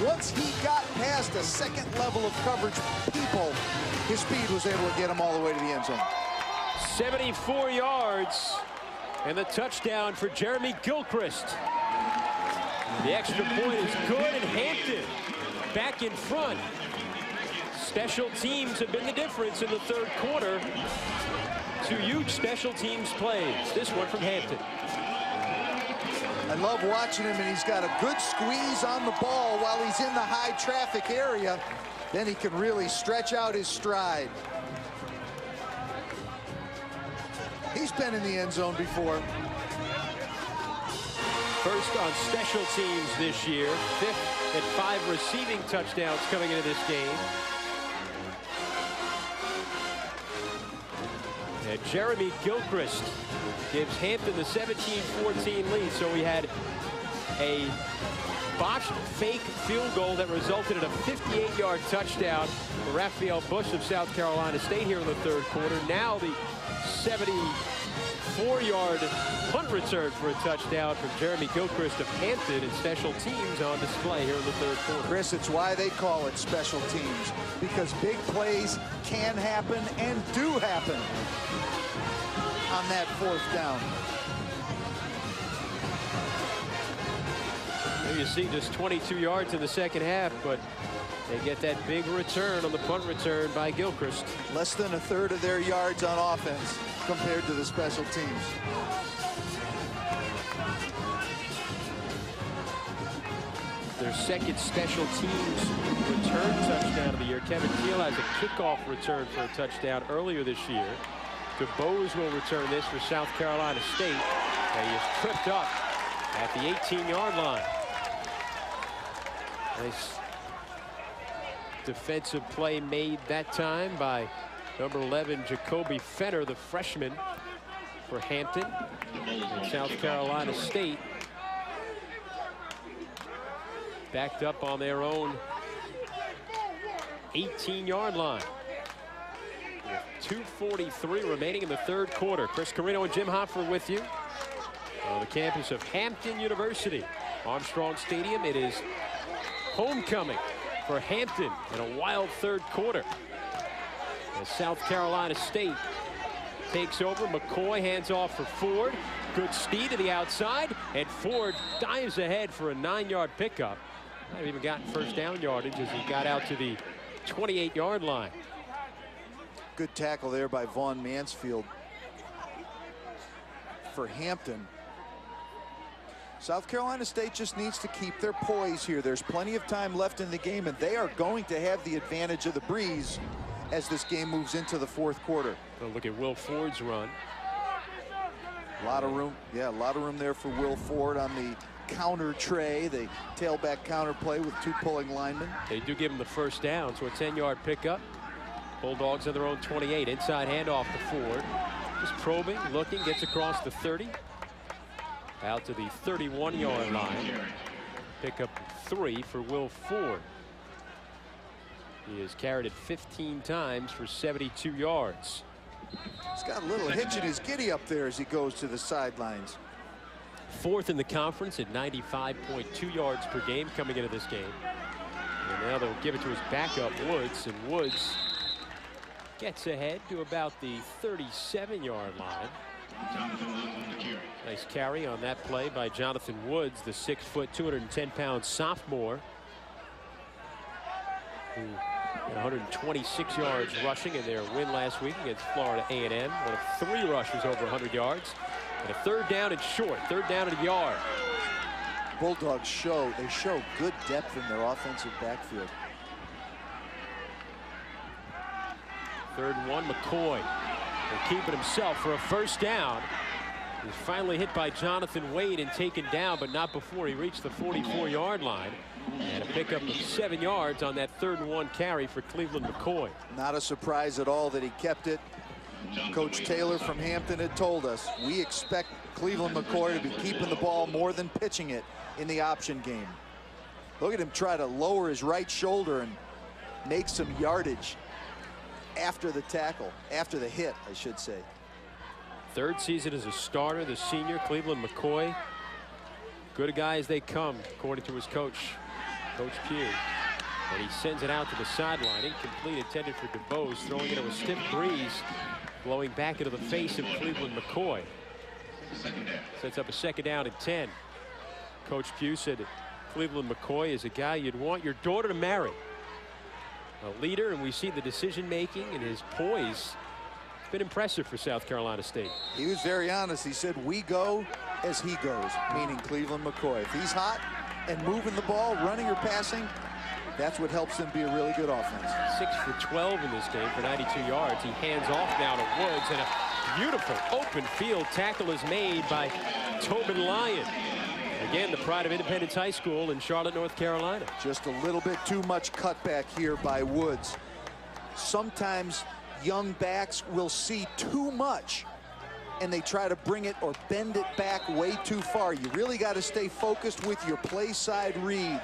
Once he got past a 2nd level of coverage people, his speed was able to get him all the way to the end zone. 74 yards and the touchdown for Jeremy Gilchrist. The extra point is good, and Hampton back in front. Special teams have been the difference in the 3rd quarter. 2 huge special teams plays. This one from Hampton. I love watching him, and he's got a good squeeze on the ball while he's in the high traffic area. Then he can really stretch out his stride. He's been in the end zone before. First on special teams this year. 5th and 5 receiving touchdowns coming into this game. And Jeremy Gilchrist gives Hampton the 17-14 lead. So we had a botched fake field goal that resulted in a 58-yard touchdown for Raphael Bush of South Carolina State here in the 3rd quarter. Now the 74-yard punt return for a touchdown from Jeremy Gilchrist of Hampton, and special teams on display here in the 3rd quarter. Chris, it's why they call it special teams, because big plays can happen and do happen on that 4th down. You see just 22 yards in the 2nd half, but they get that big return on the punt return by Gilchrist. Less than a third of their yards on offense compared to the special teams. Their 2nd special teams return touchdown of the year. Kevin Keel has a kickoff return for a touchdown earlier this year. DeBose will return this for South Carolina State. And he is tripped up at the 18-yard line. Nice defensive play made that time by number 11, Jacoby Fenner, the freshman for Hampton. And South Carolina State backed up on their own 18-yard line. With 2:43 remaining in the 3rd quarter. Chris Carino and Jim Hopper with you on the campus of Hampton University. Armstrong Stadium. It is homecoming for Hampton in a wild 3rd quarter. As South Carolina State takes over, McCoy hands off for Ford. Good speed to the outside, and Ford dives ahead for a 9-yard pickup. Might have even gotten first down yardage as he got out to the 28-yard line. Good tackle there by Vaughn Mansfield for Hampton. South Carolina State just needs to keep their poise here. There's plenty of time left in the game, and they are going to have the advantage of the breeze as this game moves into the 4th quarter. So look at Will Ford's run. A lot of room. Yeah, a lot of room there for Will Ford on the counter tray, the tailback counter play with 2 pulling linemen. They do give him the first down, so a 10-yard pickup. Bulldogs on their own 28. Inside handoff to Ford. Just probing, looking, gets across the 30. Out to the 31-yard line. Pickup 3 for Will Ford. He has carried it 15 times for 72 yards. He's got a little hitch in his giddy up there as he goes to the sidelines. 4th in the conference at 95.2 yards per game coming into this game. And now they'll give it to his backup, Woods, and Woods gets ahead to about the 37-yard line. Nice carry on that play by Jonathan Woods, the 6-foot, 210-pound sophomore, who had 126 yards rushing in their win last week against Florida A&M. One of 3 rushes over 100 yards. And a 3rd down and short, 3rd down and a yard. Bulldogs show good depth in their offensive backfield. 3rd and 1, McCoy will keep it himself for a first down. He's finally hit by Jonathan Wade and taken down, but not before he reached the 44-yard line. And a pickup of 7 yards on that 3rd and 1 carry for Cleveland McCoy. Not a surprise at all that he kept it. Coach Taylor from Hampton had told us, we expect Cleveland McCoy to be keeping the ball more than pitching it in the option game. Look at him try to lower his right shoulder and make some yardage after the tackle, after the hit, I should say. 3rd season as a starter, the senior Cleveland McCoy. Good a guy as they come, according to his coach, Coach Pugh. And he sends it out to the sideline. Incomplete, intended for DeBose, throwing into a stiff breeze, blowing back into the face of Cleveland McCoy. Sets up a 2nd down and 10. Coach Pugh said Cleveland McCoy is a guy you'd want your daughter to marry. A leader, and we see the decision making and his poise. It's been impressive for South Carolina State. He was very honest. He said, we go as he goes, meaning Cleveland McCoy. If he's hot and moving the ball, running or passing, that's what helps them be a really good offense. 6 for 12 in this game for 92 yards. He hands off now to Woods, and a beautiful open field tackle is made by Tobin Lyon. Again, the pride of Independence High School in Charlotte, North Carolina. Just a little bit too much cutback here by Woods. Sometimes young backs will see too much and they try to bring it or bend it back way too far. You really got to stay focused with your play side read.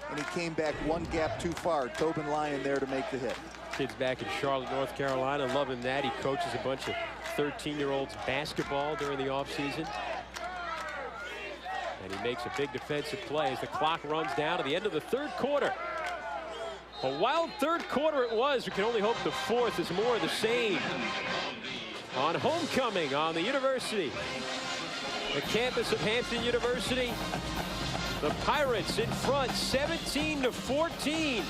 And he came back one gap too far. Tobin Lyon there to make the hit. Kids back in Charlotte, North Carolina, loving that. He coaches a bunch of 13-year-olds basketball during the offseason. And he makes a big defensive play as the clock runs down to the end of the third quarter. A wild third quarter it was. We can only hope the fourth is more of the same. On homecoming on the university, the campus of Hampton University, the Pirates in front 17-14.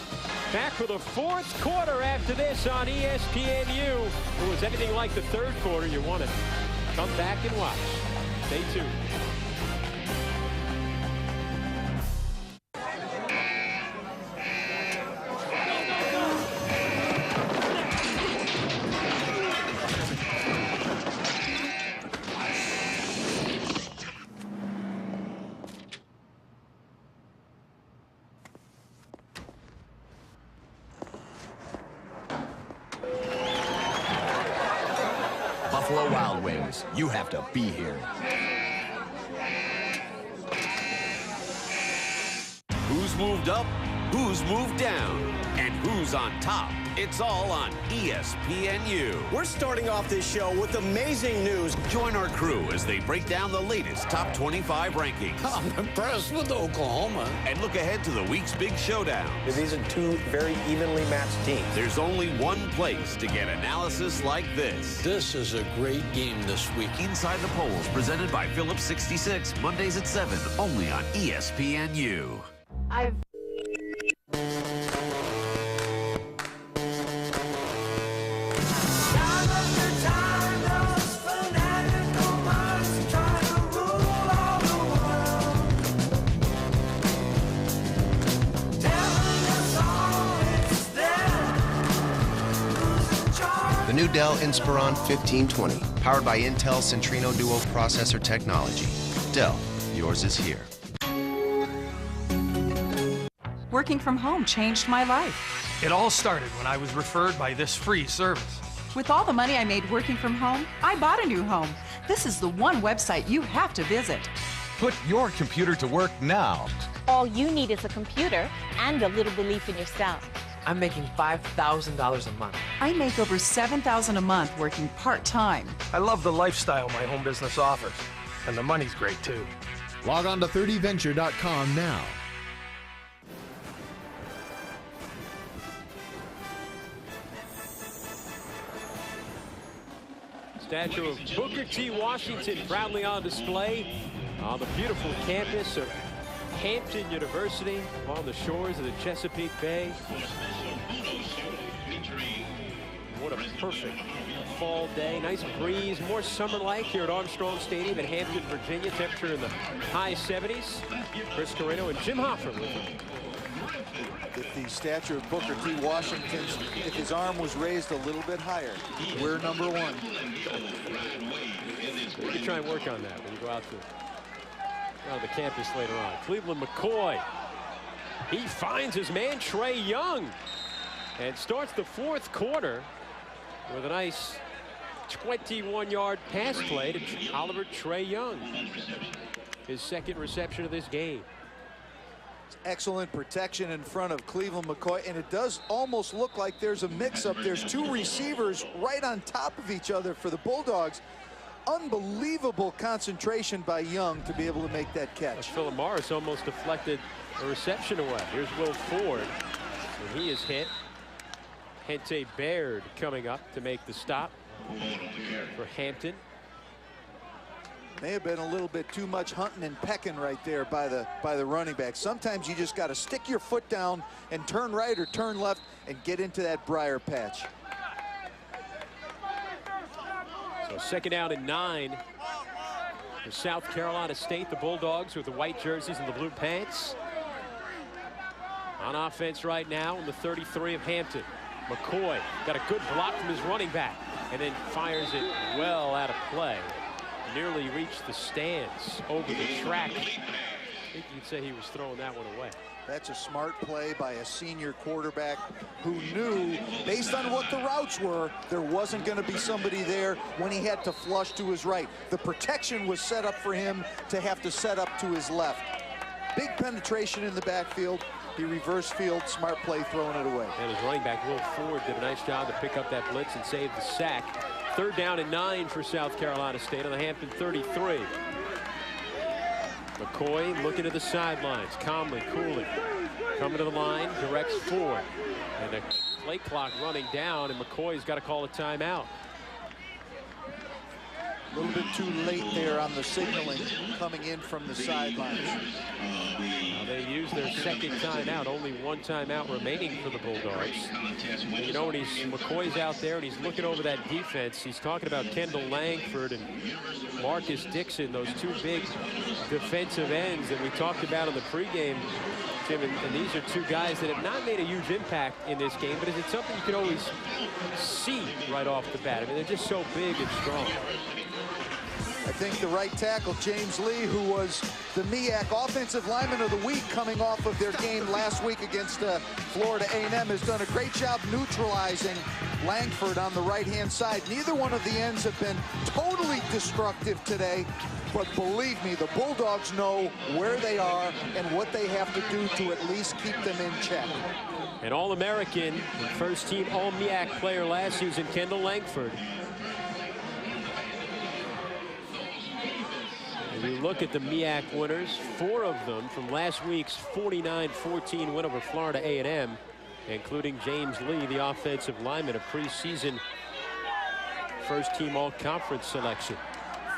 Back for the fourth quarter after this on ESPNU. If it was anything like the third quarter, you want to come back and watch. Stay tuned. Buffalo Wild Wings, you have to be here. Who's moved up? Who's moved down? And who's on top? It's all on ESPNU. We're starting off this show with amazing news. Join our crew as they break down the latest top 25 rankings. I'm impressed with Oklahoma. And look ahead to the week's big showdown. These are two very evenly matched teams. There's only one place to get analysis like this. This is a great game this week. Inside the Polls, presented by Phillips 66, Mondays at 7, only on ESPNU. The new Dell Inspiron 1520, powered by Intel Centrino Duo processor technology. Dell, yours is here. Working from home changed my life. It all started when I was referred by this free service. With all the money I made working from home, I bought a new home. This is the one website you have to visit. Put your computer to work now. All you need is a computer and a little belief in yourself. I'm making $5,000 a month. I make over $7,000 a month working part-time. I love the lifestyle my home business offers, and the money's great too. Log on to 30venture.com now. Statue of Booker T. Washington proudly on display on the beautiful campus of Hampton University along the shores of the Chesapeake Bay. What a perfect fall day. Nice breeze, more summer-like here at Armstrong Stadium in Hampton, Virginia. Temperature in the high 70s. Chris Carreno and Jim Hoffer with him. If the statue of Booker T. Washington, if his arm was raised a little bit higher, we're number one. We can try and work on that when you go out to the campus later on. Cleveland McCoy. He finds his man Trey Young and starts the fourth quarter with a nice 21-yard pass play to Oliver Trey Young. His second reception of this game. Excellent protection in front of Cleveland McCoy, and it does almost look like there's a mix-up. There's two receivers right on top of each other for the Bulldogs. Unbelievable concentration by Young to be able to make that catch. Philip Morris almost deflected a reception away. Here's Will Ford, and he is hit. Hente Baird coming up to make the stop for Hampton. May have been a little bit too much hunting and pecking right there by the running back. Sometimes you just got to stick your foot down and turn right or turn left and get into that briar patch. So second down and 9. For South Carolina State, the Bulldogs with the white jerseys and the blue pants. On offense right now in the 33 of Hampton. McCoy got a good block from his running back and then fires it well out of play. Nearly reached the stands over the track. I think you'd say he was throwing that one away. That's a smart play by a senior quarterback who knew, based on what the routes were, there wasn't going to be somebody there when he had to flush to his right. The protection was set up for him to have to set up to his left. Big penetration in the backfield. He reverse field, smart play, throwing it away. And his running back, Will Ford, did a nice job to pick up that blitz and save the sack. 3rd down and 9 for South Carolina State on the Hampton 33. McCoy looking at the sidelines, calmly, coolly. Coming to the line, directs Ford. And the play clock running down, and McCoy's got to call a timeout. A little bit too late there on the signaling coming in from the sidelines. Now they use their 2nd timeout, only 1 timeout remaining for the Bulldogs. And you know, when McCoy's out there and he's looking over that defense, he's talking about Kendall Langford and Marcus Dixon, those 2 big defensive ends that we talked about in the pregame, Tim, and these are 2 guys that have not made a huge impact in this game, but is it something you can always see right off the bat? I mean, they're just so big and strong. I think the right tackle, James Lee, who was the MEAC Offensive Lineman of the Week coming off of their game last week against Florida A&M, has done a great job neutralizing Langford on the right-hand side. Neither one of the ends have been totally destructive today, but believe me, the Bulldogs know where they are and what they have to do to at least keep them in check. An All-American and first-team All-MEAC player last season, Kendall Langford. We look at the MEAC winners, 4 of them from last week's 49-14 win over Florida A&M, including James Lee, the offensive lineman, a preseason first-team all-conference selection.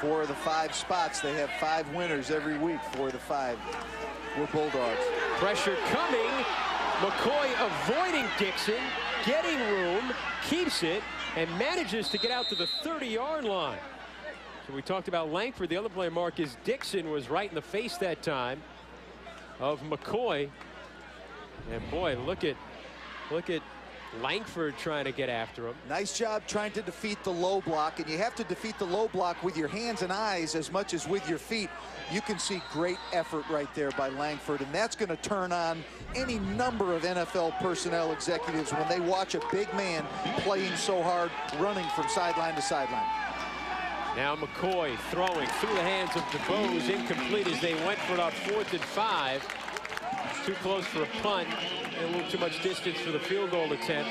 4 of the 5 spots, they have 5 winners every week. 4 of the 5 were Bulldogs. Pressure coming. McCoy avoiding Dixon, getting room, keeps it, and manages to get out to the 30-yard line. So we talked about Langford. The other player, Marcus Dixon, was right in the face that time of McCoy. And boy, look at Langford trying to get after him. Nice job trying to defeat the low block, and you have to defeat the low block with your hands and eyes as much as with your feet. You can see great effort right there by Langford, and that's going to turn on any number of NFL personnel executives when they watch a big man playing so hard, running from sideline to sideline. Now McCoy throwing through the hands of DeBose, incomplete as they went for about 4th and 5. Too close for a punt, and a little too much distance for the field goal attempt.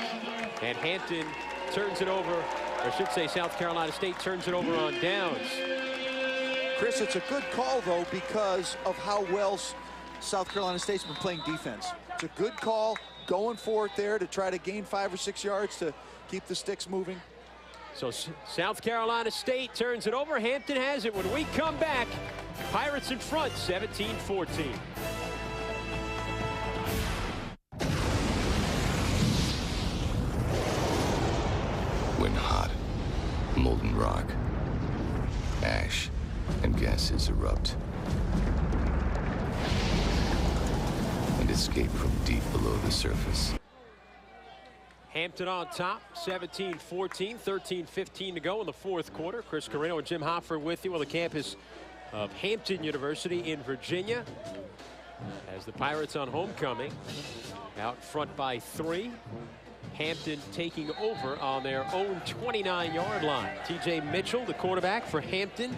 And Hampton turns it over, or I should say South Carolina State turns it over on downs. Chris, it's a good call, though, because of how well South Carolina State's been playing defense. It's a good call, going for it there to try to gain 5 or 6 yards to keep the sticks moving. So South Carolina State turns it over. Hampton has it when we come back. Pirates in front, 17-14. When hot, molten rock, ash, and gases erupt, and escape from deep below the surface. Hampton on top, 17-14, 13-15 to go in the 4th quarter. Chris Carrino and Jim Hoffer with you on the campus of Hampton University in Virginia. As the Pirates on homecoming, out front by 3. Hampton taking over on their own 29-yard line. T.J. Mitchell, the quarterback for Hampton,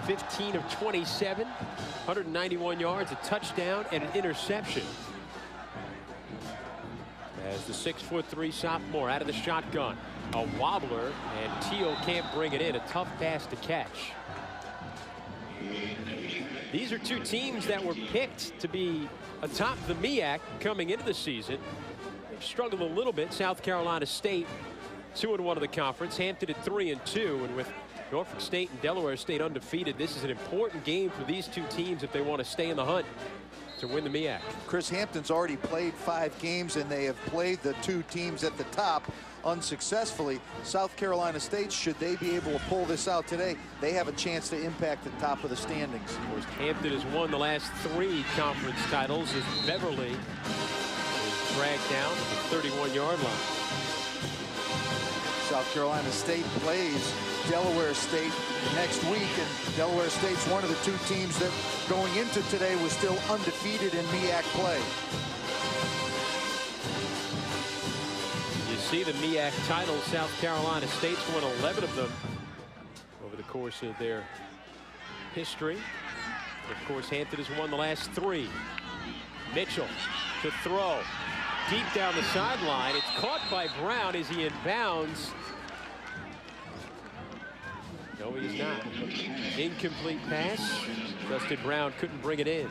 15 of 27, 191 yards, a touchdown, and an interception. As the 6'3" sophomore out of the shotgun, a wobbler, and Teal can't bring it in. A tough pass to catch. These are 2 teams that were picked to be atop the MEAC coming into the season. They've struggled a little bit. South Carolina State 2-1 of the conference. Hampton at 3-2, and with Norfolk State and Delaware State undefeated, this is an important game for these 2 teams if they want to stay in the hunt to win the MEAC. Chris, Hampton's already played 5 games, and they have played the 2 teams at the top. unsuccessfully. South Carolina State, should they be able to pull this out today, they have a chance to impact the top of the standings. Of course, Hampton has won the last 3 conference titles as Beverly is dragged down to the 31-yard line. South Carolina State plays Delaware State next week, and Delaware State's one of the 2 teams that going into today was still undefeated in MEAC play. You see the MEAC titles. South Carolina State's won 11 of them over the course of their history. Of course, Hampton has won the last 3. Mitchell to throw deep down the sideline. It's caught by Brown. Is he in bounds? No, he is not. Incomplete pass. Justin Brown couldn't bring it in.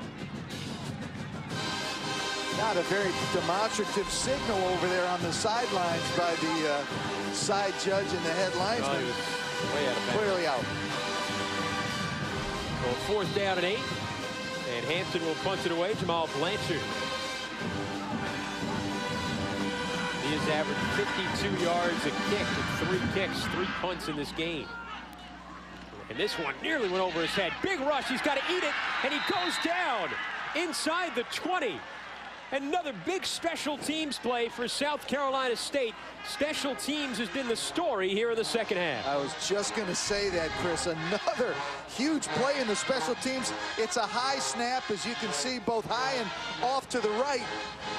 Not a very demonstrative signal over there on the sidelines by the side judge and the head linesman. He was way out of bounds. Clearly out. So 4th down and 8. And Hampton will punt it away. Jamal Blanchard. He has averaged 52 yards a kick with 3 kicks, 3 punts in this game. And this one nearly went over his head. Big rush. He's got to eat it. And he goes down inside the 20. Another big special teams play for South Carolina State. Special teams has been the story here in the second half. I was just going to say that, Chris. Another huge play in the special teams. It's a high snap, as you can see, both high and off to the right.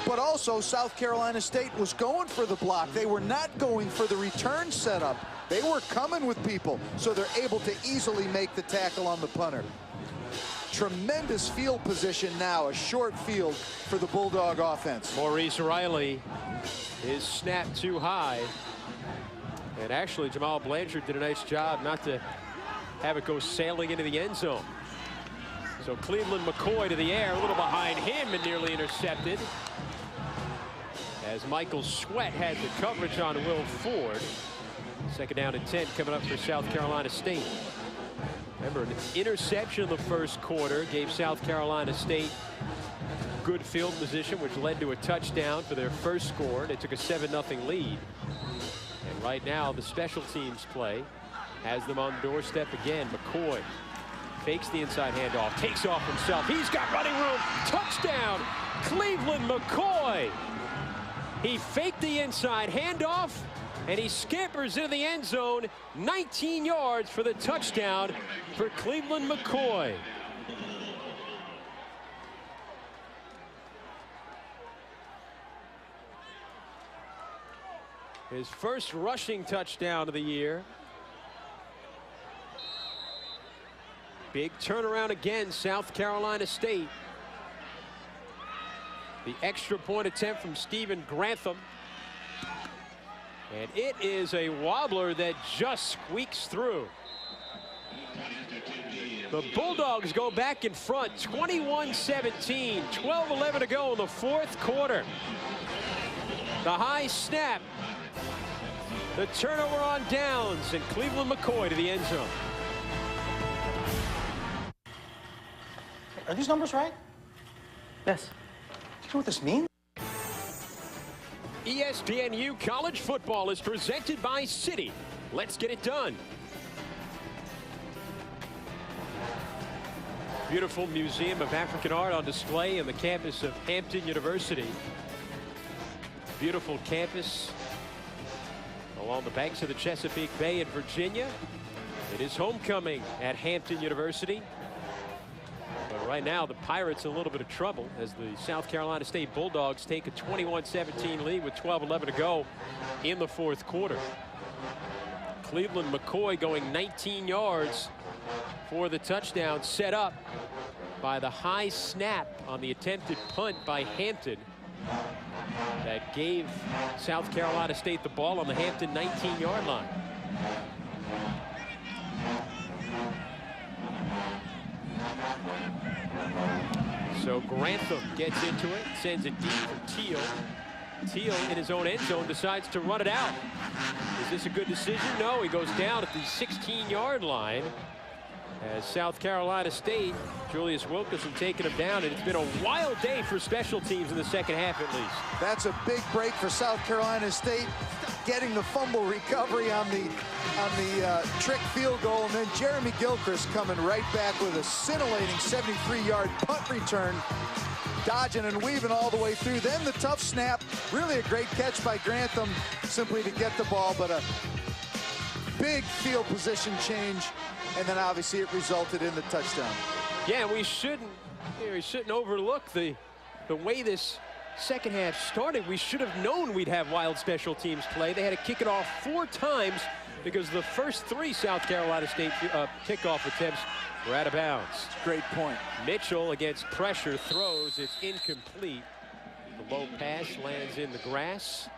But also, South Carolina State was going for the block. They were not going for the return setup. They were coming with people, so they're able to easily make the tackle on the punter. Tremendous field position now, a short field for the Bulldog offense. Maurice Riley is snapped too high. And actually, Jamal Blanchard did a nice job not to have it go sailing into the end zone. So Cleveland McCoy to the air, a little behind him and nearly intercepted. As Michael Sweat had the coverage on Will Ford. 2nd down and 10 coming up for South Carolina State. Remember, an interception in the first quarter gave South Carolina State good field position, which led to a touchdown for their first score. They took a 7-0 lead. And right now, the special teams play has them on the doorstep again. McCoy fakes the inside handoff, takes off himself. He's got running room. Touchdown, Cleveland McCoy. He faked the inside handoff, and he scampers into the end zone. 19 yards for the touchdown for Cleveland McCoy. His first rushing touchdown of the year. Big turnaround again, South Carolina State. The extra point attempt from Stephen Grantham. And it is a wobbler that just squeaks through. The Bulldogs go back in front, 21-17, 12-11 to go in the 4th quarter. The high snap, the turnover on downs, and Cleveland McCoy to the end zone. Are these numbers right? Yes. Do you know what this means? ESPNU College Football is presented by Citi. Let's get it done. Beautiful Museum of African Art on display on the campus of Hampton University. Beautiful campus along the banks of the Chesapeake Bay in Virginia. It is homecoming at Hampton University. But right now, the Pirates in a little bit of trouble as the South Carolina State Bulldogs take a 21-17 lead with 12-11 to go in the 4th quarter. Cleveland McCoy going 19 yards for the touchdown, set up by the high snap on the attempted punt by Hampton that gave South Carolina State the ball on the Hampton 19-yard line. So Grantham gets into it, sends it deep for Teal. Teal in his own end zone decides to run it out. Is this a good decision? No, he goes down at the 16-yard line. As South Carolina State, Julius Wilkerson taking him down, and it's been a wild day for special teams in the second half at least. That's a big break for South Carolina State. getting the fumble recovery on the trick field goal, and then Jeremy Gilchrist coming right back with a scintillating 73-yard punt return, dodging and weaving all the way through. Then the tough snap, really a great catch by Grantham simply to get the ball, but a big field position change, and then obviously it resulted in the touchdown. Yeah, we shouldn't overlook the way this second half started. We should have known we'd have wild special teams play. They had to kick it off 4 times because the first 3 South Carolina State kickoff attempts were out of bounds. Great point. Mitchell against pressure throws. It's incomplete. The low pass lands in the grass.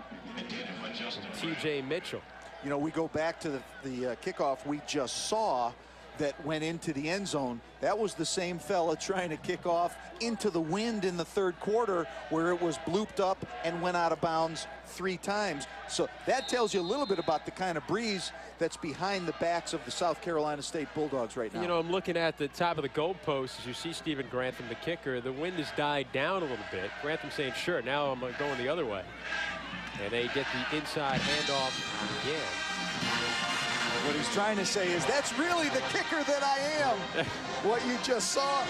T.J. Mitchell. You know, we go back to the kickoff we just saw that went into the end zone. That was the same fella trying to kick off into the wind in the 3rd quarter, where it was blooped up and went out of bounds 3 times. So that tells you a little bit about the kind of breeze that's behind the backs of the South Carolina State Bulldogs right now. You know, I'm looking at the top of the goalpost as you see Stephen Grantham, the kicker. The wind has died down a little bit. Grantham saying, sure, now I'm going the other way. And they get the inside handoff again. What he's trying to say is, that's really the kicker that I am. What you just saw.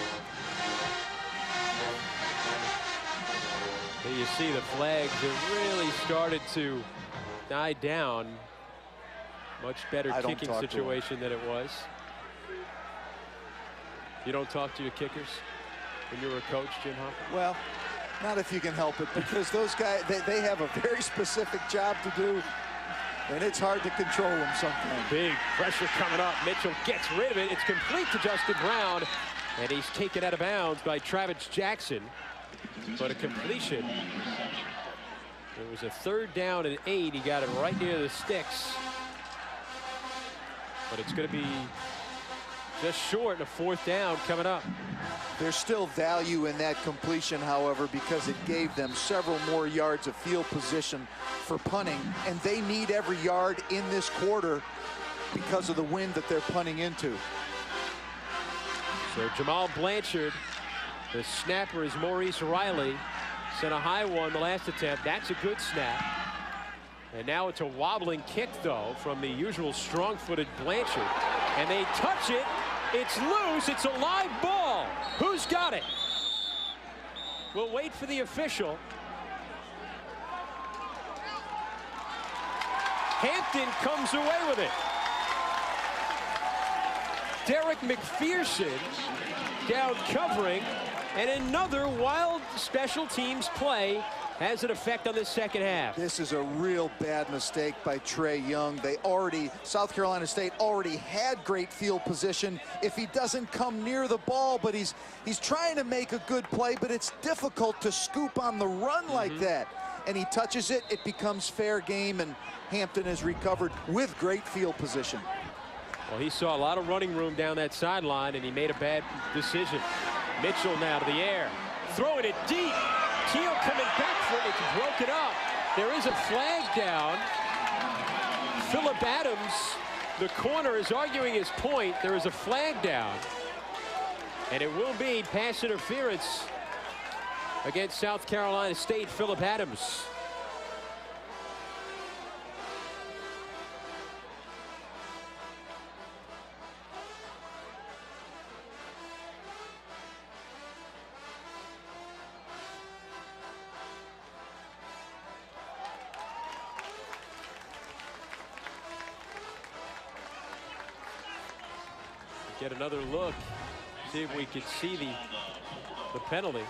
So you see the flags have really started to die down. Much better kicking situation than it was. You don't talk to your kickers when you were a coach, Jim Huff? Well, not if you can help it, because those guys, they have a very specific job to do, and it's hard to control them sometimes. Big pressure coming up. Mitchell gets rid of it. It's complete to Justin Brown, and he's taken out of bounds by Travis Jackson. But a completion. It was a 3rd down and 8. He got it right near the sticks. But it's going to be just short of a 4th down coming up. There's still value in that completion, however, because it gave them several more yards of field position for punting, and they need every yard in this quarter because of the wind that they're punting into. So Jamal Blanchard, the snapper is Maurice Riley, sent a high one the last attempt. That's a good snap. And now it's a wobbling kick, though, from the usual strong-footed Blanchard. And they touch it. It's loose. It's a live ball. Who's got it? We'll wait for the official. Hampton comes away with it. Derek McPherson down covering, and another wild special teams play has an effect on the second half. This is a real bad mistake by Trey Young. South Carolina State already had great field position. If he doesn't come near the ball, but he's trying to make a good play, but it's difficult to scoop on the run like that. And he touches it, it becomes fair game, and Hampton has recovered with great field position. Well, he saw a lot of running room down that sideline, and he made a bad decision. Mitchell now to the air, throwing it deep. Teal coming back for it. It's broken up. There is a flag down. Phillip Adams, the corner, is arguing his point. There is a flag down. And it will be pass interference against South Carolina State. Phillip Adams. Get another look, see if we can see the penalty.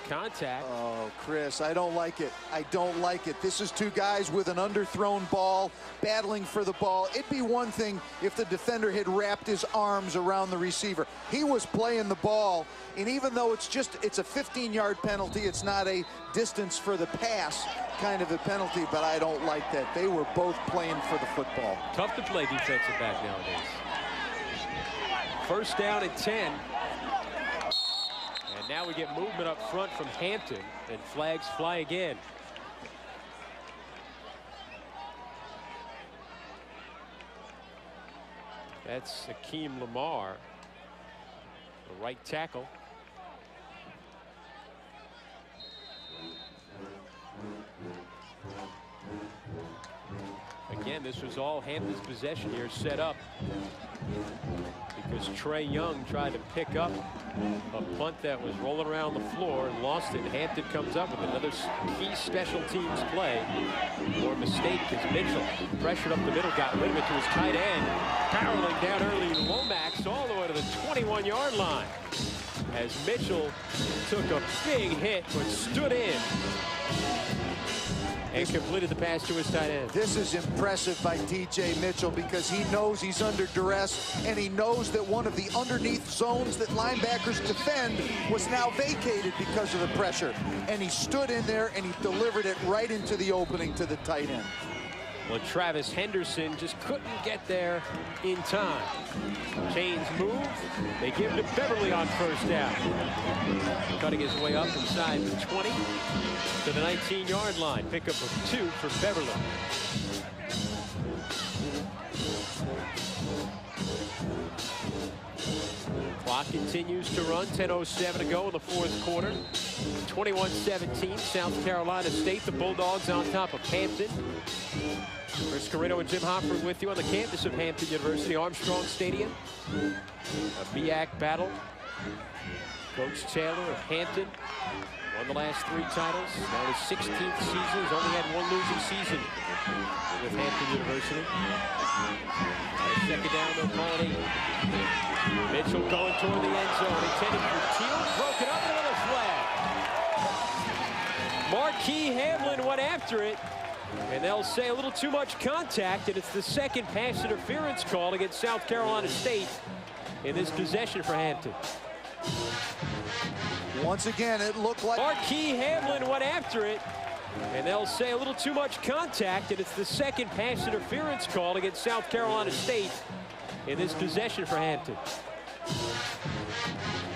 Contact. Oh, Chris, I don't like it. I don't like it. This is 2 guys with an underthrown ball, battling for the ball. It'd be one thing if the defender had wrapped his arms around the receiver. He was playing the ball, and even though it's a 15-yard penalty, it's not a distance for the pass kind of a penalty, but I don't like that. They were both playing for the football. Tough to play defensive back nowadays. 1st down and 10. And now we get movement up front from Hampton, and flags fly again. That's Akeem Lamar, the right tackle. Again, this was all Hampton's possession here, set up because Trey Young tried to pick up a punt that was rolling around the floor and lost it. Hampton comes up with another key special teams play or mistake as Mitchell pressured up the middle, got rid of it to his tight end, barreling down early Lomax all the way to the 21-yard line as Mitchell took a big hit but stood in and completed the pass to his tight end. This is impressive by T.J. Mitchell because he knows he's under duress and he knows that one of the underneath zones that linebackers defend was now vacated because of the pressure. And he stood in there and he delivered it right into the opening to the tight end. Well, Travis Henderson just couldn't get there in time. Chains move. They give it to Beverly on first down. Cutting his way up inside the 20 to the 19-yard line. Pickup of 2 for Beverly. Clock continues to run. 10:07 to go in the fourth quarter. 21-17, South Carolina State. The Bulldogs on top of Hampton. Chris Carrino and Jim Hopper with you on the campus of Hampton University, Armstrong Stadium. A BIAC battle. Coach Taylor of Hampton won the last 3 titles. Now his 16th season. He's only had 1 losing season with Hampton University. Second down, they'll call it 8. Mitchell going toward the end zone. Intended for Teal. Broken up with a flag. Marquis Hamlin went after it. And they'll say a little too much contact, and it's the second pass interference call against South Carolina State in this possession for Hampton. Once again, it looked like Marquis Hamlin went after it, and they'll say a little too much contact, and it's the second pass interference call against South Carolina State in this possession for Hampton.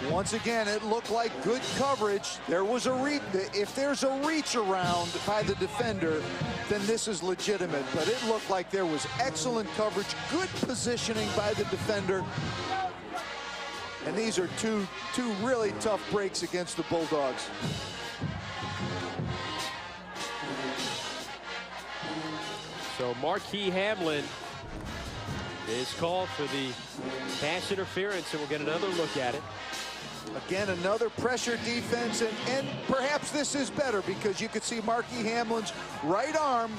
Once again, it looked like good coverage. There was a reach. If there's a reach around by the defender, then this is legitimate. But it looked like there was excellent coverage, good positioning by the defender. And these are two really tough breaks against the Bulldogs. So Marquis Hamlin is called for the pass interference, and we'll get another look at it. Again, another pressure defense, and perhaps this is better because you could see Marquis Hamlin's right arm.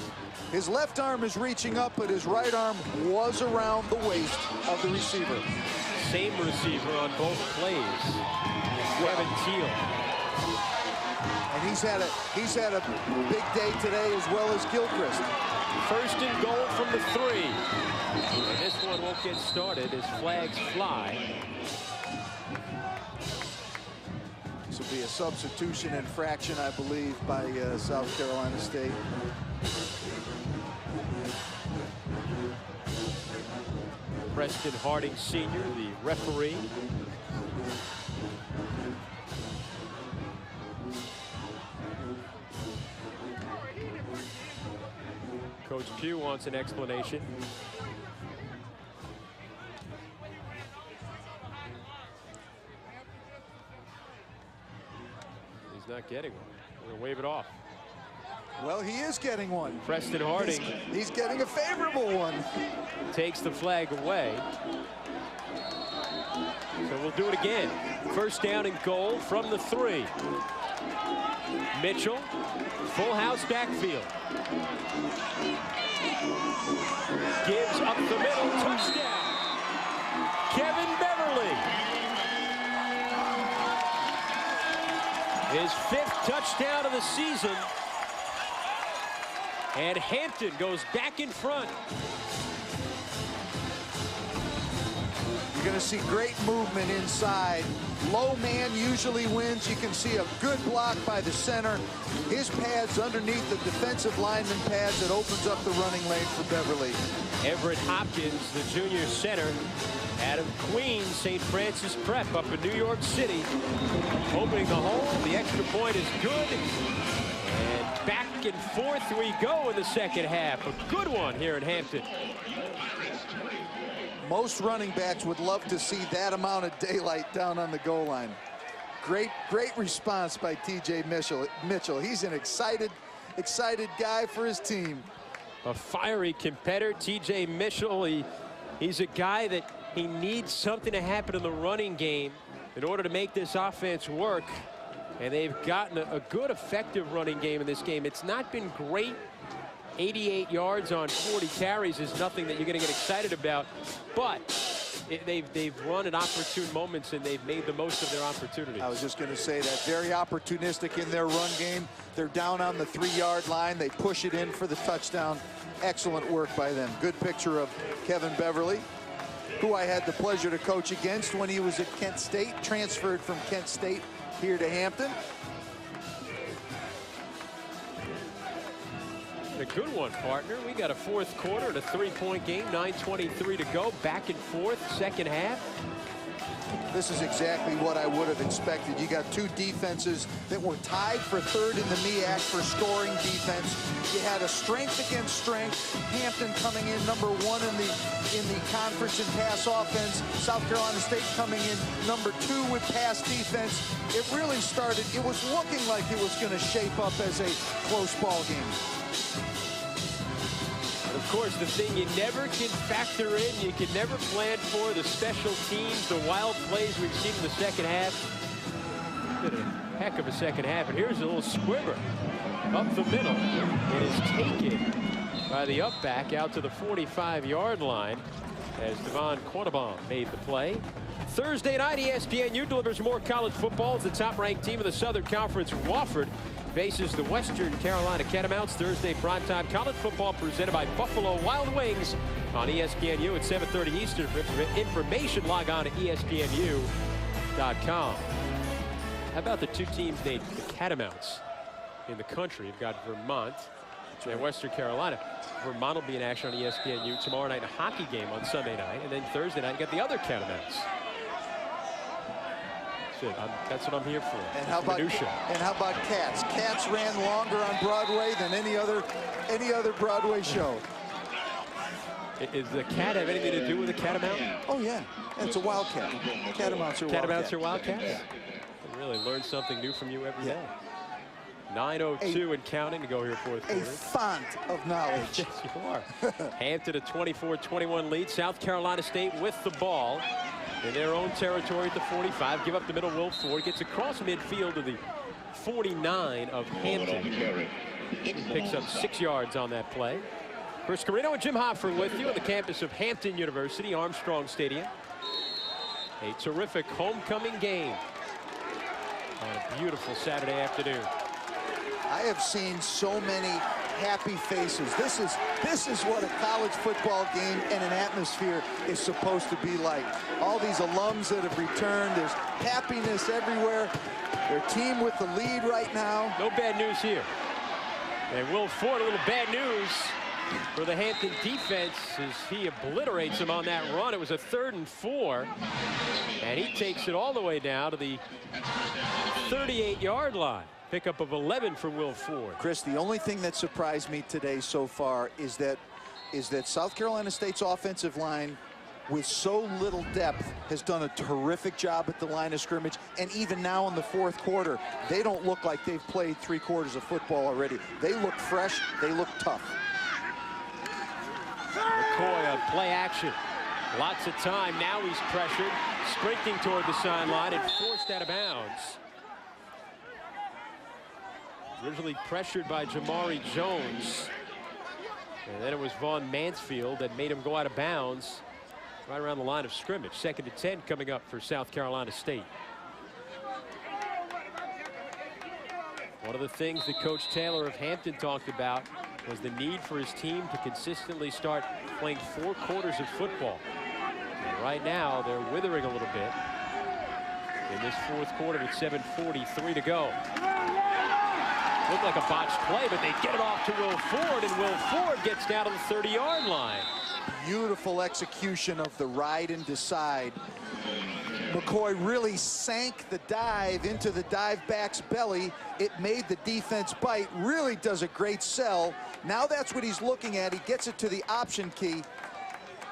His left arm is reaching up, but his right arm was around the waist of the receiver. Same receiver on both plays. Kevin Teal. And he's had a big day today as well as Gilchrist. First and goal from the 3. And this one won't get started as flags fly. This will be a substitution infraction, I believe, by South Carolina State. Preston Harding Sr., the referee. Coach Pugh wants an explanation. He's not getting one. We're going to wave it off. Well, he is getting one. Preston Harding. He's getting a favorable one. Takes the flag away. So we'll do it again. First down and goal from the 3. Mitchell, full house backfield. Gibbs up the middle, touchdown. Kevin Beverly. His 5th touchdown of the season. And Hampton goes back in front. You're going to see great movement inside. Low man usually wins. You can see a good block by the center. His pads underneath the defensive lineman pads. It opens up the running lane for Beverly. Everett Hopkins, the junior center, out of Queens, St. Francis Prep up in New York City. Opening the hole. The extra point is good. And back and forth we go in the second half. A good one here in Hampton. Most running backs would love to see that amount of daylight down on the goal line. Great response by T.J. Mitchell. He's an excited guy for his team. a fiery competitor. T.J. Mitchell, he's a guy that he needs something to happen in the running game in order to make this offense work. And they've gotten a good, effective running game in this game. It's not been great. 88 yards on 40 carries is nothing that you're going to get excited about. But they've run at opportune moments, and they've made the most of their opportunities. I was just going to say that. Very opportunistic in their run game. They're down on the 3-yard line. They push it in for the touchdown. Excellent work by them. Good picture of Kevin Beverly, who I had the pleasure to coach against when he was at Kent State, transferred from Kent State here to Hampton. A good one, partner. We got a fourth quarter and a 3-point game, 9:23 to go, back and forth, second half. This is exactly what I would have expected. You got two defenses that were tied for third in the MEAC for scoring defense. You had a strength against strength. Hampton coming in #1 in the conference in pass offense. South Carolina State coming in #2 with pass defense. It really started, it was looking like it was going to shape up as a close ball game. Of course, the thing you never can factor in, you can never plan for, the special teams, the wild plays we've seen in the second half. Been a heck of a second half, and here's a little squibber up the middle. It is taken by the up back out to the 45-yard line as Devon Quattlebaum made the play. Thursday night, ESPNU delivers more college football as the top-ranked team in the Southern Conference, Wofford, faces the Western Carolina Catamounts. Thursday primetime college football presented by Buffalo Wild Wings on ESPNU at 7:30 Eastern. For information, log on to ESPNU.com. How about the two teams named the Catamounts in the country? You've got Vermont and Western Carolina. Vermont will be in action on ESPNU tomorrow night, a hockey game on Sunday night, and then Thursday night you got the other Catamounts. That's what I'm here for. And how about Cats? Cats ran longer on Broadway than any other Broadway show. Is the cat have anything to do with the Catamount? Oh yeah, it's a wildcat. Catamounts are wildcats. Catamounts are wildcats. Yeah. I really learn something new from you every day. 9:02 and counting to go here fourth quarter. A font of knowledge. Yes, you are. Hampton a 24-21 lead. South Carolina State with the ball in their own territory at the 45. Give up the middle. Will Ford gets across midfield to the 49 of Hampton. Picks up 6 yards on that play. Chris Carino and Jim Hofford with you on the campus of Hampton University, Armstrong Stadium. A terrific homecoming game on a beautiful Saturday afternoon. I have seen so many happy faces. This is what a college football game and an atmosphere is supposed to be like. All these alums that have returned, there's happiness everywhere. Their team with the lead right now. No bad news here. And Will Ford, a little bad news for the Hampton defense as he obliterates him on that run. It was a 3rd and 4, and he takes it all the way down to the 38-yard line. Pickup of 11 for Will Ford. Chris, the only thing that surprised me today so far is that South Carolina State's offensive line, with so little depth, has done a terrific job at the line of scrimmage. And even now in the fourth quarter, they don't look like they've played 3 quarters of football already. They look fresh. They look tough. McCoy on play action. Lots of time. Now he's pressured, sprinting toward the sideline and forced out of bounds. Originally pressured by Jamari Jones. And then it was Vaughn Mansfield that made him go out of bounds right around the line of scrimmage. 2nd and 10 coming up for South Carolina State. One of the things that Coach Taylor of Hampton talked about was the need for his team to consistently start playing 4 quarters of football. And right now, they're withering a little bit in this fourth quarter with 7:43 to go. Looked like a botched play, but they get it off to Will Ford, and Will Ford gets down to the 30-yard line. Beautiful execution of the ride and decide. McCoy really sank the dive into the dive back's belly. It made the defense bite. Really does a great sell. Now that's what he's looking at. He gets it to the option key.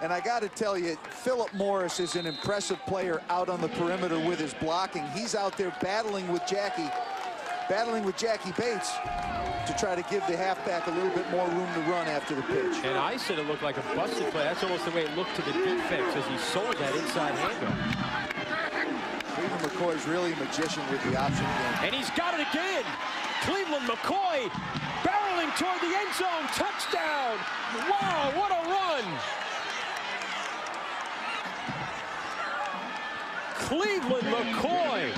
And I got to tell you, Philip Morris is an impressive player out on the perimeter with his blocking. He's out there battling with Jackie. battling with Jackie Bates to try to give the halfback a little bit more room to run after the pitch. And I said it looked like a busted play. That's almost the way it looked to the defense as he sold that inside handoff. Cleveland McCoy's really a magician with the option game. And he's got it again. Cleveland McCoy barreling toward the end zone. Touchdown. Wow, what a run. Cleveland McCoy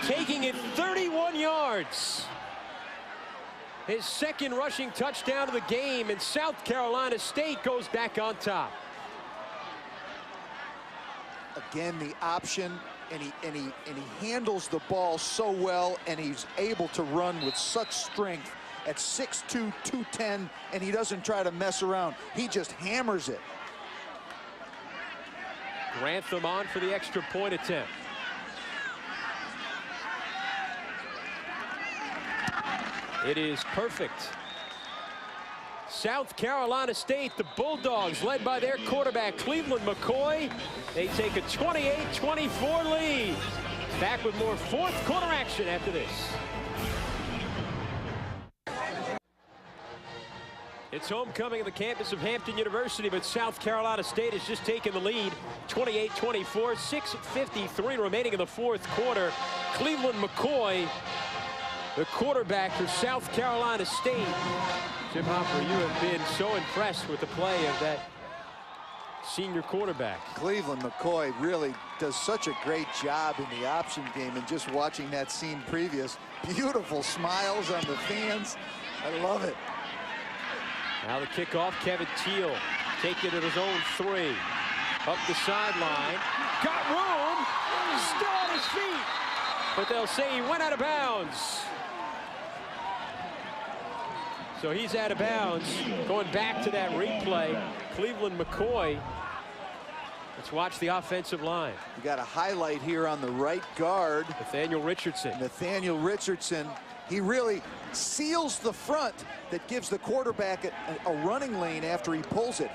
taking it 31 yards. His second rushing touchdown of the game, and South Carolina State goes back on top. Again, the option, and he handles the ball so well, and he's able to run with such strength at 6'2", 210, and he doesn't try to mess around. He just hammers it. Grantham on for the extra point attempt. It is perfect. South Carolina State, the Bulldogs, led by their quarterback, Cleveland McCoy. They take a 28-24 lead. Back with more fourth quarter action after this. It's homecoming at the campus of Hampton University, but South Carolina State has just taken the lead, 28-24, 6:53 remaining in the fourth quarter. Cleveland McCoy, the quarterback for South Carolina State. Jim Hopper, you have been so impressed with the play of that senior quarterback. Cleveland McCoy really does such a great job in the option game, and just watching that scene previous, beautiful smiles on the fans. I love it. Now the kickoff, Kevin Teal taking it at his own 3. Up the sideline, got room, still on his feet, but they'll say he went out of bounds. So he's out of bounds. Going back to that replay, Cleveland McCoy. Let's watch the offensive line. You got a highlight here on the right guard. Nathaniel Richardson. Nathaniel Richardson. He really seals the front that gives the quarterback a running lane after he pulls it.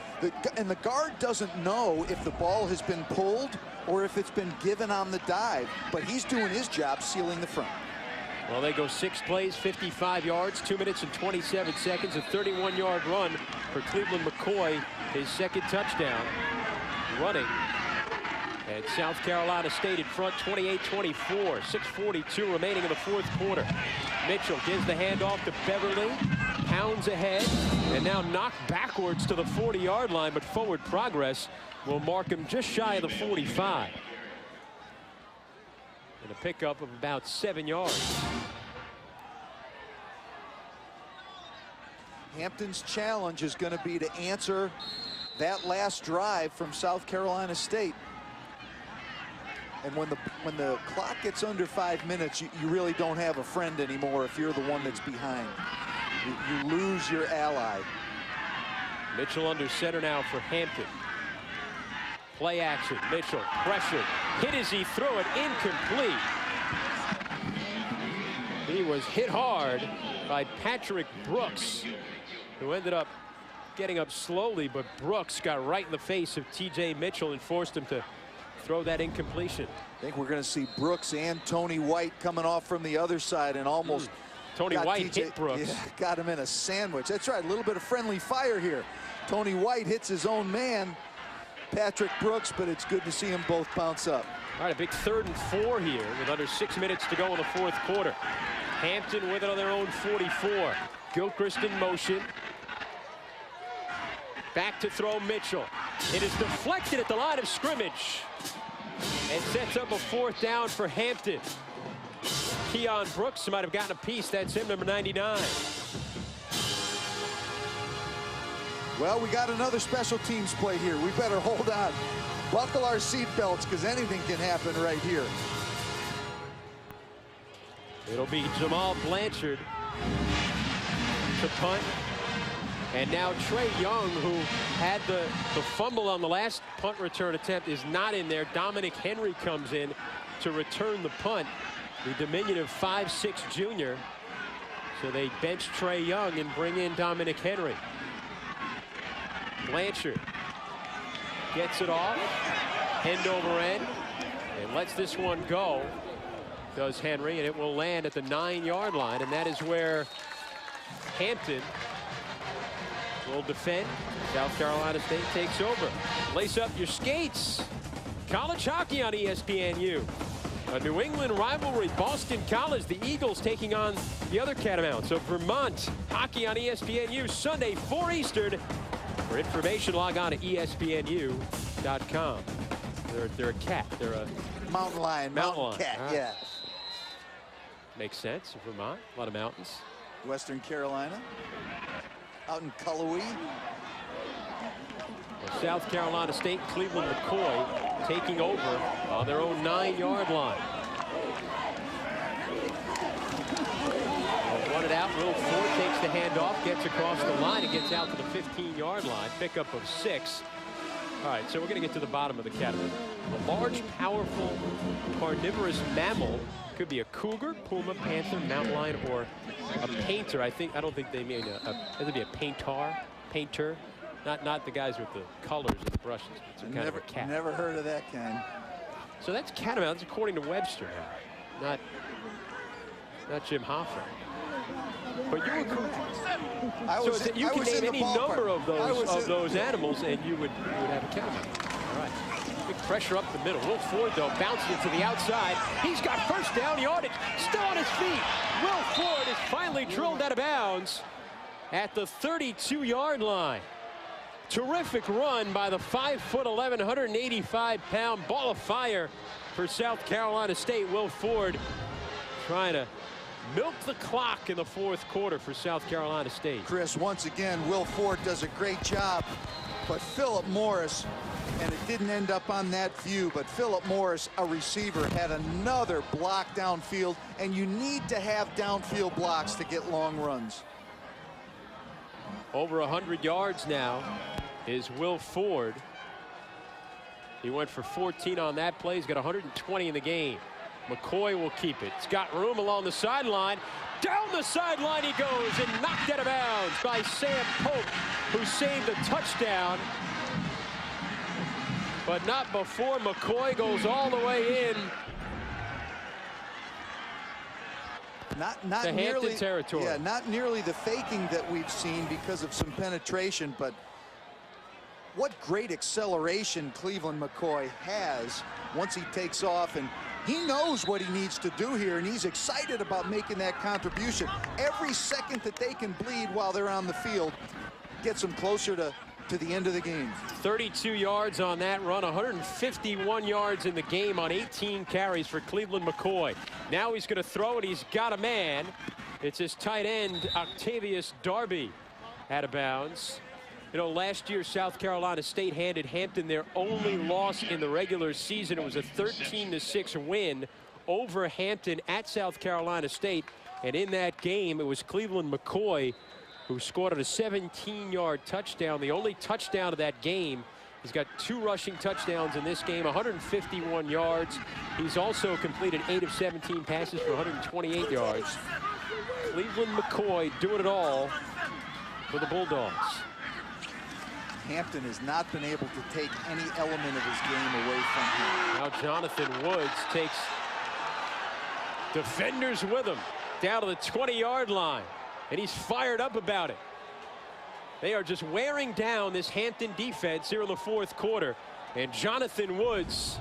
And the guard doesn't know if the ball has been pulled or if it's been given on the dive, but he's doing his job sealing the front. Well, they go 6 plays, 55 yards, 2 minutes and 27 seconds, a 31-yard run for Cleveland McCoy, his second touchdown running. And South Carolina State in front, 28-24, 6:42 remaining in the fourth quarter. Mitchell gives the handoff to Beverly, pounds ahead, and now knocked backwards to the 40-yard line, but forward progress will mark him just shy of the 45. And a pickup of about 7 yards. Hampton's challenge is going to be to answer that last drive from South Carolina State. And when the clock gets under 5 minutes, you really don't have a friend anymore if you're the one that's behind. You lose your ally. Mitchell under center now for Hampton. Play action, Mitchell, pressure, hit as he threw it, incomplete. He was hit hard by Patrick Brooks, who ended up getting up slowly, but Brooks got right in the face of T.J. Mitchell and forced him to throw that incompletion. I think we're going to see Brooks and Tony White coming off from the other side and almost Tony White hit Brooks. Yeah, got him in a sandwich. That's right, a little bit of friendly fire here. Tony White hits his own man, Patrick Brooks, but it's good to see them both bounce up. All right, a big 3rd and 4 here with under 6 minutes to go in the fourth quarter. Hampton with it on their own 44. Gilchrist in motion. Back to throw Mitchell. It is deflected at the line of scrimmage. And sets up a 4th down for Hampton. Keon Brooks might have gotten a piece. That's him, number 99. Well, we got another special teams play here. We better hold on. Buckle our seatbelts, because anything can happen right here. It'll be Jamal Blanchard to punt. And now Trey Young, who had the fumble on the last punt return attempt, is not in there. Dominic Henry comes in to return the punt. The diminutive 5'6" junior. So they bench Trey Young and bring in Dominic Henry. Blanchard gets it off, end over end, and lets this one go. does Henry, and it will land at the 9-yard line, and that is where Hampton will defend. South Carolina State takes over. Lace up your skates. College hockey on ESPNU. A New England rivalry, Boston College, the Eagles taking on the other Catamounts of Vermont. Hockey on ESPNU Sunday, 4 Eastern. For information, log on to ESPNU.com. They're a cat. They're a mountain lion. Mountain cat. Right. Yeah. Makes sense. Vermont, a lot of mountains. Western Carolina. Out in Cullowhee. South Carolina State, Cleveland McCoy taking over on their own 9-yard line. They'll run it out. Will Ford takes the handoff, gets across the line, and gets out to the 15-yard line. Pickup of 6. All right, so we're going to get to the bottom of the category. A large, powerful, carnivorous mammal. Could be a cougar, puma, panther, mountain lion, or a painter. I don't think they mean it'd be a painter. Not the guys with the colors and the brushes. It's kind of a cat. Never heard of that kind. So that's catamounts according to Webster, not Jim Hoffa. But you were you can name any number of those animals, and you would have a catamount. All right. Big pressure up the middle. Will Ford, though, bounced it to the outside. He's got first down yardage. Still on his feet. Will Ford is finally drilled out of bounds at the 32-yard line. Terrific run by the 5'11", 185-pound ball of fire for South Carolina State. Will Ford trying to milk the clock in the 4th quarter for South Carolina State. Chris, once again, Will Ford does a great job, but Philip Morris, and it didn't end up on that view, but Philip Morris, a receiver, had another block downfield, and you need to have downfield blocks to get long runs. Over 100 yards now is Will Ford. He went for 14 on that play. He's got 120 in the game. McCoy will keep it. It's got room along the sideline. Down the sideline he goes, and knocked out of bounds by Sam Pope, who saved a touchdown. But not before McCoy goes all the way in. Not the nearly Hampton territory. Yeah, not nearly the faking that we've seen because of some penetration, but what great acceleration Cleveland McCoy has once he takes off, and he knows what he needs to do here, and he's excited about making that contribution. Every second that they can bleed while they're on the field gets them closer to the end of the game. 32 yards on that run, 151 yards in the game on 18 carries for Cleveland McCoy. Now he's going to throw it. He's got a man. It's his tight end, Octavius Darby, out of bounds. You know, last year South Carolina State handed Hampton their only loss in the regular season. It was a 13-6 win over Hampton at South Carolina State. And in that game, it was Cleveland McCoy who scored on a 17-yard touchdown, the only touchdown of that game. He's got 2 rushing touchdowns in this game, 151 yards. He's also completed 8 of 17 passes for 128 yards. Cleveland McCoy doing it all for the Bulldogs. Hampton has not been able to take any element of his game away from him. Now Jonathan Woods takes defenders with him down to the 20-yard line. And he's fired up about it. They are just wearing down this Hampton defense here in the 4th quarter. And Jonathan Woods,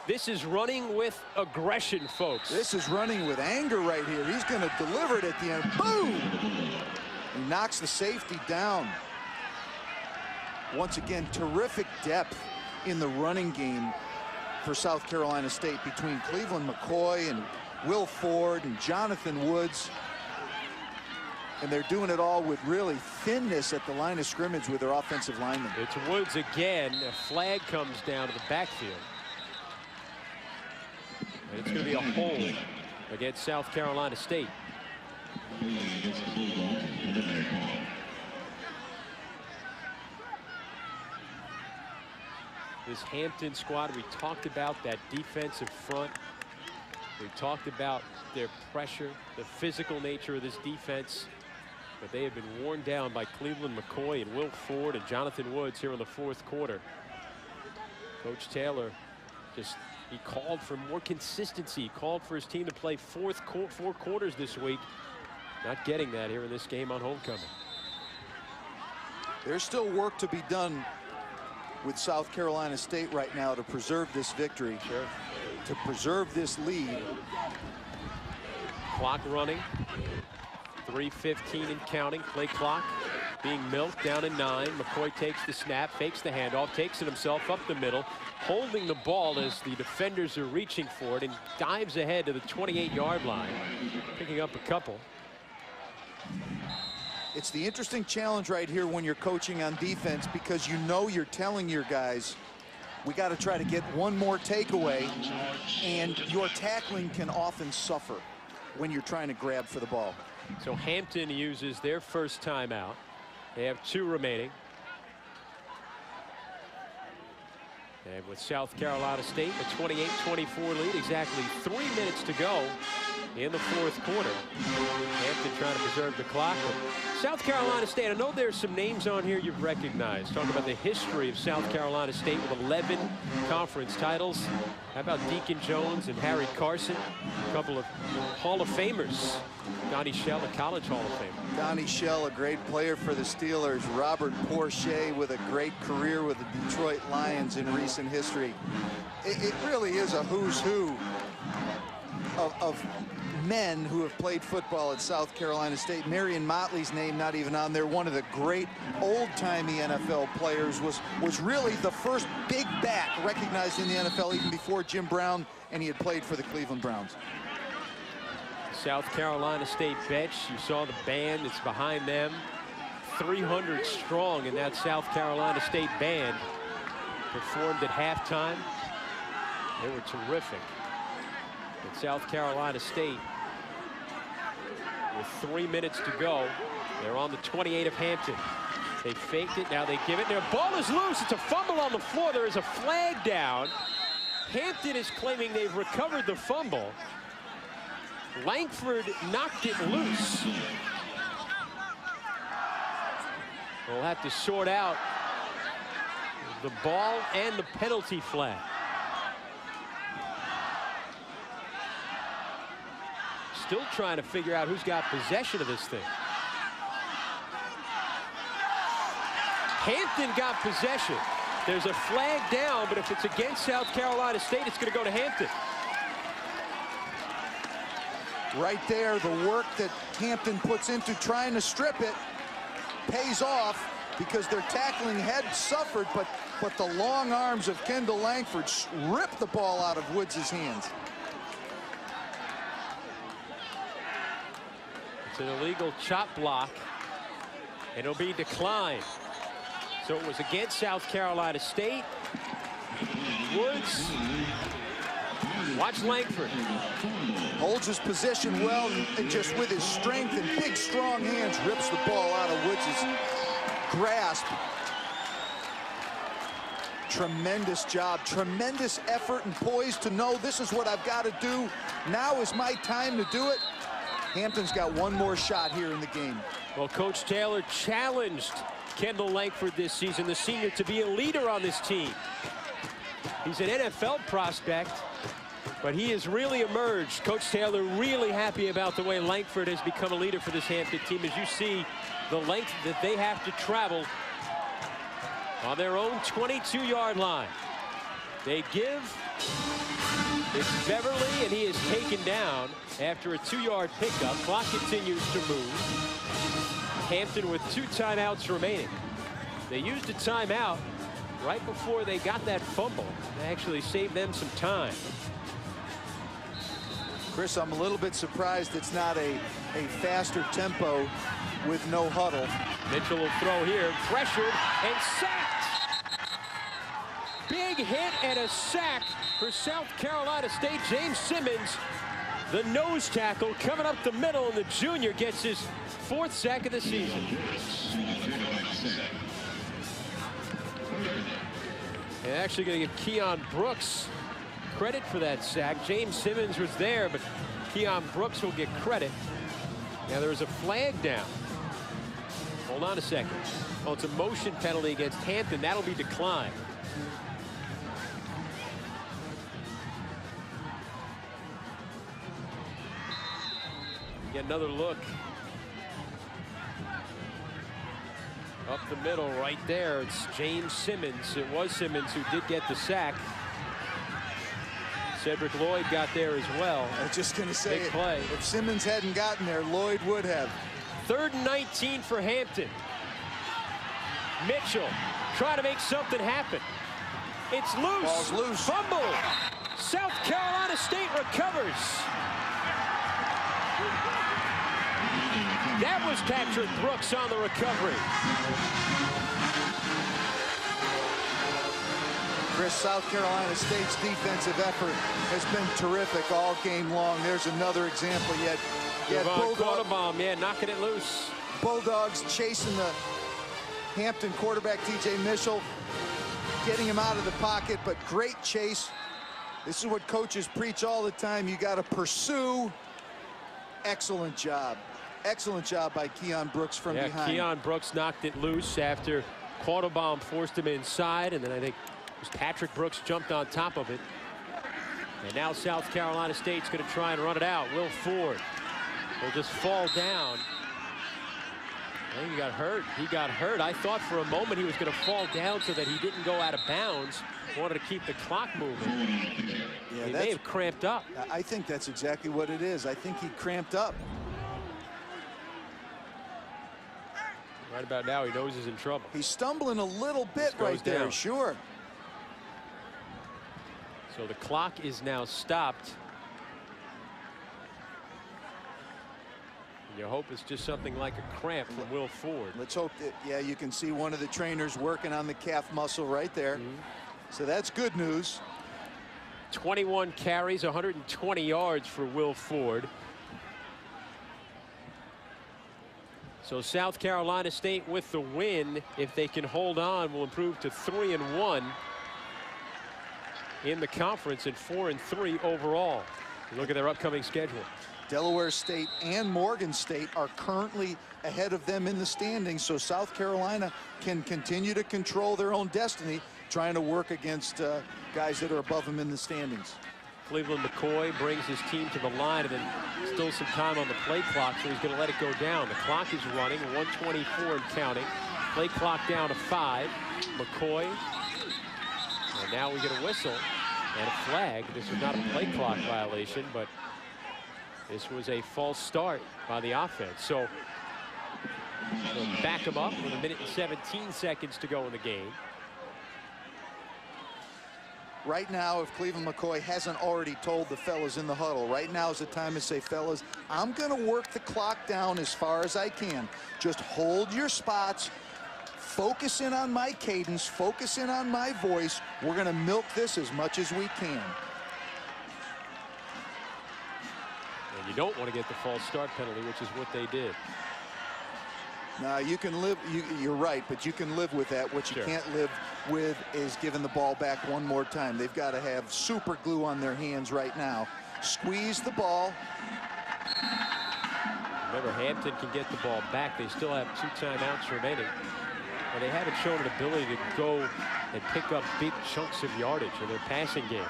this is running with aggression, folks. This is running with anger right here. He's going to deliver it at the end. Boom! He knocks the safety down. Once again, terrific depth in the running game for South Carolina State between Cleveland McCoy and Will Ford and Jonathan Woods. And they're doing it all with really thinness at the line of scrimmage with their offensive linemen. It's Woods again. A flag comes down to the backfield. And it's going to be a hold against South Carolina State. This Hampton squad, we talked about that defensive front. We talked about their pressure, the physical nature of this defense. But they have been worn down by Cleveland McCoy and Will Ford and Jonathan Woods here in the 4th quarter. Coach Taylor just, He called for more consistency. He called for his team to play four quarters this week. Not getting that here in this game on homecoming. There's still work to be done with South Carolina State right now to preserve this victory, to preserve this lead. Clock running. 3:15 and counting. Play clock being milked down to 9. McCoy takes the snap, fakes the handoff, takes it himself up the middle, holding the ball as the defenders are reaching for it, and dives ahead to the 28-yard line, picking up a couple. It's the interesting challenge right here when you're coaching on defense, because you know you're telling your guys, we got to try to get one more takeaway, and your tackling can often suffer when you're trying to grab for the ball. So Hampton uses their first timeout. They have 2 remaining. And with South Carolina State, a 28-24 lead, exactly 3 minutes to go in the 4th quarter. Hampton trying to preserve the clock. But South Carolina State, I know there's some names on here you've recognized. Talk about the history of South Carolina State with 11 conference titles. How about Deacon Jones and Harry Carson? A couple of Hall of Famers. Donnie Shell, a college Hall of Famer. Donnie Shell, a great player for the Steelers. Robert Porcher with a great career with the Detroit Lions in recent history. It really is a who's who of men who have played football at South Carolina State. Marion Motley's name not even on there. One of the great old-timey NFL players, was really the first big back recognized in the NFL even before Jim Brown, and he had played for the Cleveland Browns. South Carolina State bench, you saw the band that's behind them. 300 strong in that South Carolina State band. Performed at halftime. They were terrific. At South Carolina State, with 3 minutes to go, they're on the 28 of Hampton. They faked it, now they give it. Their ball is loose. It's a fumble on the floor. There is a flag down. Hampton is claiming they've recovered the fumble. Langford knocked it loose. We'll have to sort out the ball and the penalty flag. Still trying to figure out who's got possession of this thing. Hampton got possession. There's a flag down, but if it's against South Carolina State, it's going to go to Hampton. Right there, the work that Hampton puts into trying to strip it pays off, because their tackling had suffered, but the long arms of Kendall Langford ripped the ball out of Woods' hands. It's an illegal chop block, and it'll be declined. So it was against South Carolina State. Woods. Watch Langford. Holds his position well, and just with his strength and big, strong hands, rips the ball out of Woods' grasp. Tremendous job, tremendous effort and poise to know this is what I've got to do. Now is my time to do it. Hampton's got one more shot here in the game. Well, Coach Taylor challenged Kendall Langford this season, the senior, to be a leader on this team. He's an NFL prospect, but he has really emerged. Coach Taylor really happy about the way Langford has become a leader for this Hampton team. As you see, the length that they have to travel on their own 22-yard line. They give. It's Beverly, and he is taken down after a 2-yard pickup. Clock continues to move. Hampton with 2 timeouts remaining. They used a timeout right before they got that fumble. They actually saved them some time. Chris, I'm a little bit surprised it's not a faster tempo with no huddle. Mitchell will throw here, pressured and sacked. Big hit and a sack for South Carolina State. James Simmons, the nose tackle, coming up the middle, and the junior gets his 4th sack of the season. And actually going to give Keon Brooks credit for that sack. James Simmons was there, but Keon Brooks will get credit. Now there is a flag down. Hold on a second. Oh, it's a motion penalty against Hampton. That'll be declined. Get another look. Up the middle right there. It's James Simmons. It was Simmons who did get the sack. Cedric Lloyd got there as well. I was just going to say, big play. If Simmons hadn't gotten there, Lloyd would have. 3rd and 19 for Hampton. Mitchell trying to make something happen. It's loose. Ball's loose. Fumble. South Carolina State recovers. That was Patrick Brooks on the recovery. Chris, South Carolina State's defensive effort has been terrific all game long. There's another example yet. Bulldog, knocking it loose. Bulldogs chasing the Hampton quarterback, T.J. Mitchell, getting him out of the pocket, but great chase. This is what coaches preach all the time. You got to pursue. Excellent job. Excellent job by Keon Brooks from behind. Keon Brooks knocked it loose after Quattlebaum forced him inside, and then I think it was Patrick Brooks jumped on top of it. And now South Carolina State's going to try and run it out. Will Ford will just fall down. I think he got hurt. He got hurt. I thought for a moment he was going to fall down so that he didn't go out of bounds. Wanted to keep the clock moving. Yeah, he may have cramped up. I think that's exactly what it is. I think he cramped up. Right about now, he knows he's in trouble. He's stumbling a little bit right there, down. Sure. So the clock is now stopped. And you hope it's just something like a cramp from Will Ford. Let's hope that, yeah, you can see one of the trainers working on the calf muscle right there. So that's good news. 21 carries, 120 yards for Will Ford. So South Carolina State with the win, if they can hold on, will improve to 3-1 in the conference and 4-3 overall. Look at their upcoming schedule. Delaware State and Morgan State are currently ahead of them in the standings, so South Carolina can continue to control their own destiny, trying to work against guys that are above them in the standings. Cleveland McCoy brings his team to the line, and then still some time on the play clock, so he's going to let it go down. The clock is running, 1:24 and counting. Play clock down to 5. McCoy, and now we get a whistle and a flag. This was not a play clock violation, but this was a false start by the offense. So they'll back him up with 1 minute and 17 seconds to go in the game. Right now, if Cleveland McCoy hasn't already told the fellas in the huddle, right now is the time to say, fellas, I'm going to work the clock down as far as I can. Just hold your spots. Focus in on my cadence. Focus in on my voice. We're going to milk this as much as we can. And you don't want to get the false start penalty, which is what they did. Now, you can live, you're right, but you can live with that. What you can't live with is giving the ball back one more time. They've got to have super glue on their hands right now. Squeeze the ball. Remember, Hampton can get the ball back. They still have 2 timeouts remaining. But they haven't shown an ability to go and pick up big chunks of yardage in their passing game.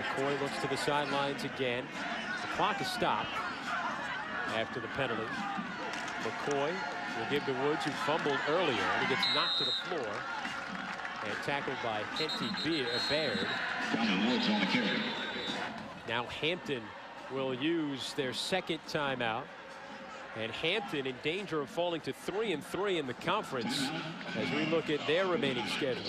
McCoy looks to the sidelines again. The clock is stopped after the penalty. McCoy will give to Woods, who fumbled earlier, and he gets knocked to the floor and tackled by Henty Baird. Now Hampton will use their 2nd timeout, and Hampton in danger of falling to 3-3 in the conference as we look at their remaining schedule.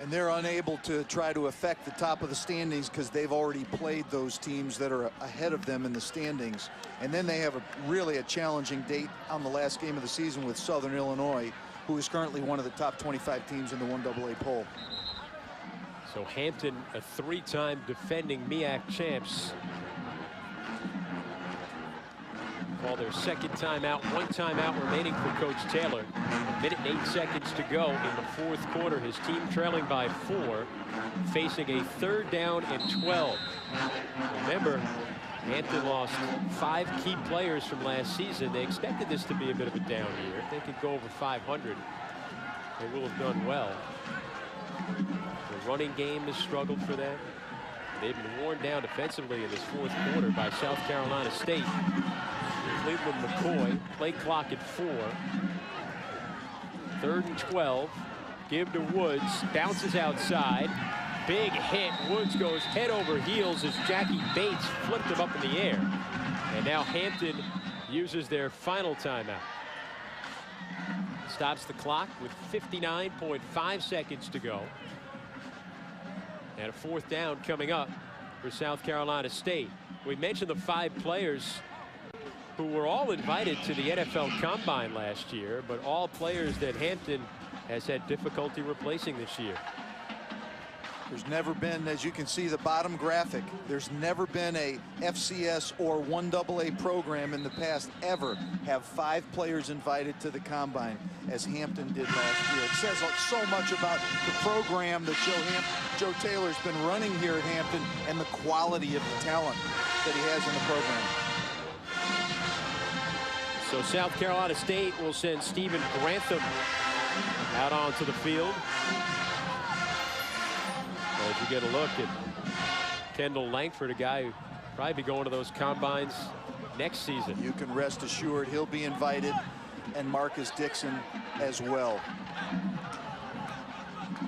And they're unable to try to affect the top of the standings because they've already played those teams that are ahead of them in the standings. And then they have really a challenging date on the last game of the season with Southern Illinois, who is currently one of the top 25 teams in the 1AA poll. So Hampton, a 3-time defending MEAC champs, call their 2nd timeout. 1 timeout remaining for Coach Taylor. 1 minute and 8 seconds to go in the 4th quarter. His team trailing by 4, facing a 3rd down and 12. Remember, Hampton lost 5 key players from last season. They expected this to be a bit of a down year. If they could go over 500, they will have done well. The running game has struggled for them. They've been worn down defensively in this fourth quarter by South Carolina State. Cleveland McCoy, play clock at 4. 3rd and 12. Give to Woods, bounces outside. Big hit. Woods goes head over heels as Jackie Bates flipped him up in the air. And now Hampton uses their final timeout. Stops the clock with 59.5 seconds to go. And a 4th down coming up for South Carolina State. We mentioned the 5 players who were all invited to the NFL Combine last year, but all players that Hampton has had difficulty replacing this year. There's never been, as you can see the bottom graphic, there's never been a FCS or 1AA program in the past ever have 5 players invited to the Combine as Hampton did last year. It says so much about the program that Joe Taylor's been running here at Hampton and the quality of the talent that he has in the program. So South Carolina State will send Stephen Grantham out onto the field. As you get a look at Kendall Langford, a guy who probably be going to those combines next season. You can rest assured he'll be invited, and Marcus Dixon as well.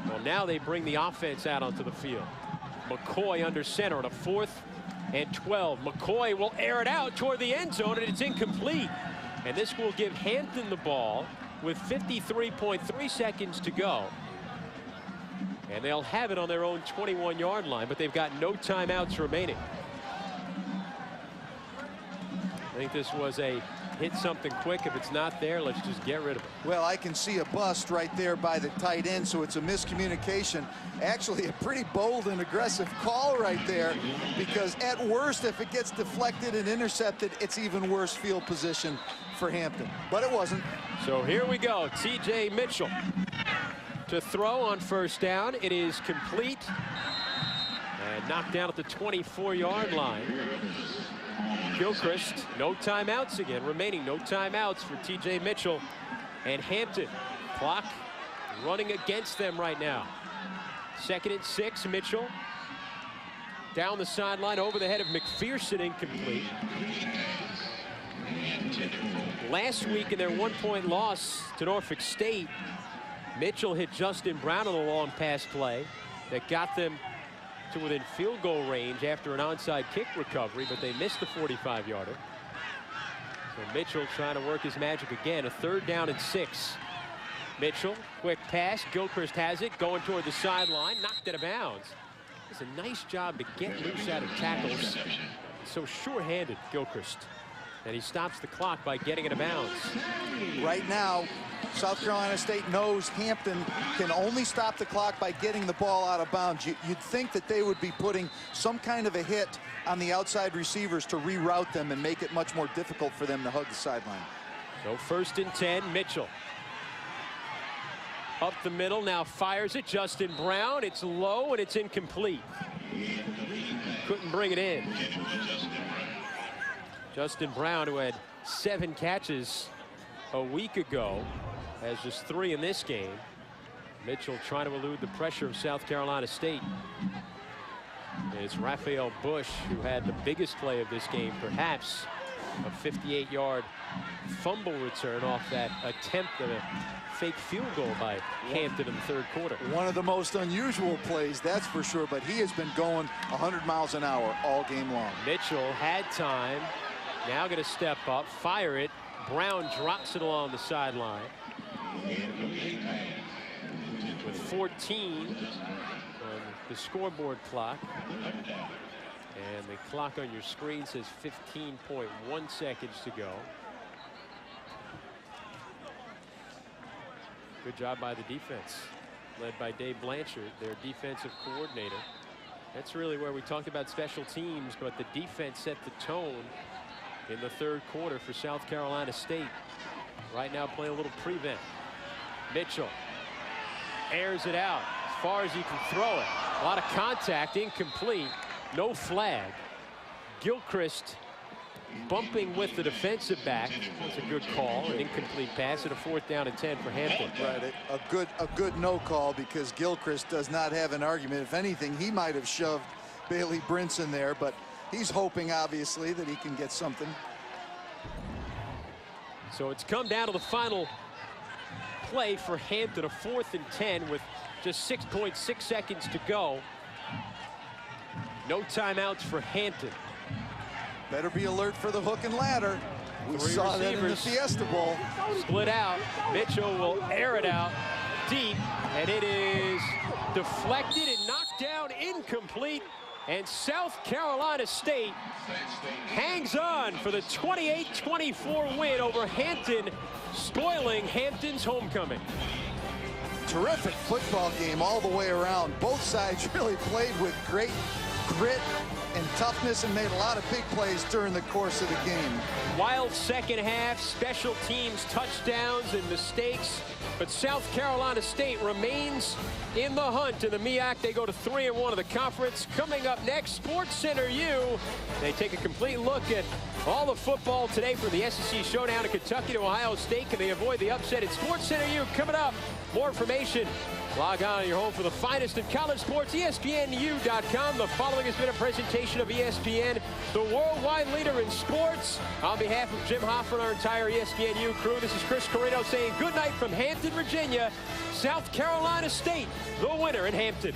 Well, now they bring the offense out onto the field. McCoy under center on a 4th and 12. McCoy will air it out toward the end zone, and it's incomplete. And this will give Hampton the ball with 53.3 seconds to go. And they'll have it on their own 21-yard line, but they've got no timeouts remaining. I think this was a hit something quick. If it's not there, let's just get rid of it. Well, I can see a bust right there by the tight end, so it's a miscommunication. Actually, a pretty bold and aggressive call right there, because at worst, if it gets deflected and intercepted, it's even worse field position for Hampton. But it wasn't. So here we go. T.J. Mitchell to throw on 1st down. It is complete and knocked down at the 24-yard line. Gilchrist, no timeouts again remaining. No timeouts for T.J. Mitchell and Hampton. Clock running against them right now. 2nd and 6. Mitchell down the sideline over the head of McPherson, incomplete. Last week in their 1-point loss to Norfolk State, Mitchell hit Justin Brown on a long pass play that got them to within field goal range after an onside kick recovery, but they missed the 45-yarder. So Mitchell trying to work his magic again. A 3rd down and 6. Mitchell, quick pass. Gilchrist has it, going toward the sideline, knocked out of bounds. It's a nice job to get loose out of tackles. So sure-handed, Gilchrist. And he stops the clock by getting it out of bounds. Right now, South Carolina State knows Hampton can only stop the clock by getting the ball out of bounds. You'd think that they would be putting some kind of a hit on the outside receivers to reroute them and make it much more difficult for them to hug the sideline. So 1st and 10, Mitchell. Up the middle, now fires it. Justin Brown, it's low and it's incomplete. Couldn't bring it in. Justin Brown, who had 7 catches a week ago, has just 3 in this game. Mitchell trying to elude the pressure of South Carolina State. It's Raphael Bush who had the biggest play of this game, perhaps a 58-yard fumble return off that attempt at a fake field goal by Hampton in the 3rd quarter. One of the most unusual plays, that's for sure, but he has been going 100 miles an hour all game long. Mitchell had time, now going to step up, fire it. Brown drops it along the sideline. With 14 on the scoreboard clock. And the clock on your screen says 15.1 seconds to go. Good job by the defense, led by Dave Blanchard, their defensive coordinator. That's really where we talked about special teams, but the defense set the tone in the 3rd quarter for South Carolina State. Right now playing a little prevent. Mitchell airs it out as far as he can throw it. A lot of contact, incomplete, no flag. Gilchrist bumping with the defensive back. That's a good call. An incomplete pass and a 4th down and 10 for Hampton. Right, a good no call, because Gilchrist does not have an argument. If anything, he might have shoved Bailey Brinson there, but he's hoping, obviously, that he can get something. So it's come down to the final play for Hampton, a 4th and 10 with just 6.6 seconds to go. No timeouts for Hampton. Better be alert for the hook and ladder. We saw that in the Fiesta Bowl. Split out. Mitchell will air it out deep, and it is deflected and knocked down, incomplete. And South Carolina State hangs on for the 28-24 win over Hampton, spoiling Hampton's homecoming. Terrific football game all the way around. Both sides really played with great grit and toughness and made a lot of big plays during the course of the game. Wild second half, special teams touchdowns and mistakes, but South Carolina State remains in the hunt in the MEAC. They go to 3-1 of the conference. Coming up next, SportsCenter U. They take a complete look at all the football today from the SEC Showdown in Kentucky to Ohio State. Can they avoid the upset at SportsCenter U? Coming up, more information. Log on to your home for the finest in college sports, ESPNU.com. The following has been a presentation of ESPN, the worldwide leader in sports. On behalf of Jim Hoffman, our entire ESPNU crew, this is Chris Carrino saying good night from Hampton, Virginia. South Carolina State, the winner in Hampton.